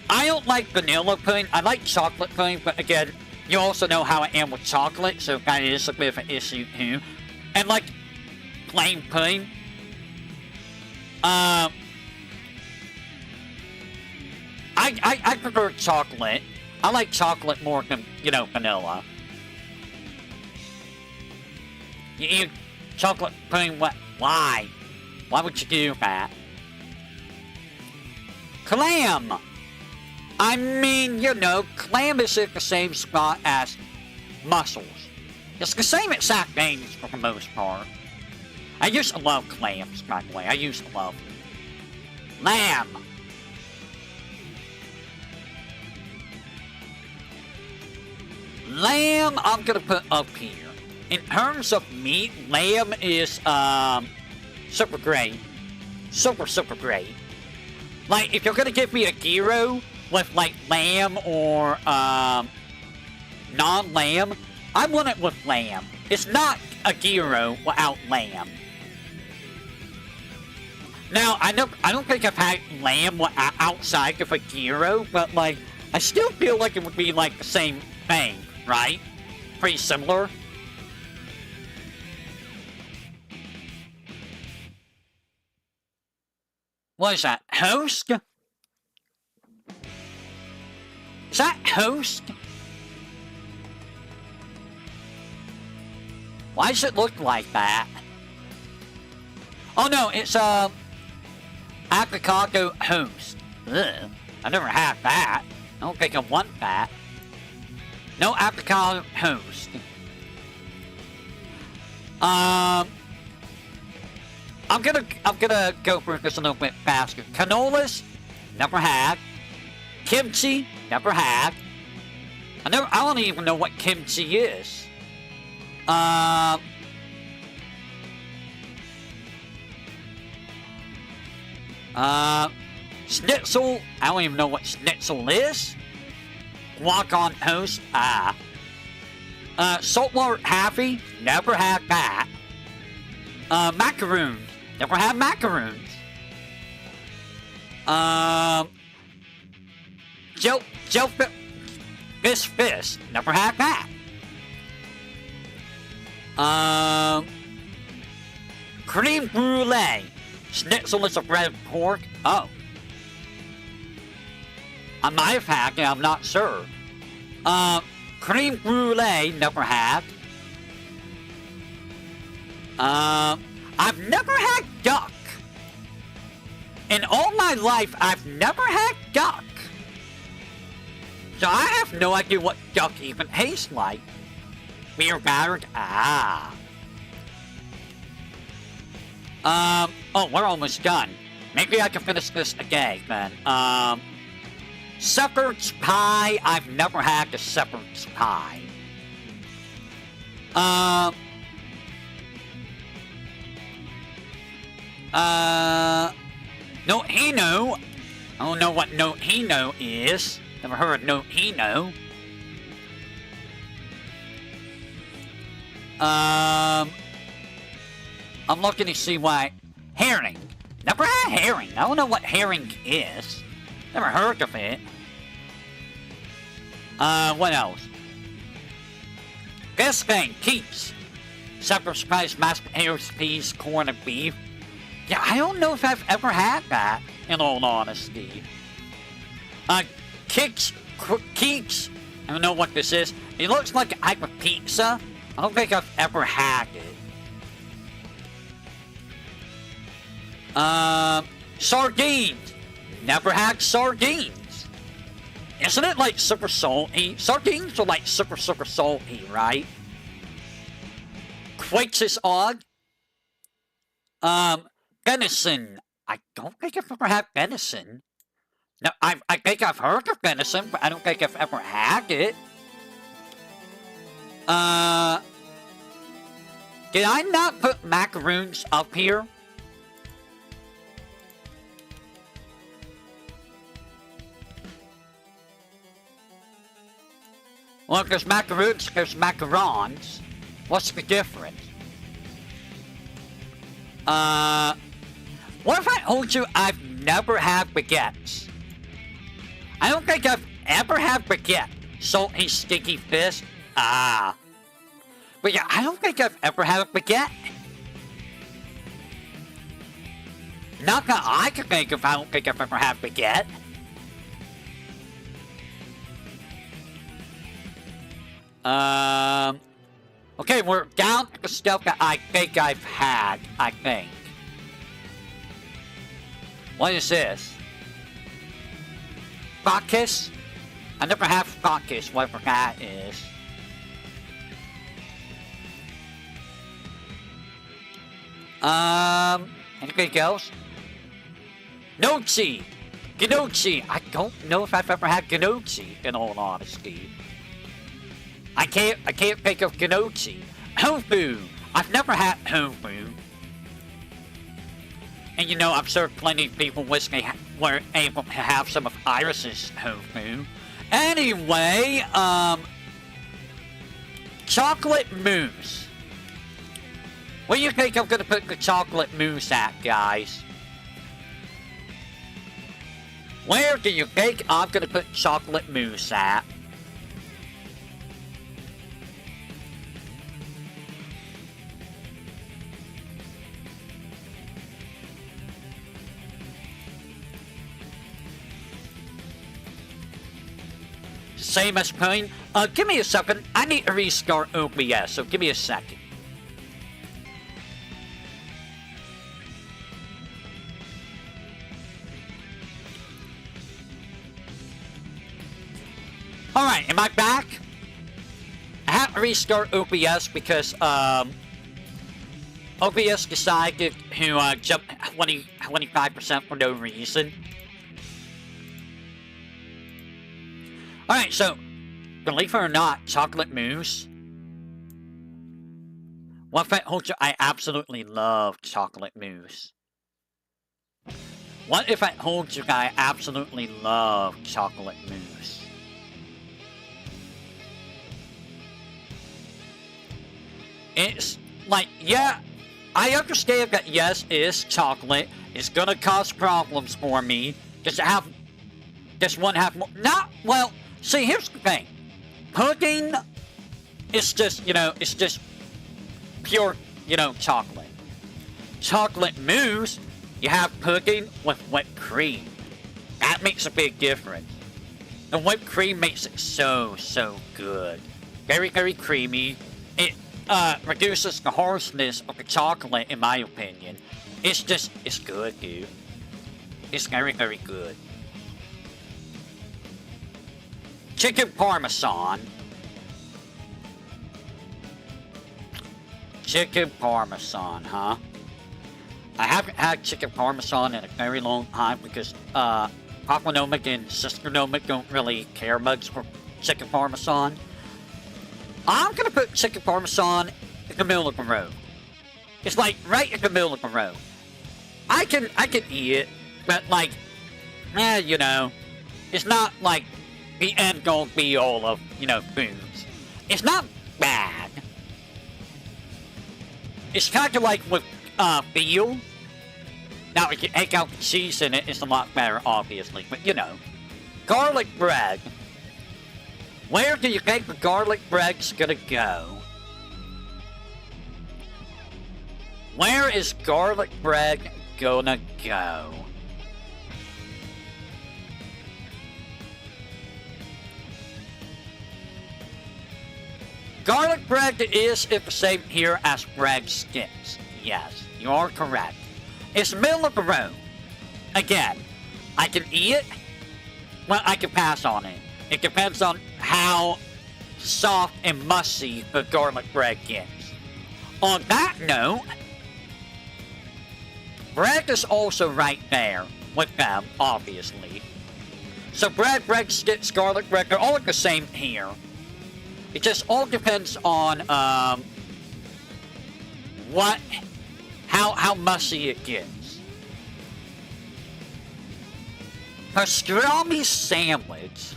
I don't like vanilla pudding. I like chocolate pudding, but again, you also know how I am with chocolate, so that is a bit of an issue too. And like, plain pudding. I prefer chocolate. I like chocolate more than, you know, vanilla. You eat chocolate pudding, what? Why? Why would you do that? Clam! I mean, you know, clam is in the same spot as mussels. It's the same exact things for the most part. I used to love clams, by the way. I used to love them. Lamb! Lamb, I'm gonna put up here. In terms of meat, lamb is, super great. Super, super great. Like, if you're gonna give me a gyro with, like, lamb or, non-lamb, I want it with lamb. It's not a gyro without lamb. Now, I don't think I've had lamb outside of a gyro, but, like, I still feel like it would be, like, the same thing, right? Pretty similar. What is that? Host? Is that host? Why does it look like that? Oh no, it's avocado host. Ugh, I never had that. I don't think I want that. No avocado host. I'm gonna go for this a little bit faster. Cannolis, never had. Kimchi, never had. I don't even know what kimchi is. Schnitzel, I don't even know what schnitzel is. Guac on toast, saltwater taffy, never had that. Macaroons, never had macaroons. Fish, never had that. Cream brulee, schnitzel is a breaded pork. Oh. I might have had it, I'm not sure. Cream brulee, never had. I've never had duck. In all my life, I've never had duck. So I have no idea what duck even tastes like. Beer battered? Oh, we're almost done. Maybe I can finish this again, then. Shepherd's pie. I've never had the shepherd's pie. No-hino. I don't know what no-hino is. Never heard of no-hino. I'm looking to see why. Herring. Never had herring. I don't know what herring is. Never heard of it. What else? This thing, keeps. Shepherd's pie, mashed potatoes, peas, corn, and beef. Yeah, I don't know if I've ever had that, in all honesty. Keeks. I don't know what this is. It looks like a type of pizza. I don't think I've ever had it. Sardines. Never had sardines. Isn't it like super salty? Sardines are like super salty, right? Quakes is odd. Venison. I don't think I've ever had venison. No, I think I've heard of venison, but I don't think I've ever had it. Did I not put macaroons up here? Well, if there's macaroons, there's macarons. What's the difference? What if I told you I've never had baguettes? I don't think I've ever had baguette. Salty, sticky fish. But yeah, I don't think I've ever had a baguette. Not that I can think of, I don't think I've ever had baguette. Okay, we're down to the stuff that I think I've had, I think. What is this? Bacchus? I never have Bacchus, whatever that is. Anything else? Gnocchi! Gnocchi! I don't know if I've ever had gnocchi, in all honesty. I can't think of gnocchi. Tofu! I've never had tofu. And you know, I'm sure plenty of people wish they were able to have some of Iris's tofu. Anyway, chocolate mousse. Where do you think I'm gonna put the chocolate mousse at, guys? Where do you think I'm gonna put chocolate mousse at? Same as plain. Give me a second. I need to restart OBS, so give me a second. Alright, am I back? I have to restart OBS because, OBS decided to, jump 25% for no reason. Alright, so, believe it or not, chocolate mousse. What if I told you I absolutely love chocolate mousse? What if I told you I absolutely love chocolate mousse? It's like, yeah, I understand that yes, it is chocolate. It's gonna cause problems for me. Does it have, does one have more? Not, well, see, here's the thing. Pudding is just, you know, it's just pure, you know, chocolate. Chocolate mousse, you have pudding with whipped cream. That makes a big difference. The whipped cream makes it so good. Very, very creamy. It reduces the harshness of the chocolate, in my opinion. It's just, it's good, dude. It's very, very good. Chicken parmesan. Chicken parmesan, huh? I haven't had chicken parmesan in a very long time because Papa Nomic and Sister Nomic don't really care much for chicken parmesan. I'm gonna put chicken parmesan in the middle of the road. It's like right in the middle of the road. I can eat it, but like, you know, it's not like the end all be all of, you know, foods. It's not bad. It's kind of like with veal. Now, if you take out the cheese in it, it's a lot better, obviously. But, you know, garlic bread. Where do you think the garlic bread's gonna go? Where is garlic bread gonna go? Garlic bread is the same here as breadsticks. Yes, you are correct. It's middle of the road. Again, I can eat it, well, I can pass on it. It depends on how soft and mushy the garlic bread gets. On that note, bread is also right there with them, obviously. So bread, breadsticks, garlic bread, they're all the same here. It just all depends on how mushy it gets. Pastrami sandwich.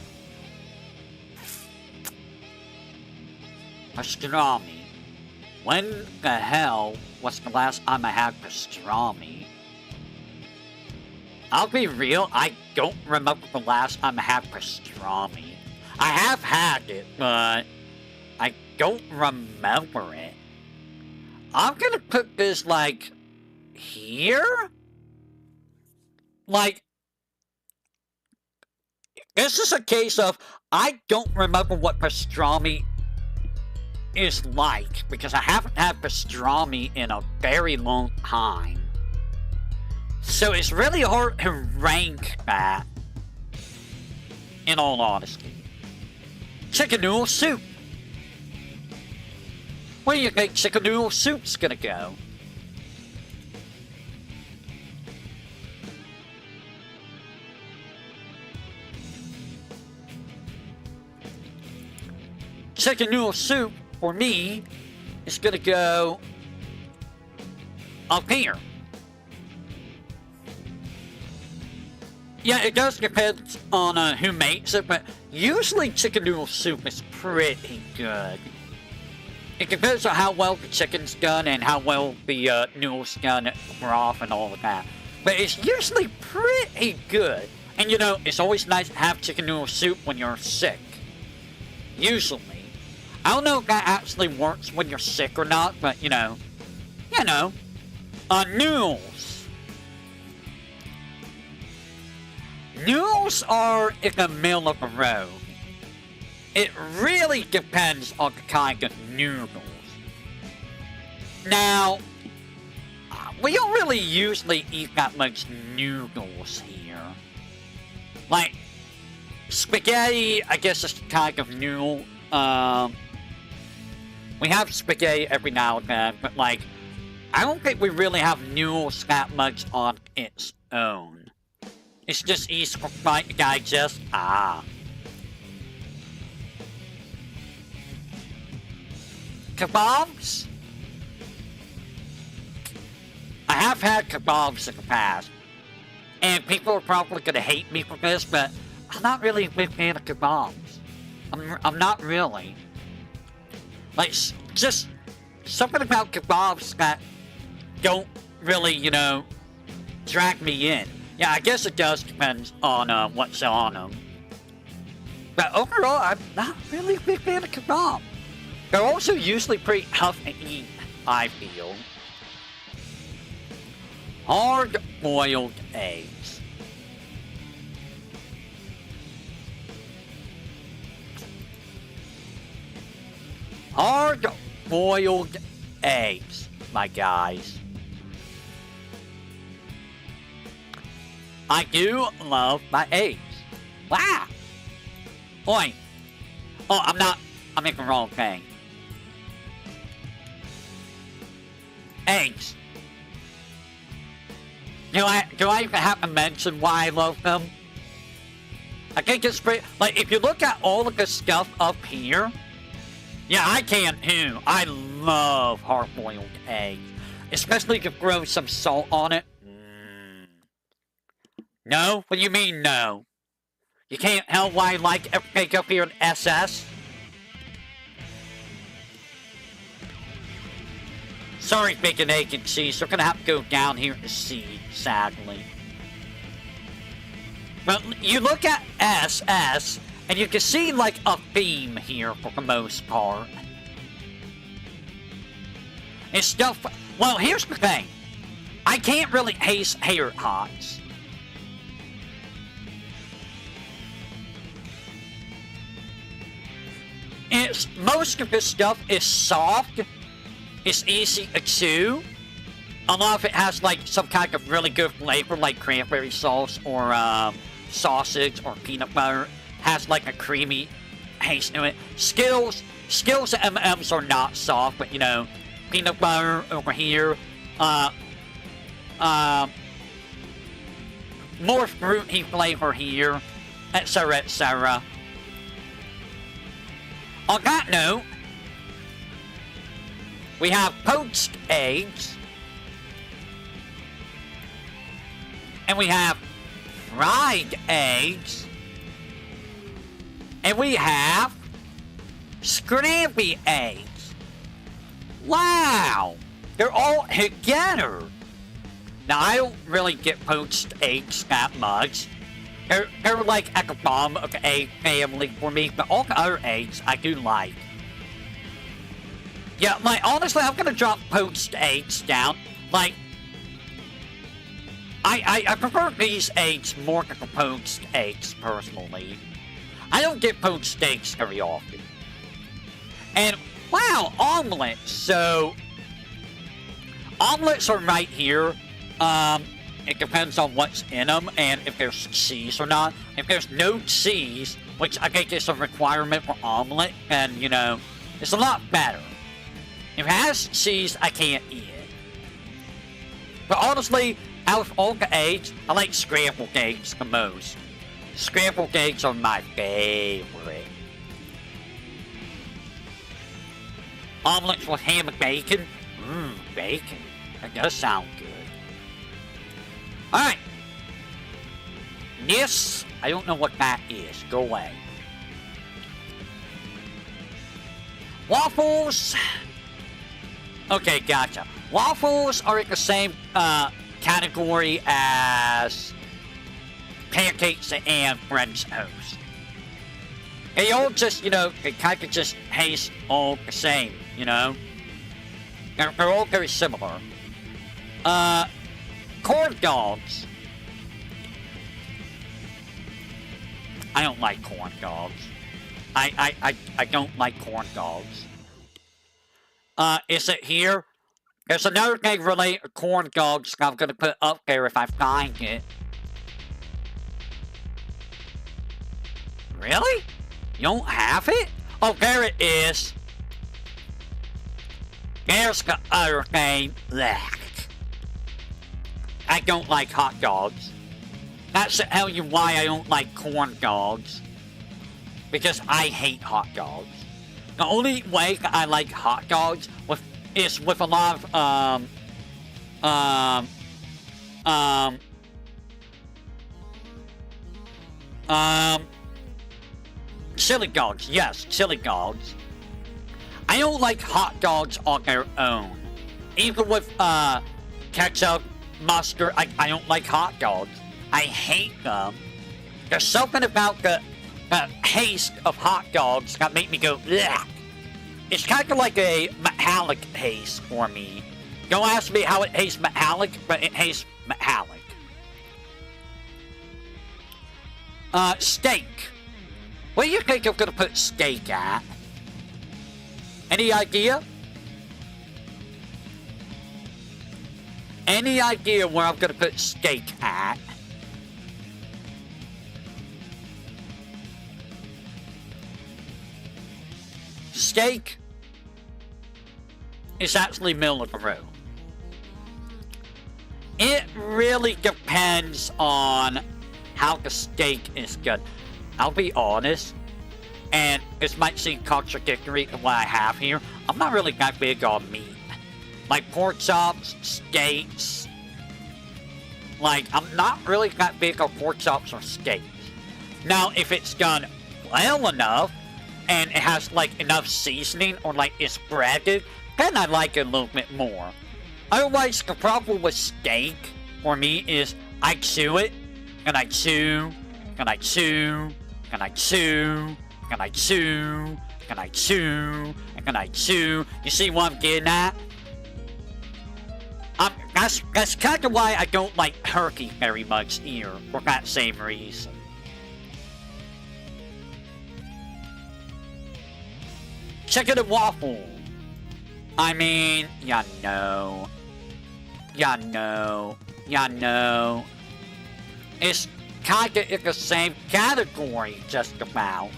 Pastrami. When the hell was the last time I had pastrami? I'll be real, I don't remember the last time I had pastrami. I have had it, but I don't remember it. I'm gonna put this, like, here? Like, this is a case of, I don't remember what pastrami is like, because I haven't had pastrami in a very long time. So it's really hard to rank that, in all honesty. Chicken noodle soup. Where do you think chicken noodle soup's gonna go? Chicken noodle soup, for me, is gonna go up here. Yeah, it does depend on who makes it, but usually chicken noodle soup is pretty good. It depends on how well the chicken's done and how well the noodles done, broth and all of that. But it's usually pretty good. And you know, it's always nice to have chicken noodle soup when you're sick. Usually. I don't know if that actually works when you're sick or not, but you know. Noodles. Noodles are in the middle of the road. It really depends on the kind of noodles. Now, we don't really usually eat that much noodles here. Like, spaghetti, I guess is the kind of noodle. We have spaghetti every now and then, but like, I don't think we really have noodles that much on its own. It's just easy for my digest. Kebabs? I have had kebabs in the past. And people are probably gonna hate me for this, but I'm not really a big fan of kebabs. I'm not really. Like, just something about kebabs that don't really, you know, drag me in. Yeah, I guess it does depend on what's on them. But overall, I'm not really a big fan of kebab. They're also usually pretty tough to eat, I feel. Hard-boiled eggs. Hard-boiled eggs, my guys. I do love my eggs. Wow. Oi. Oh, I'm making the wrong thing. Eggs. Do I even have to mention why I love them? I think it's pretty, like, if you look at all of the stuff up here, yeah, I can too. I love hard-boiled eggs. Especially if you throw some salt on it. No? What do you mean, no? You can't tell why I like everything up here in SS? Sorry, Bacon, Egg, and Cheese. We're gonna have to go down here to C, sadly. But you look at SS, and you can see, like, a theme here for the most part. And stuff... Well, here's the thing. I can't really taste hair hots. Most of this stuff is soft. It's easy to chew. A lot of it has like some kind of really good flavor, like cranberry sauce or sausage or peanut butter. Has like a creamy taste to it. Skittles and M&Ms are not soft, but you know, peanut butter over here. More fruity flavor here, etc., etc. On that note, we have poached eggs, and we have fried eggs, and we have scrambled eggs. Wow! They're all together. Now, I don't really get poached eggs that much. They're like at the bottom of the egg family for me, but all the other eggs I do like. Yeah, like, honestly, I'm gonna drop poached eggs down. Like, I prefer these eggs more than the poached eggs, personally. I don't get poached eggs very often. And, wow, omelets. So, omelets are right here. It depends on what's in them and if there's cheese or not. If there's no cheese, which I think is a requirement for omelet, then, you know, it's a lot better. If it has cheese, I can't eat it. But honestly, out of all the eggs, I like scrambled eggs the most. Scrambled eggs are my favorite. Omelets with ham and bacon? Mmm, bacon. That does sound good. Alright. This, I don't know what that is. Go away. Waffles. Okay, gotcha. Waffles are in the same category as pancakes and French toast. They all just, you know, they kind of just taste all the same, you know? They're all very similar. Corn dogs. I don't like corn dogs. I don't like corn dogs. Is it here? There's another thing related to corn dogs I'm gonna put up there if I find it. Really? You don't have it? Oh, there it is. There's the other thing. Blech. I don't like hot dogs. That should tell you why I don't like corn dogs. Because I hate hot dogs. The only way that I like hot dogs is with a lot of, Chili dogs. Yes, chili dogs. I don't like hot dogs on their own. Even with, ketchup, mustard, I don't like hot dogs. I hate them. There's something about the taste of hot dogs that make me go, bleh. It's kind of like a metallic taste for me. Don't ask me how it tastes metallic, but it tastes metallic. Steak. Where do you think I'm gonna put steak at? Any idea? Any idea where I'm gonna put steak at? Steak is actually middle of the road. It really depends on how the steak is good. I'll be honest, and this might seem contradictory to what I have here. I'm not really that big on meat. Like pork chops, steaks. Like, I'm not really that big on pork chops or steaks. Now, if it's done well enough, and it has, like, enough seasoning, or, like, it's breaded, then I like it a little bit more. Otherwise, the problem with steak, for me, is I chew it, and I chew, and I chew, and I chew, and I chew, and I chew, and I chew. You see what I'm getting at? That's kind of why I don't like turkey very much either, for that same reason. Chicken and waffle. I mean, ya know. Ya know. Ya know. It's kinda in the same category, just about.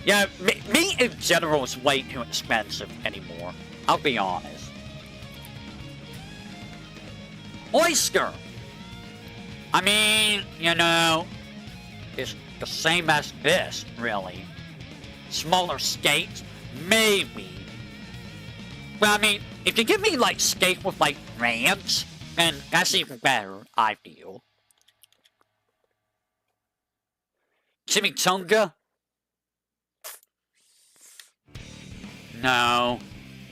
Yeah, meat in general is way too expensive anymore. I'll be honest. Oyster. I mean, you know, it's the same as this, really. Smaller steaks, maybe. But I mean, if you give me like steak with like ranch, then that's even better, I feel. Chimichanga? No.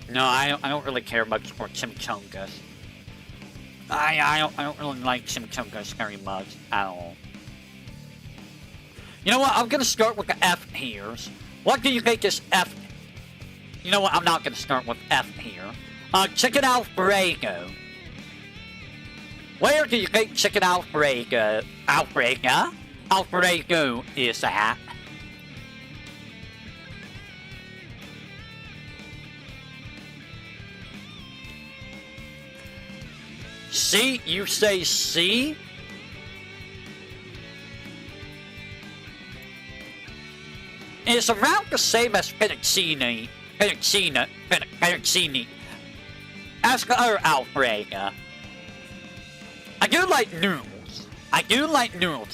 No, I don't really care much for chimichangas. I don't really like chimichangas very much at all. You know what? I'm gonna start with the F here. What do you think is F? You know what? I'm not gonna start with F here. Chicken Alfredo. Where do you think chicken Alfredo is at? C? You say C? It's around the same as fettuccine. Ask the other Alfredo. I do like noodles.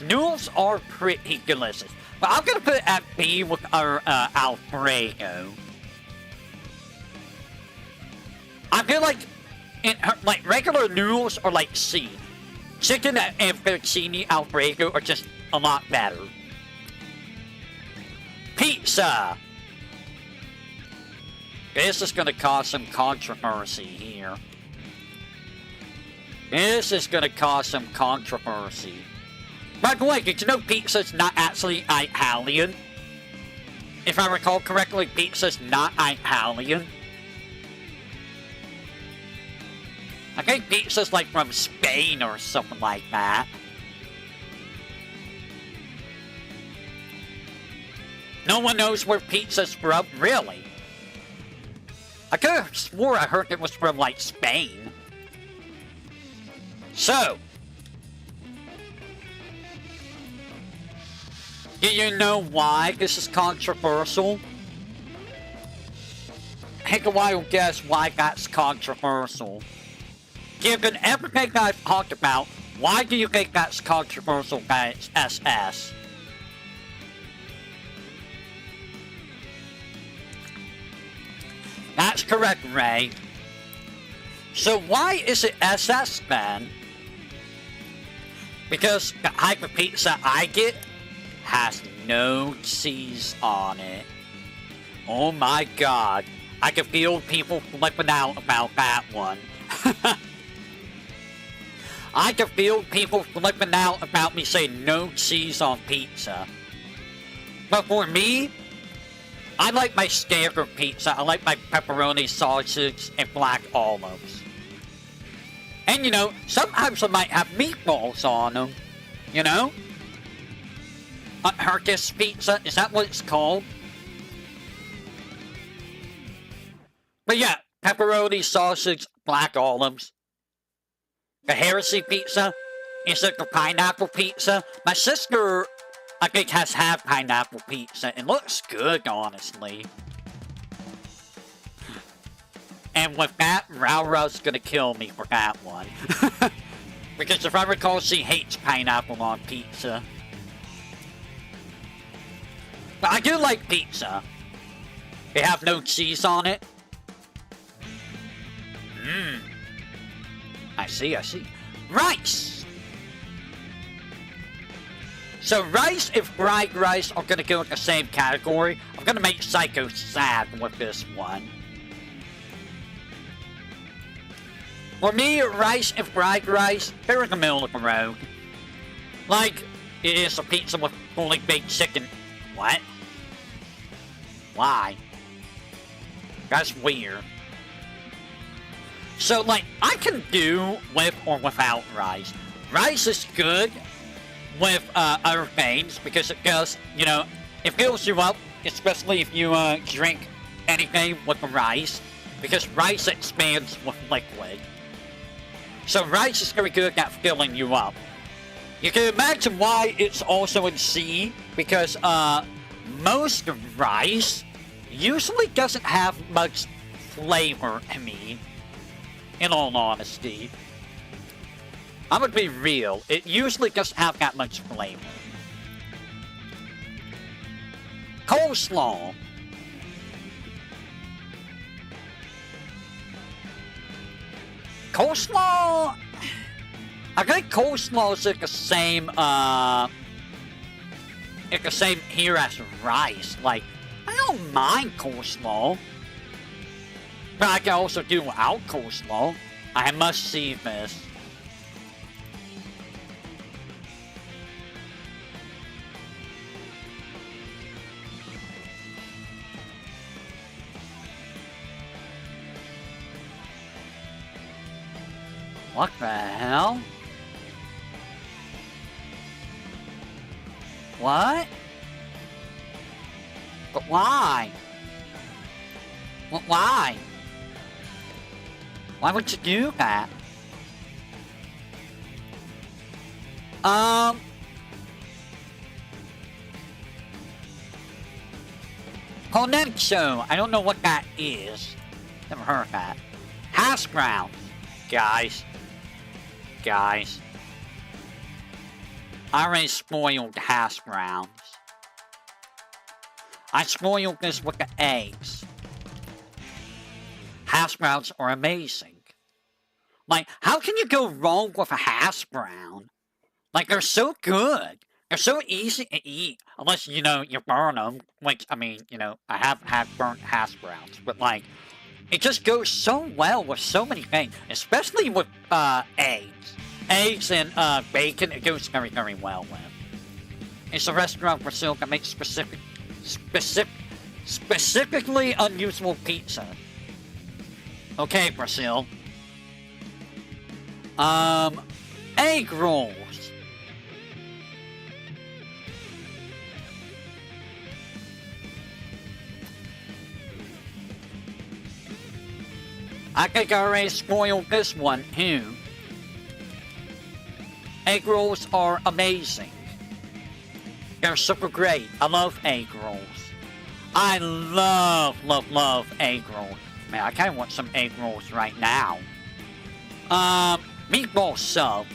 Noodles are pretty delicious. But I'm gonna put it at B with our Alfredo. I feel like regular noodles are like C. Chicken and fettuccine Alfredo are just a lot better. Pizza. This is gonna cause some controversy here. By the way, did you know pizza's not actually Italian? If I recall correctly, pizza's not Italian. I think pizza's like from Spain or something like that. No one knows where pizza's from, really. I could have swore I heard it was from like Spain. So, do you know why this is controversial? Take a while to guess why that's controversial. Given everything I've talked about, why do you think that's controversial, guys? SS? That's correct, Ray. So why is it SS then? Because the type of pizza I get has no cheese on it. Oh my god. I can feel people flipping out about that one. I can feel people flipping out about me saying no cheese on pizza. But for me, I like my standard pizza. I like my pepperoni, sausage, and black olives. And you know, sometimes I might have meatballs on them. You know? Herkus pizza, is that what it's called? But yeah, pepperoni, sausage, black olives. The heresy pizza, is it the pineapple pizza? My sister, I think, has had pineapple pizza. It looks good, honestly. And with that, Raura's gonna kill me for that one. Because if I recall, she hates pineapple on pizza. But I do like pizza. They have no cheese on it. Mmm. I see. Rice! So rice and fried rice are gonna go in the same category. I'm gonna make Psycho sad with this one. For me, rice and fried rice, they're in the middle of the road. Like, it is a pizza with fully baked chicken. What? Why? That's weird. So, like, I can do with or without rice. Rice is good with other things because it does, you know, it fills you up, especially if you drink anything with the rice, because rice expands with liquid. So rice is very good at filling you up. You can imagine why it's also in C, because most rice usually doesn't have much flavor to me. In all honesty, I'm gonna be real, it usually doesn't have that much flavor. Coleslaw. Coleslaw, I think coleslaw is like the same here as rice. Like, I don't mind coleslaw. But I can also do without coleslaw. I must see this. What the hell? What? But why? Why? Why would you do that? Ponenso. I don't know what that is. Never heard of that. Hash browns. Guys. I already spoiled the hash browns. I spoiled this with the eggs. Hash browns are amazing. Like, how can you go wrong with a hash brown? Like, they're so good. They're so easy to eat. Unless, you know, you burn them. Which, I mean, you know, I have had burnt hash browns. But, like, it just goes so well with so many things. Especially with, eggs. Eggs and, bacon, it goes very, very well with. It's a restaurant for Brazil that makes specifically unusual pizza. Okay, Brazil. Egg rolls. I think I already spoiled this one, too. Egg rolls are amazing. They're super great. I love egg rolls. I love egg rolls. Man, I kind of want some egg rolls right now. Meatball sub.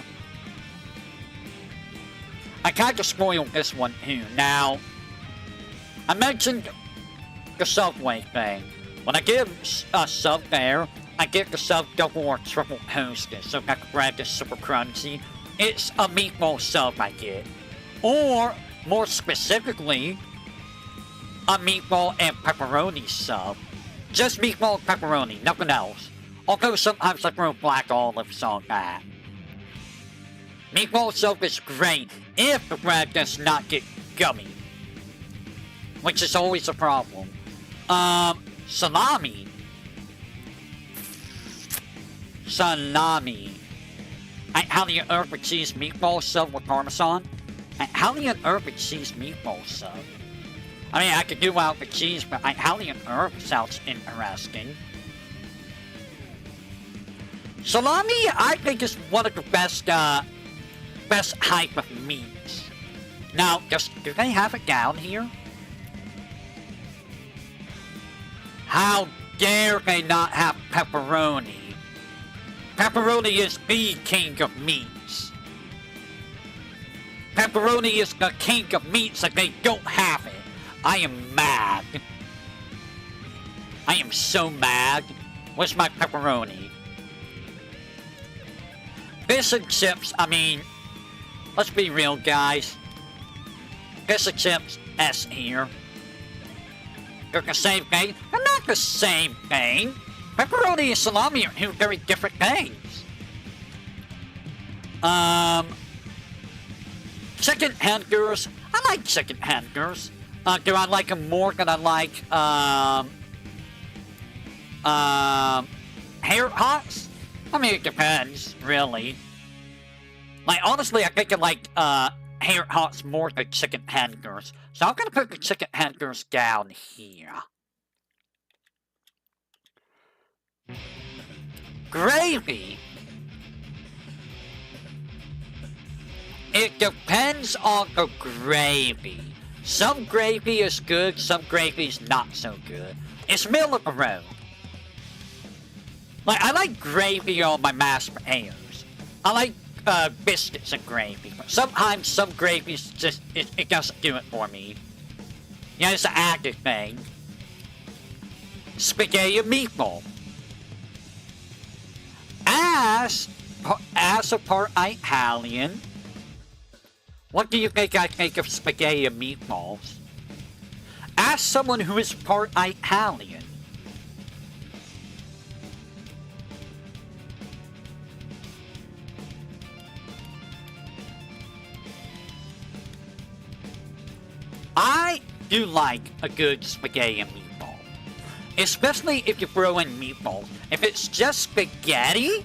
I kind of spoiled this one too. Now, I mentioned the Subway thing. When I get a sub there, I get the sub double or triple toasted, so that the bread is super crunchy. It's a meatball sub I get. Or More specifically, a meatball and pepperoni sub. Just meatball and pepperoni, nothing else. Although sometimes I throw black olives on that. Meatball sub is great if the bread does not get gummy, which is always a problem. Salami. Italian herb and cheese meatball sub with parmesan. Italian herb and cheese meatball sub. I mean, I could do without the cheese, but Italian herb sounds interesting. Salami, I think, is one of the best type of meats. Now, do they have it down here? How dare they not have pepperoni? Pepperoni is the king of meats. Pepperoni is the king of meats and they don't have it. I am mad. I am so mad. Where's my pepperoni? Fish and chips, I mean, let's be real, guys. Fish and chips, S here. They're the same thing. They're not the same thing. Pepperoni and salami are two very different things. Chicken tenders. I like chicken tenders. Do I like them more than I like, hair hots? I mean, it depends, really. Like, honestly, I think I like, hair hots more than chicken tenders. So I'm gonna put the chicken tenders down here. Gravy. It depends on the gravy. Some gravy is good, some gravy is not so good. It's middle of the road. Like, I like gravy on my mashed potatoes. I like biscuits and gravy. But sometimes some gravies just, it doesn't do it for me. Yeah, it's an active thing. Spaghetti and meatball. As a part Italian, what do you think I think of spaghetti and meatballs? As someone who is part Italian, I do like a good spaghetti and meatball. Especially if you throw in meatballs. If it's just spaghetti,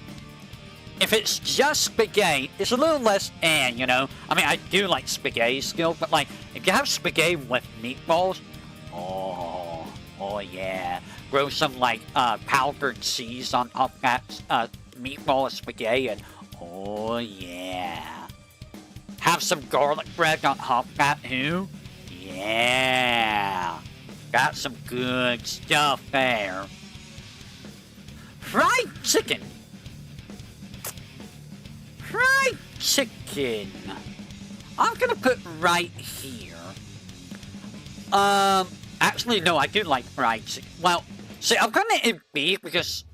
it's a little less you know? I mean, I do like spaghetti still, but like, if you have spaghetti with meatballs, oh yeah. Throw some like, powdered cheese on top of that, meatball and spaghetti, and oh yeah. Have some garlic bread on top of that too. Yeah. Got some good stuff there. Fried chicken. Fried chicken. I'm gonna put right here. Actually, no, I do like fried chicken. Well, see, I'm gonna eat beef because,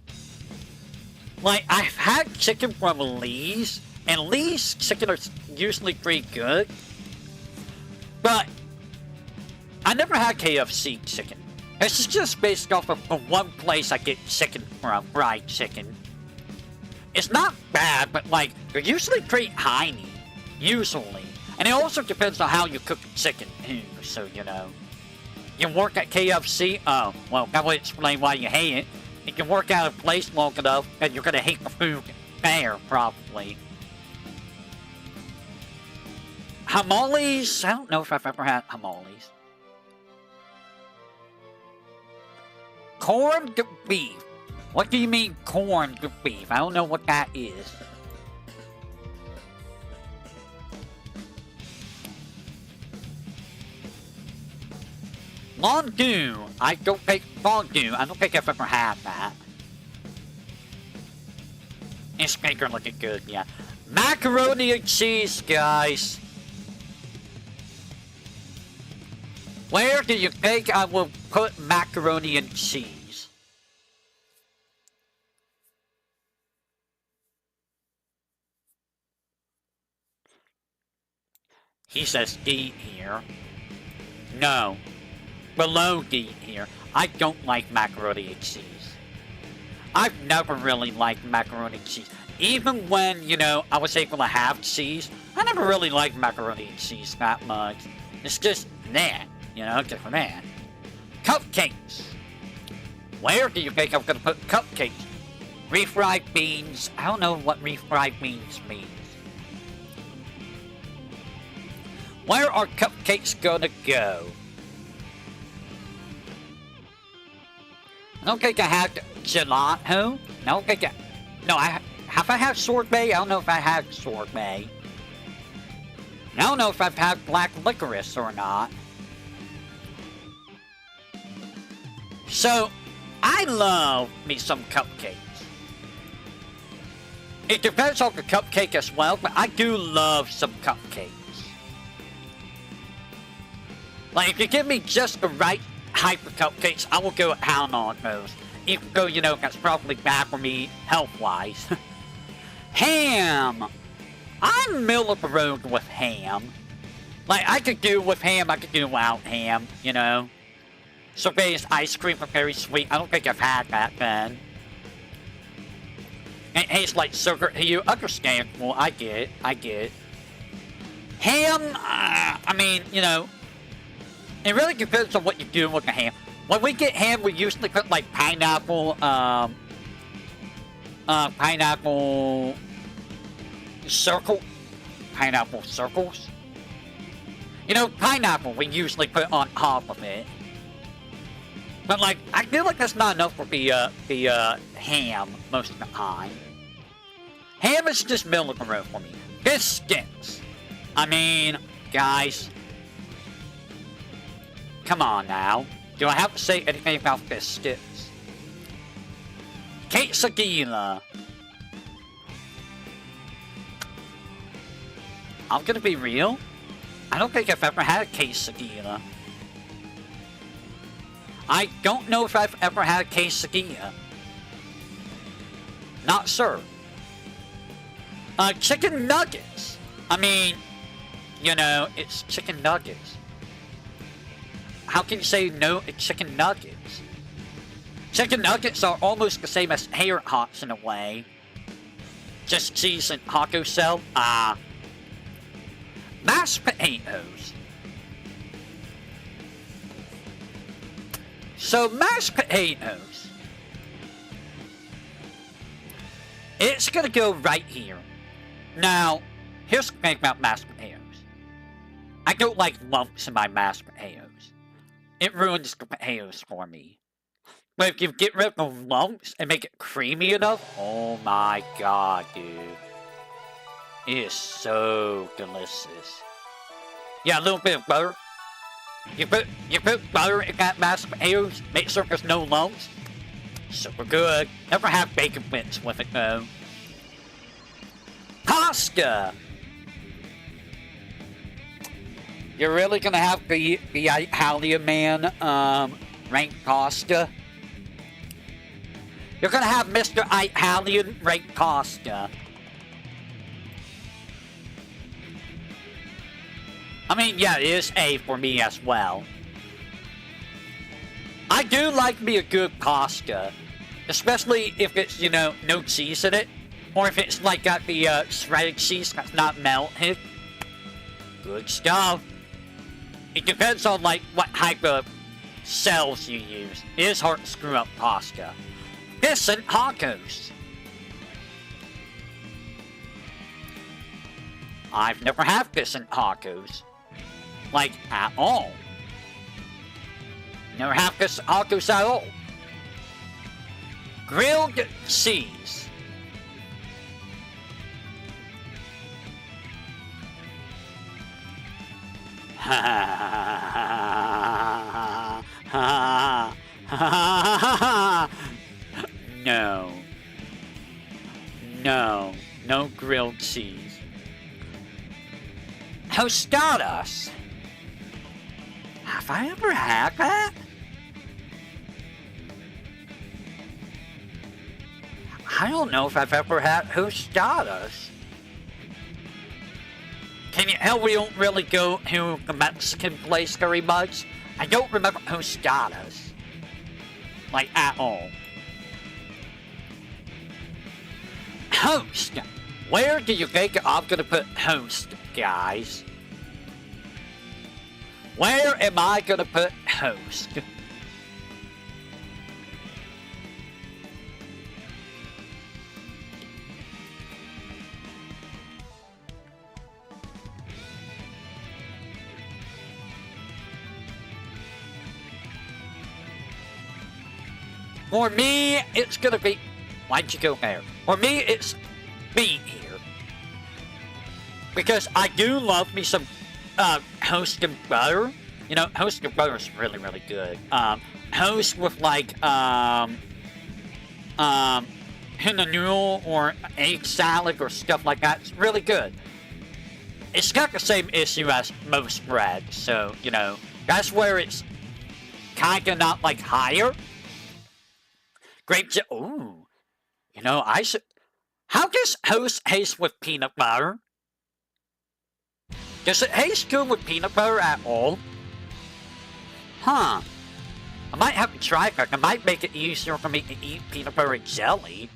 like, I've had chicken from Lee's, and Lee's chicken are usually pretty good. But I never had KFC chicken. It's just based off of the one place I get chicken from, fried chicken. It's not bad, but like, they're usually pretty tiny. Usually. And it also depends on how you cook the chicken, too, so you know. You work at KFC? Oh, well, that would explain why you hate it. You can work at a place long enough, and you're gonna hate the food there, probably. Tamales? I don't know if I've ever had tamales. Corned beef. What do you mean corned beef? I don't know what that is. Fondue. I don't think fondue. I don't think I've ever had that. It's maker looking good, yeah. Macaroni and cheese, guys. Where do you think I will put macaroni and cheese? He says D here. No. Below D here. I don't like macaroni and cheese. I've never really liked macaroni and cheese. Even when, you know, I was able to have cheese, I never really liked macaroni and cheese that much. It's just that, you know, just for that. Cupcakes. Where do you think I'm gonna put cupcakes? Refried beans. I don't know what refried beans means. Where are cupcakes gonna go? I don't think I had gelato. I don't think I... No, have I had sorbet? I don't know if I had sorbet. I don't know if I've had black licorice or not. So, I love me some cupcakes. It depends on the cupcake as well, but I do love some cupcakes. Like, if you give me just the right type of cupcakes, I will go pound on those. Even though, you know, that's probably bad for me health-wise. Ham! I'm middle of the road with ham. Like, I could do with ham, I could do without ham, you know? Sorbet's ice cream are very sweet. I don't think I've had that then. It tastes like sugar. You understand? Well, I get it. Ham, I mean, you know, it really depends on what you do with the ham. When we get ham, we usually put like pineapple circles. You know, pineapple we usually put on top of it. But like, I feel like that's not enough for the ham most of the time. Ham is just middle of the road for me. Biscuits. I mean, guys, come on now. Do I have to say anything about biscuits? Quesadilla. I'm gonna be real. I don't think I've ever had a quesadilla. I don't know if I've ever had a quesadilla. Not sure. Chicken nuggets. I mean, you know, it's chicken nuggets. How can you say no to chicken nuggets? Chicken nuggets are almost the same as hair hots in a way. Just cheese and taco shell. Mashed potatoes. So mashed potatoes. It's gonna go right here. Now, here's the thing about mashed potatoes. I don't like lumps in my mashed potatoes. It ruins the potatoes for me. But if you get rid of the lumps and make it creamy enough, oh my god, dude. It is so delicious. Yeah, a little bit of butter. You put butter in that mashed potatoes, make sure there's no lumps. Super good. Never have bacon bits with it though. Pasta! You're really gonna have the Italian man rank pasta? You're gonna have Mr. Italian rank pasta. I mean, yeah, it is A for me as well. I do like me a good pasta. Especially if it's, you know, no cheese in it. Or if it's like got the shredded cheese that's not melted. Good stuff. It depends on like what type of cells you use. It is hard to screw up pasta. Fish and tacos. I've never had fish and tacos. Like, at all. Never had fish and tacos at all. Grilled cheese. No. No. No grilled cheese. Tostadas. Have I ever had that? I don't know if I've ever had tostadas. how we don't really go to the Mexican place very much. I don't remember who's got us. Like, at all. Host! Where do you think I'm gonna put host, guys? Where am I gonna put host? For me, it's gonna be... Why'd you go there? For me, it's me here. Because I do love me some Host and Butter. You know, Host and Butter is really, really good. Host with like, hinanul or egg salad or stuff like that. It's really good. It's got the same issue as most bread. So, you know, that's where it's kind of not like higher. Grape jelly. Ooh. You know, I should... How does Host taste with peanut butter? Does it taste good with peanut butter at all? Huh. I might have to try that. I might make it easier for me to eat peanut butter and jelly.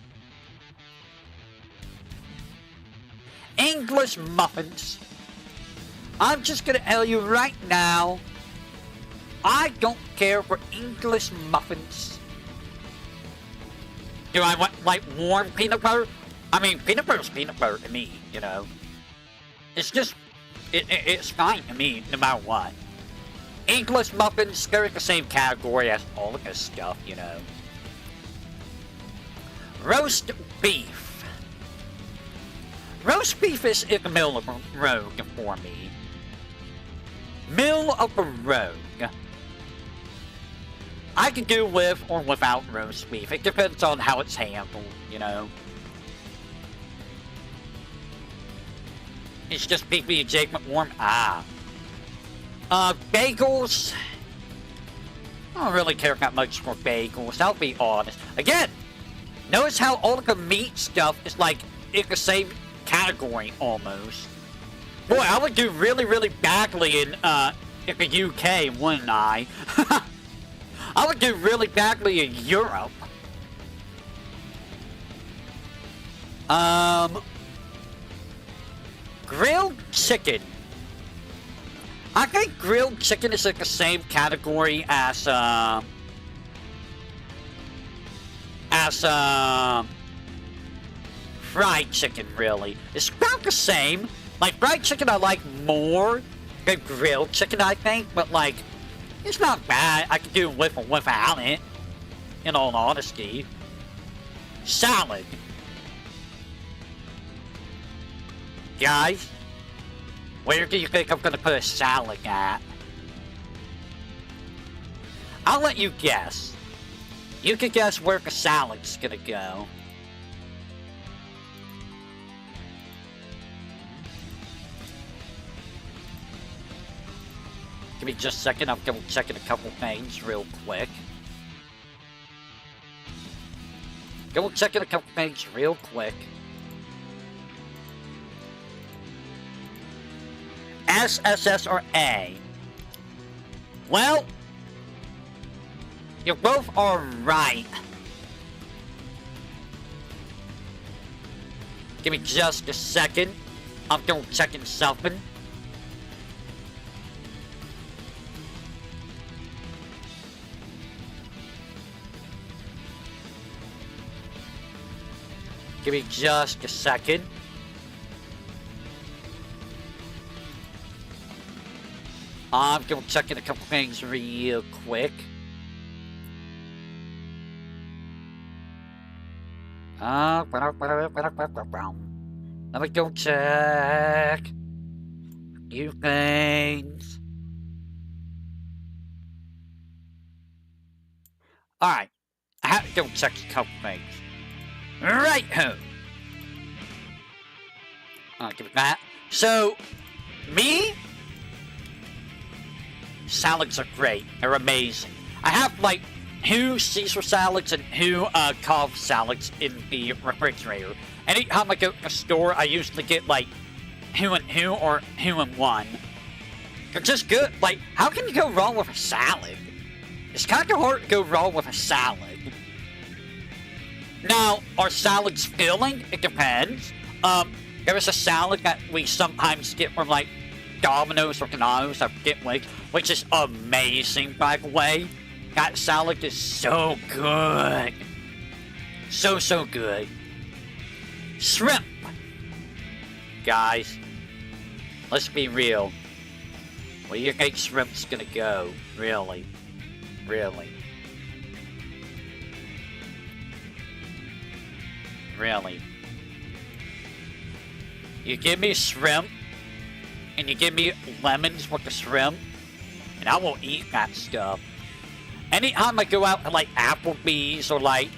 English muffins. I'm just gonna tell you right now, I don't care for English muffins. Do I want, like, warm peanut butter? I mean, peanut butter's peanut butter to me, you know. It's just, it's fine to me, no matter what. English muffins, they're in the same category as all of this stuff, you know. Roast beef. Roast beef is in the middle of the road for me. Middle of the road. I can do with or without roast beef. It depends on how it's handled, you know. It's just beef and Jake McWarm. Bagels. I don't really care that much for bagels, I'll be honest. Again, notice how all of the meat stuff is like in the same category almost. Boy, I would do really, really badly in the UK, wouldn't I? I would do really badly in Europe. Grilled chicken. I think grilled chicken is in the same category as fried chicken, really. It's about the same. Like, fried chicken I like more than grilled chicken, I think, but like, it's not bad. I can do with or without it, in all honesty. Salad. Guys, where do you think I'm gonna put a salad at? I'll let you guess. You can guess where the salad's gonna go. Give me just a second, I'm gonna check in a couple things real quick. Go check in a couple things real quick. S, S, S, or A? Well, you both are right. Give me just a second. I'm gonna check in something. Give me just a second. I'm gonna check in a couple things real quick. Let me go check a few things. Alright, I have to go check a couple things. Right-ho! I'll give it that. So, me? Salads are great. They're amazing. I have, like, 2 Caesar salads and 2 Cobb salads in the refrigerator. Anytime I go to the store, I usually get, like, who and who or who and one. They're just good. Like, how can you go wrong with a salad? It's kind of hard to go wrong with a salad. Now, are salads filling? It depends. There is a salad that we sometimes get from, like, Domino's or Canano's, I forget which is amazing, by the way. That salad is so good. So good. Shrimp. Guys, let's be real. Where do you think shrimp's gonna go? Really? Really? Really? You give me shrimp, and you give me lemons with the shrimp, and I will eat that stuff. Anytime I go out to, like, Applebee's or, like,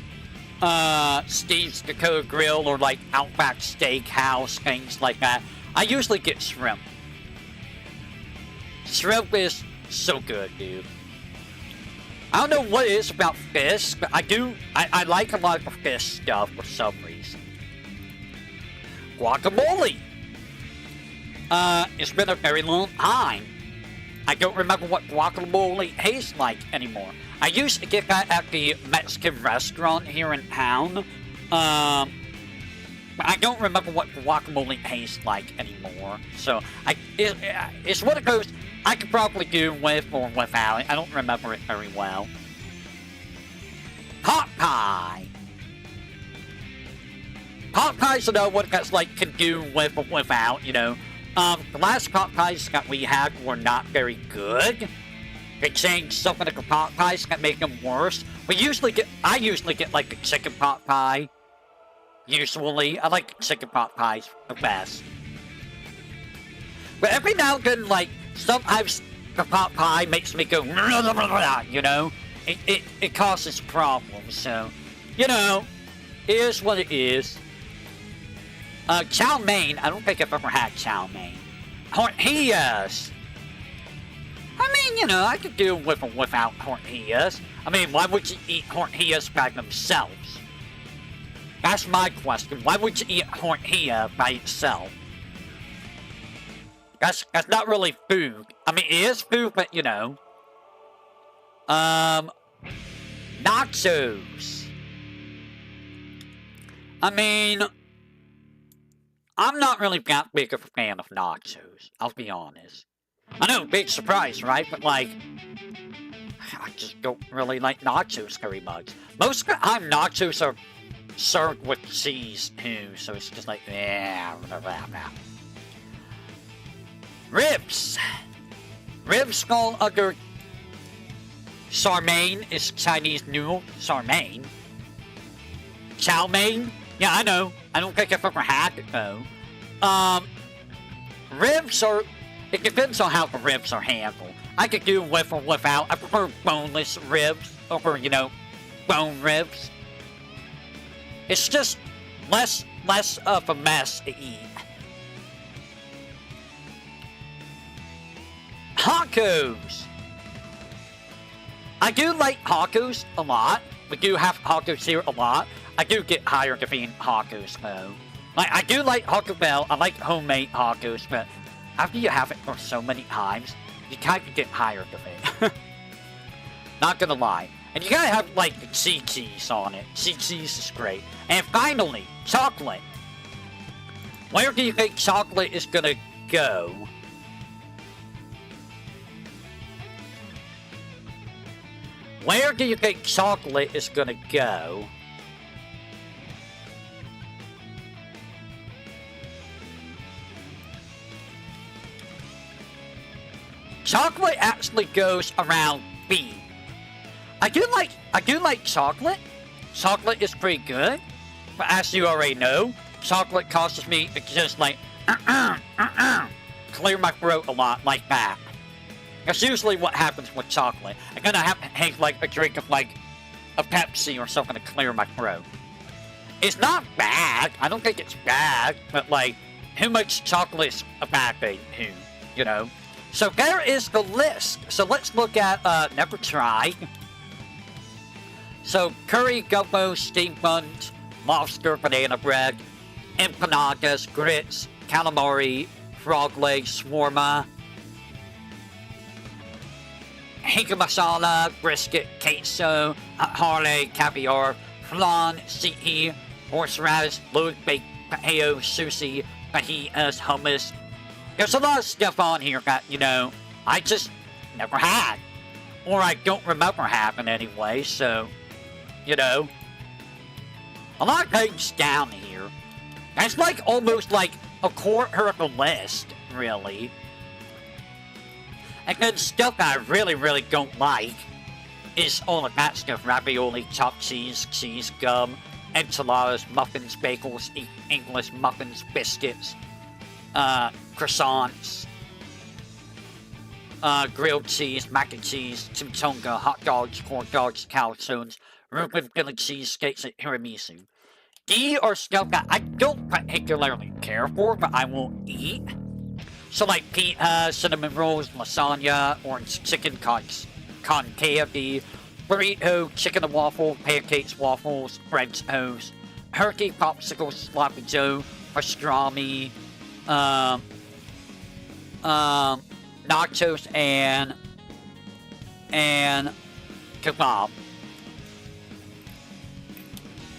Steve's Dakota Grill or, like, Outback Steakhouse, things like that, I usually get shrimp. Shrimp is so good, dude. I don't know what it is about fish, but I like a lot of fish stuff for some reason. Guacamole. It's been a very long time. I don't remember what guacamole tastes like anymore. I used to get that at the Mexican restaurant here in town. But I don't remember what guacamole tastes like anymore. So, it's one of those I could probably do with or without it. I don't remember it very well. Pot pie. Pot pie's another one that's like can do with or without, you know. The last pot pies that we had were not very good. They changed something to the pot pies that make them worse. I usually get like the chicken pot pie. Usually, I like the chicken pot pies the best. But every now and then, like, sometimes the pot pie makes me go, you know? It causes problems, so, you know, it is what it is. Chow mein, I don't think I've ever had chow mein. Tortillas. I mean, you know, I could do with or without tortillas. I mean, why would you eat tortillas by themselves? That's my question. Why would you eat tortilla by itself? That's not really food. I mean, it is food, but, you know. Nachos. I mean, I'm not really that big of a fan of nachos. I'll be honest. I know, big surprise, right? But, like, I just don't really like nachos very much. Most of the time, nachos are served with cheese, too. So it's just like, yeah, blah, blah, blah. Ribs. Ribs fall under sarmain is Chinese noodle. Sarmain. Chow mein. Yeah, I know. I don't think I've ever had it, though. Ribs are... It depends on how the ribs are handled. I could do with or without. I prefer boneless ribs over, you know, bone ribs. It's just less of a mess to eat. Tacos. I do like tacos a lot. We do have tacos here a lot. I do get tired of eating tacos, though. Like, I do like Taco Bell. I like homemade tacos, but after you have it for so many times, you kind of get tired of it. Not gonna lie. And you gotta have, like, the sea cheese on it. Sea cheese is great. And finally, chocolate. Where do you think chocolate is gonna go? Where do you think chocolate is gonna go? Chocolate actually goes around B. I do like chocolate. Chocolate is pretty good. But as you already know, chocolate causes me to just like clear my throat a lot like that. That's usually what happens with chocolate. I'm gonna have to take like a drink of like a Pepsi or something to clear my throat. It's not bad. I don't think it's bad, but like, who makes chocolate a bad thing? Who? You know? So there is the list. So let's look at never tried. So curry, gumbo, steamed buns, lobster, banana bread, empanadas, grits, calamari, frog leg shawarma, Hinka masala, brisket, queso, harley, caviar, flan, sihi, horseradish, load baked potato, sushi, fajitas, hummus. There's a lot of stuff on here that, you know, I just never had. Or I don't remember having anyway, so, you know. A lot of things down here. That's like almost like a quarter of the list, really. And then stuff that I really, really don't like is all of that stuff. Ravioli, chopped cheese, cheese gum, enchiladas, muffins, bagels, English muffins, biscuits, croissants, grilled cheese, mac and cheese, chimichanga, hot dogs, corn dogs, calzones, Reuben Philly cheesesteaks, and tiramisu. These are stuff that I don't particularly care for, but I will eat. So like pita, cinnamon rolls, lasagna, orange chicken, concavity, burrito, chicken and waffle, pancakes, waffles, French toast, turkey, popsicles, sloppy joe, pastrami, nachos, and kebab.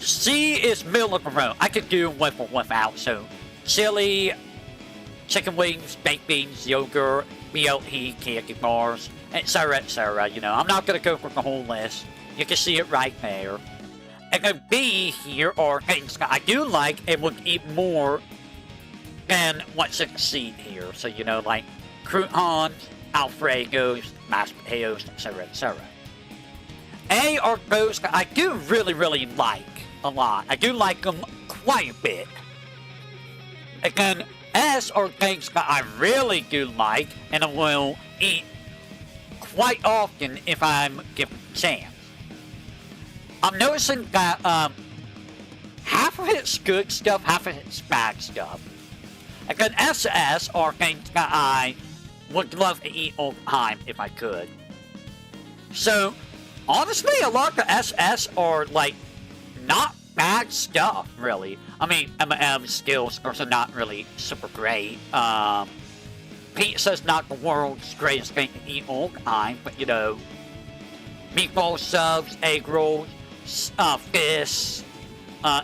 C is middle of the road. I could do with or without, so chili, chicken wings, baked beans, yogurt, BLT, candy bars, etc., etc. You know, I'm not going to go through the whole list. You can see it right there. And then B here are things that I do like and would eat more than what's in C here. So, you know, like croutons, Alfredos, mashed potatoes, etc., etc. A are those that I do really, really like a lot. I do like them quite a bit. And then S are things that I really do like and I will eat quite often if I'm given a chance. I'm noticing that half of it's good stuff, half of it's bad stuff. And then SS are things that I would love to eat all the time if I could. So, honestly, a lot of the SS are like not bad stuff, really. I mean, M&M's skills are not really super great. Pizza's not the world's greatest thing to eat all the time, but you know, meatball subs, egg rolls, fish,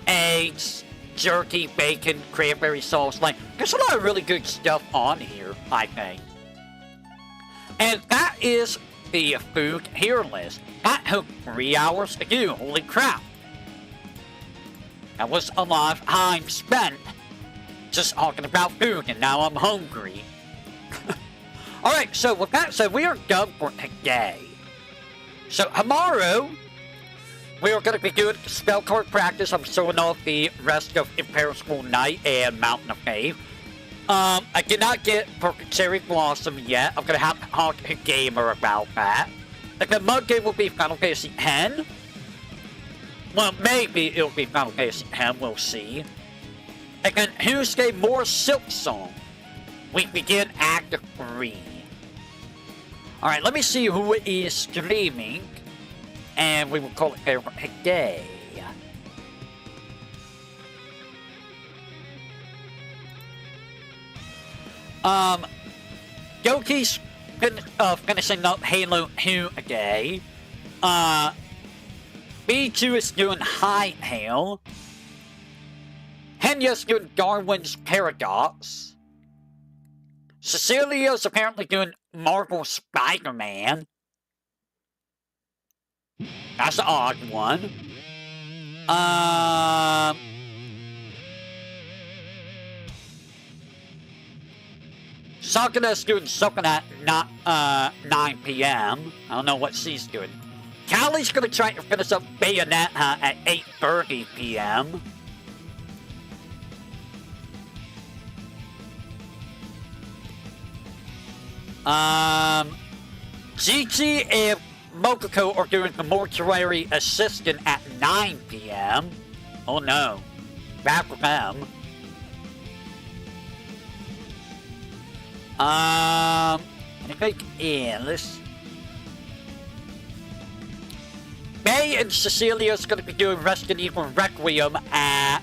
eggs, jerky, bacon, cranberry sauce. Like, there's a lot of really good stuff on here, I think. And that is the food here list. That took 3 hours to do, holy crap. That was a lot of time spent just talking about food, and now I'm hungry. Alright, so with that said, we are done for today. So tomorrow, we are going to be doing spell card practice. I'm showing off the rest of Imperishable Night and Mountain of Faith. I did not get Perfect Cherry Blossom yet. I'm going to have to talk to Gamer about that. And the mug game will be Final Fantasy X. Well, maybe it'll be Final Fantasy X, we'll see. And then Tuesday, more Silk Song. We begin Act 3. Alright, let me see who is streaming. And we will call it there for today. Yoki's finishing up Halo 2 today. B2 is doing High Hail. Henya's doing Darwin's Paradox. Cecilia's apparently doing Marvel Spider-Man. That's an odd one. Sakura's doing something at 9 p.m. I don't know what she's doing. Callie's gonna try to finish up Bayonetta at 8:30 p.m. Gigi and Mokoko are doing the Mortuary Assistant at 9 p.m. Oh no. Bad for them. Anything else? May and Cecilia's gonna be doing Resident Evil Requiem at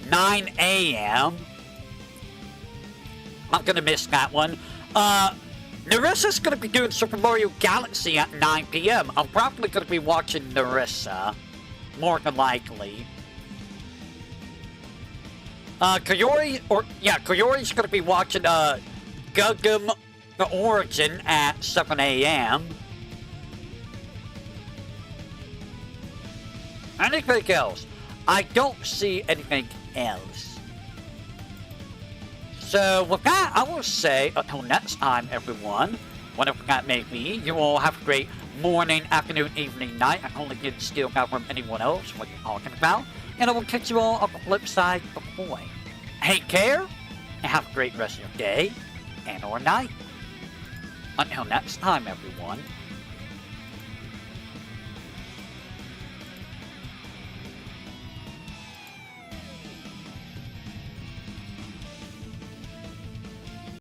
9 a.m. I'm gonna miss that one. Narissa's gonna be doing Super Mario Galaxy at 9 p.m. I'm probably gonna be watching Narissa. More than likely. Koyori's gonna be watching, Gugum The Origin at 7 a.m. Anything else? I don't see anything else. So, with that, I will say, until next time, everyone, whatever that may be, you all have a great morning, afternoon, evening, night. I only get steal out from anyone else what you're talking about. And I will catch you all on the flip side of the coin. Take care, and have a great rest of your day, and or night. Until next time, everyone.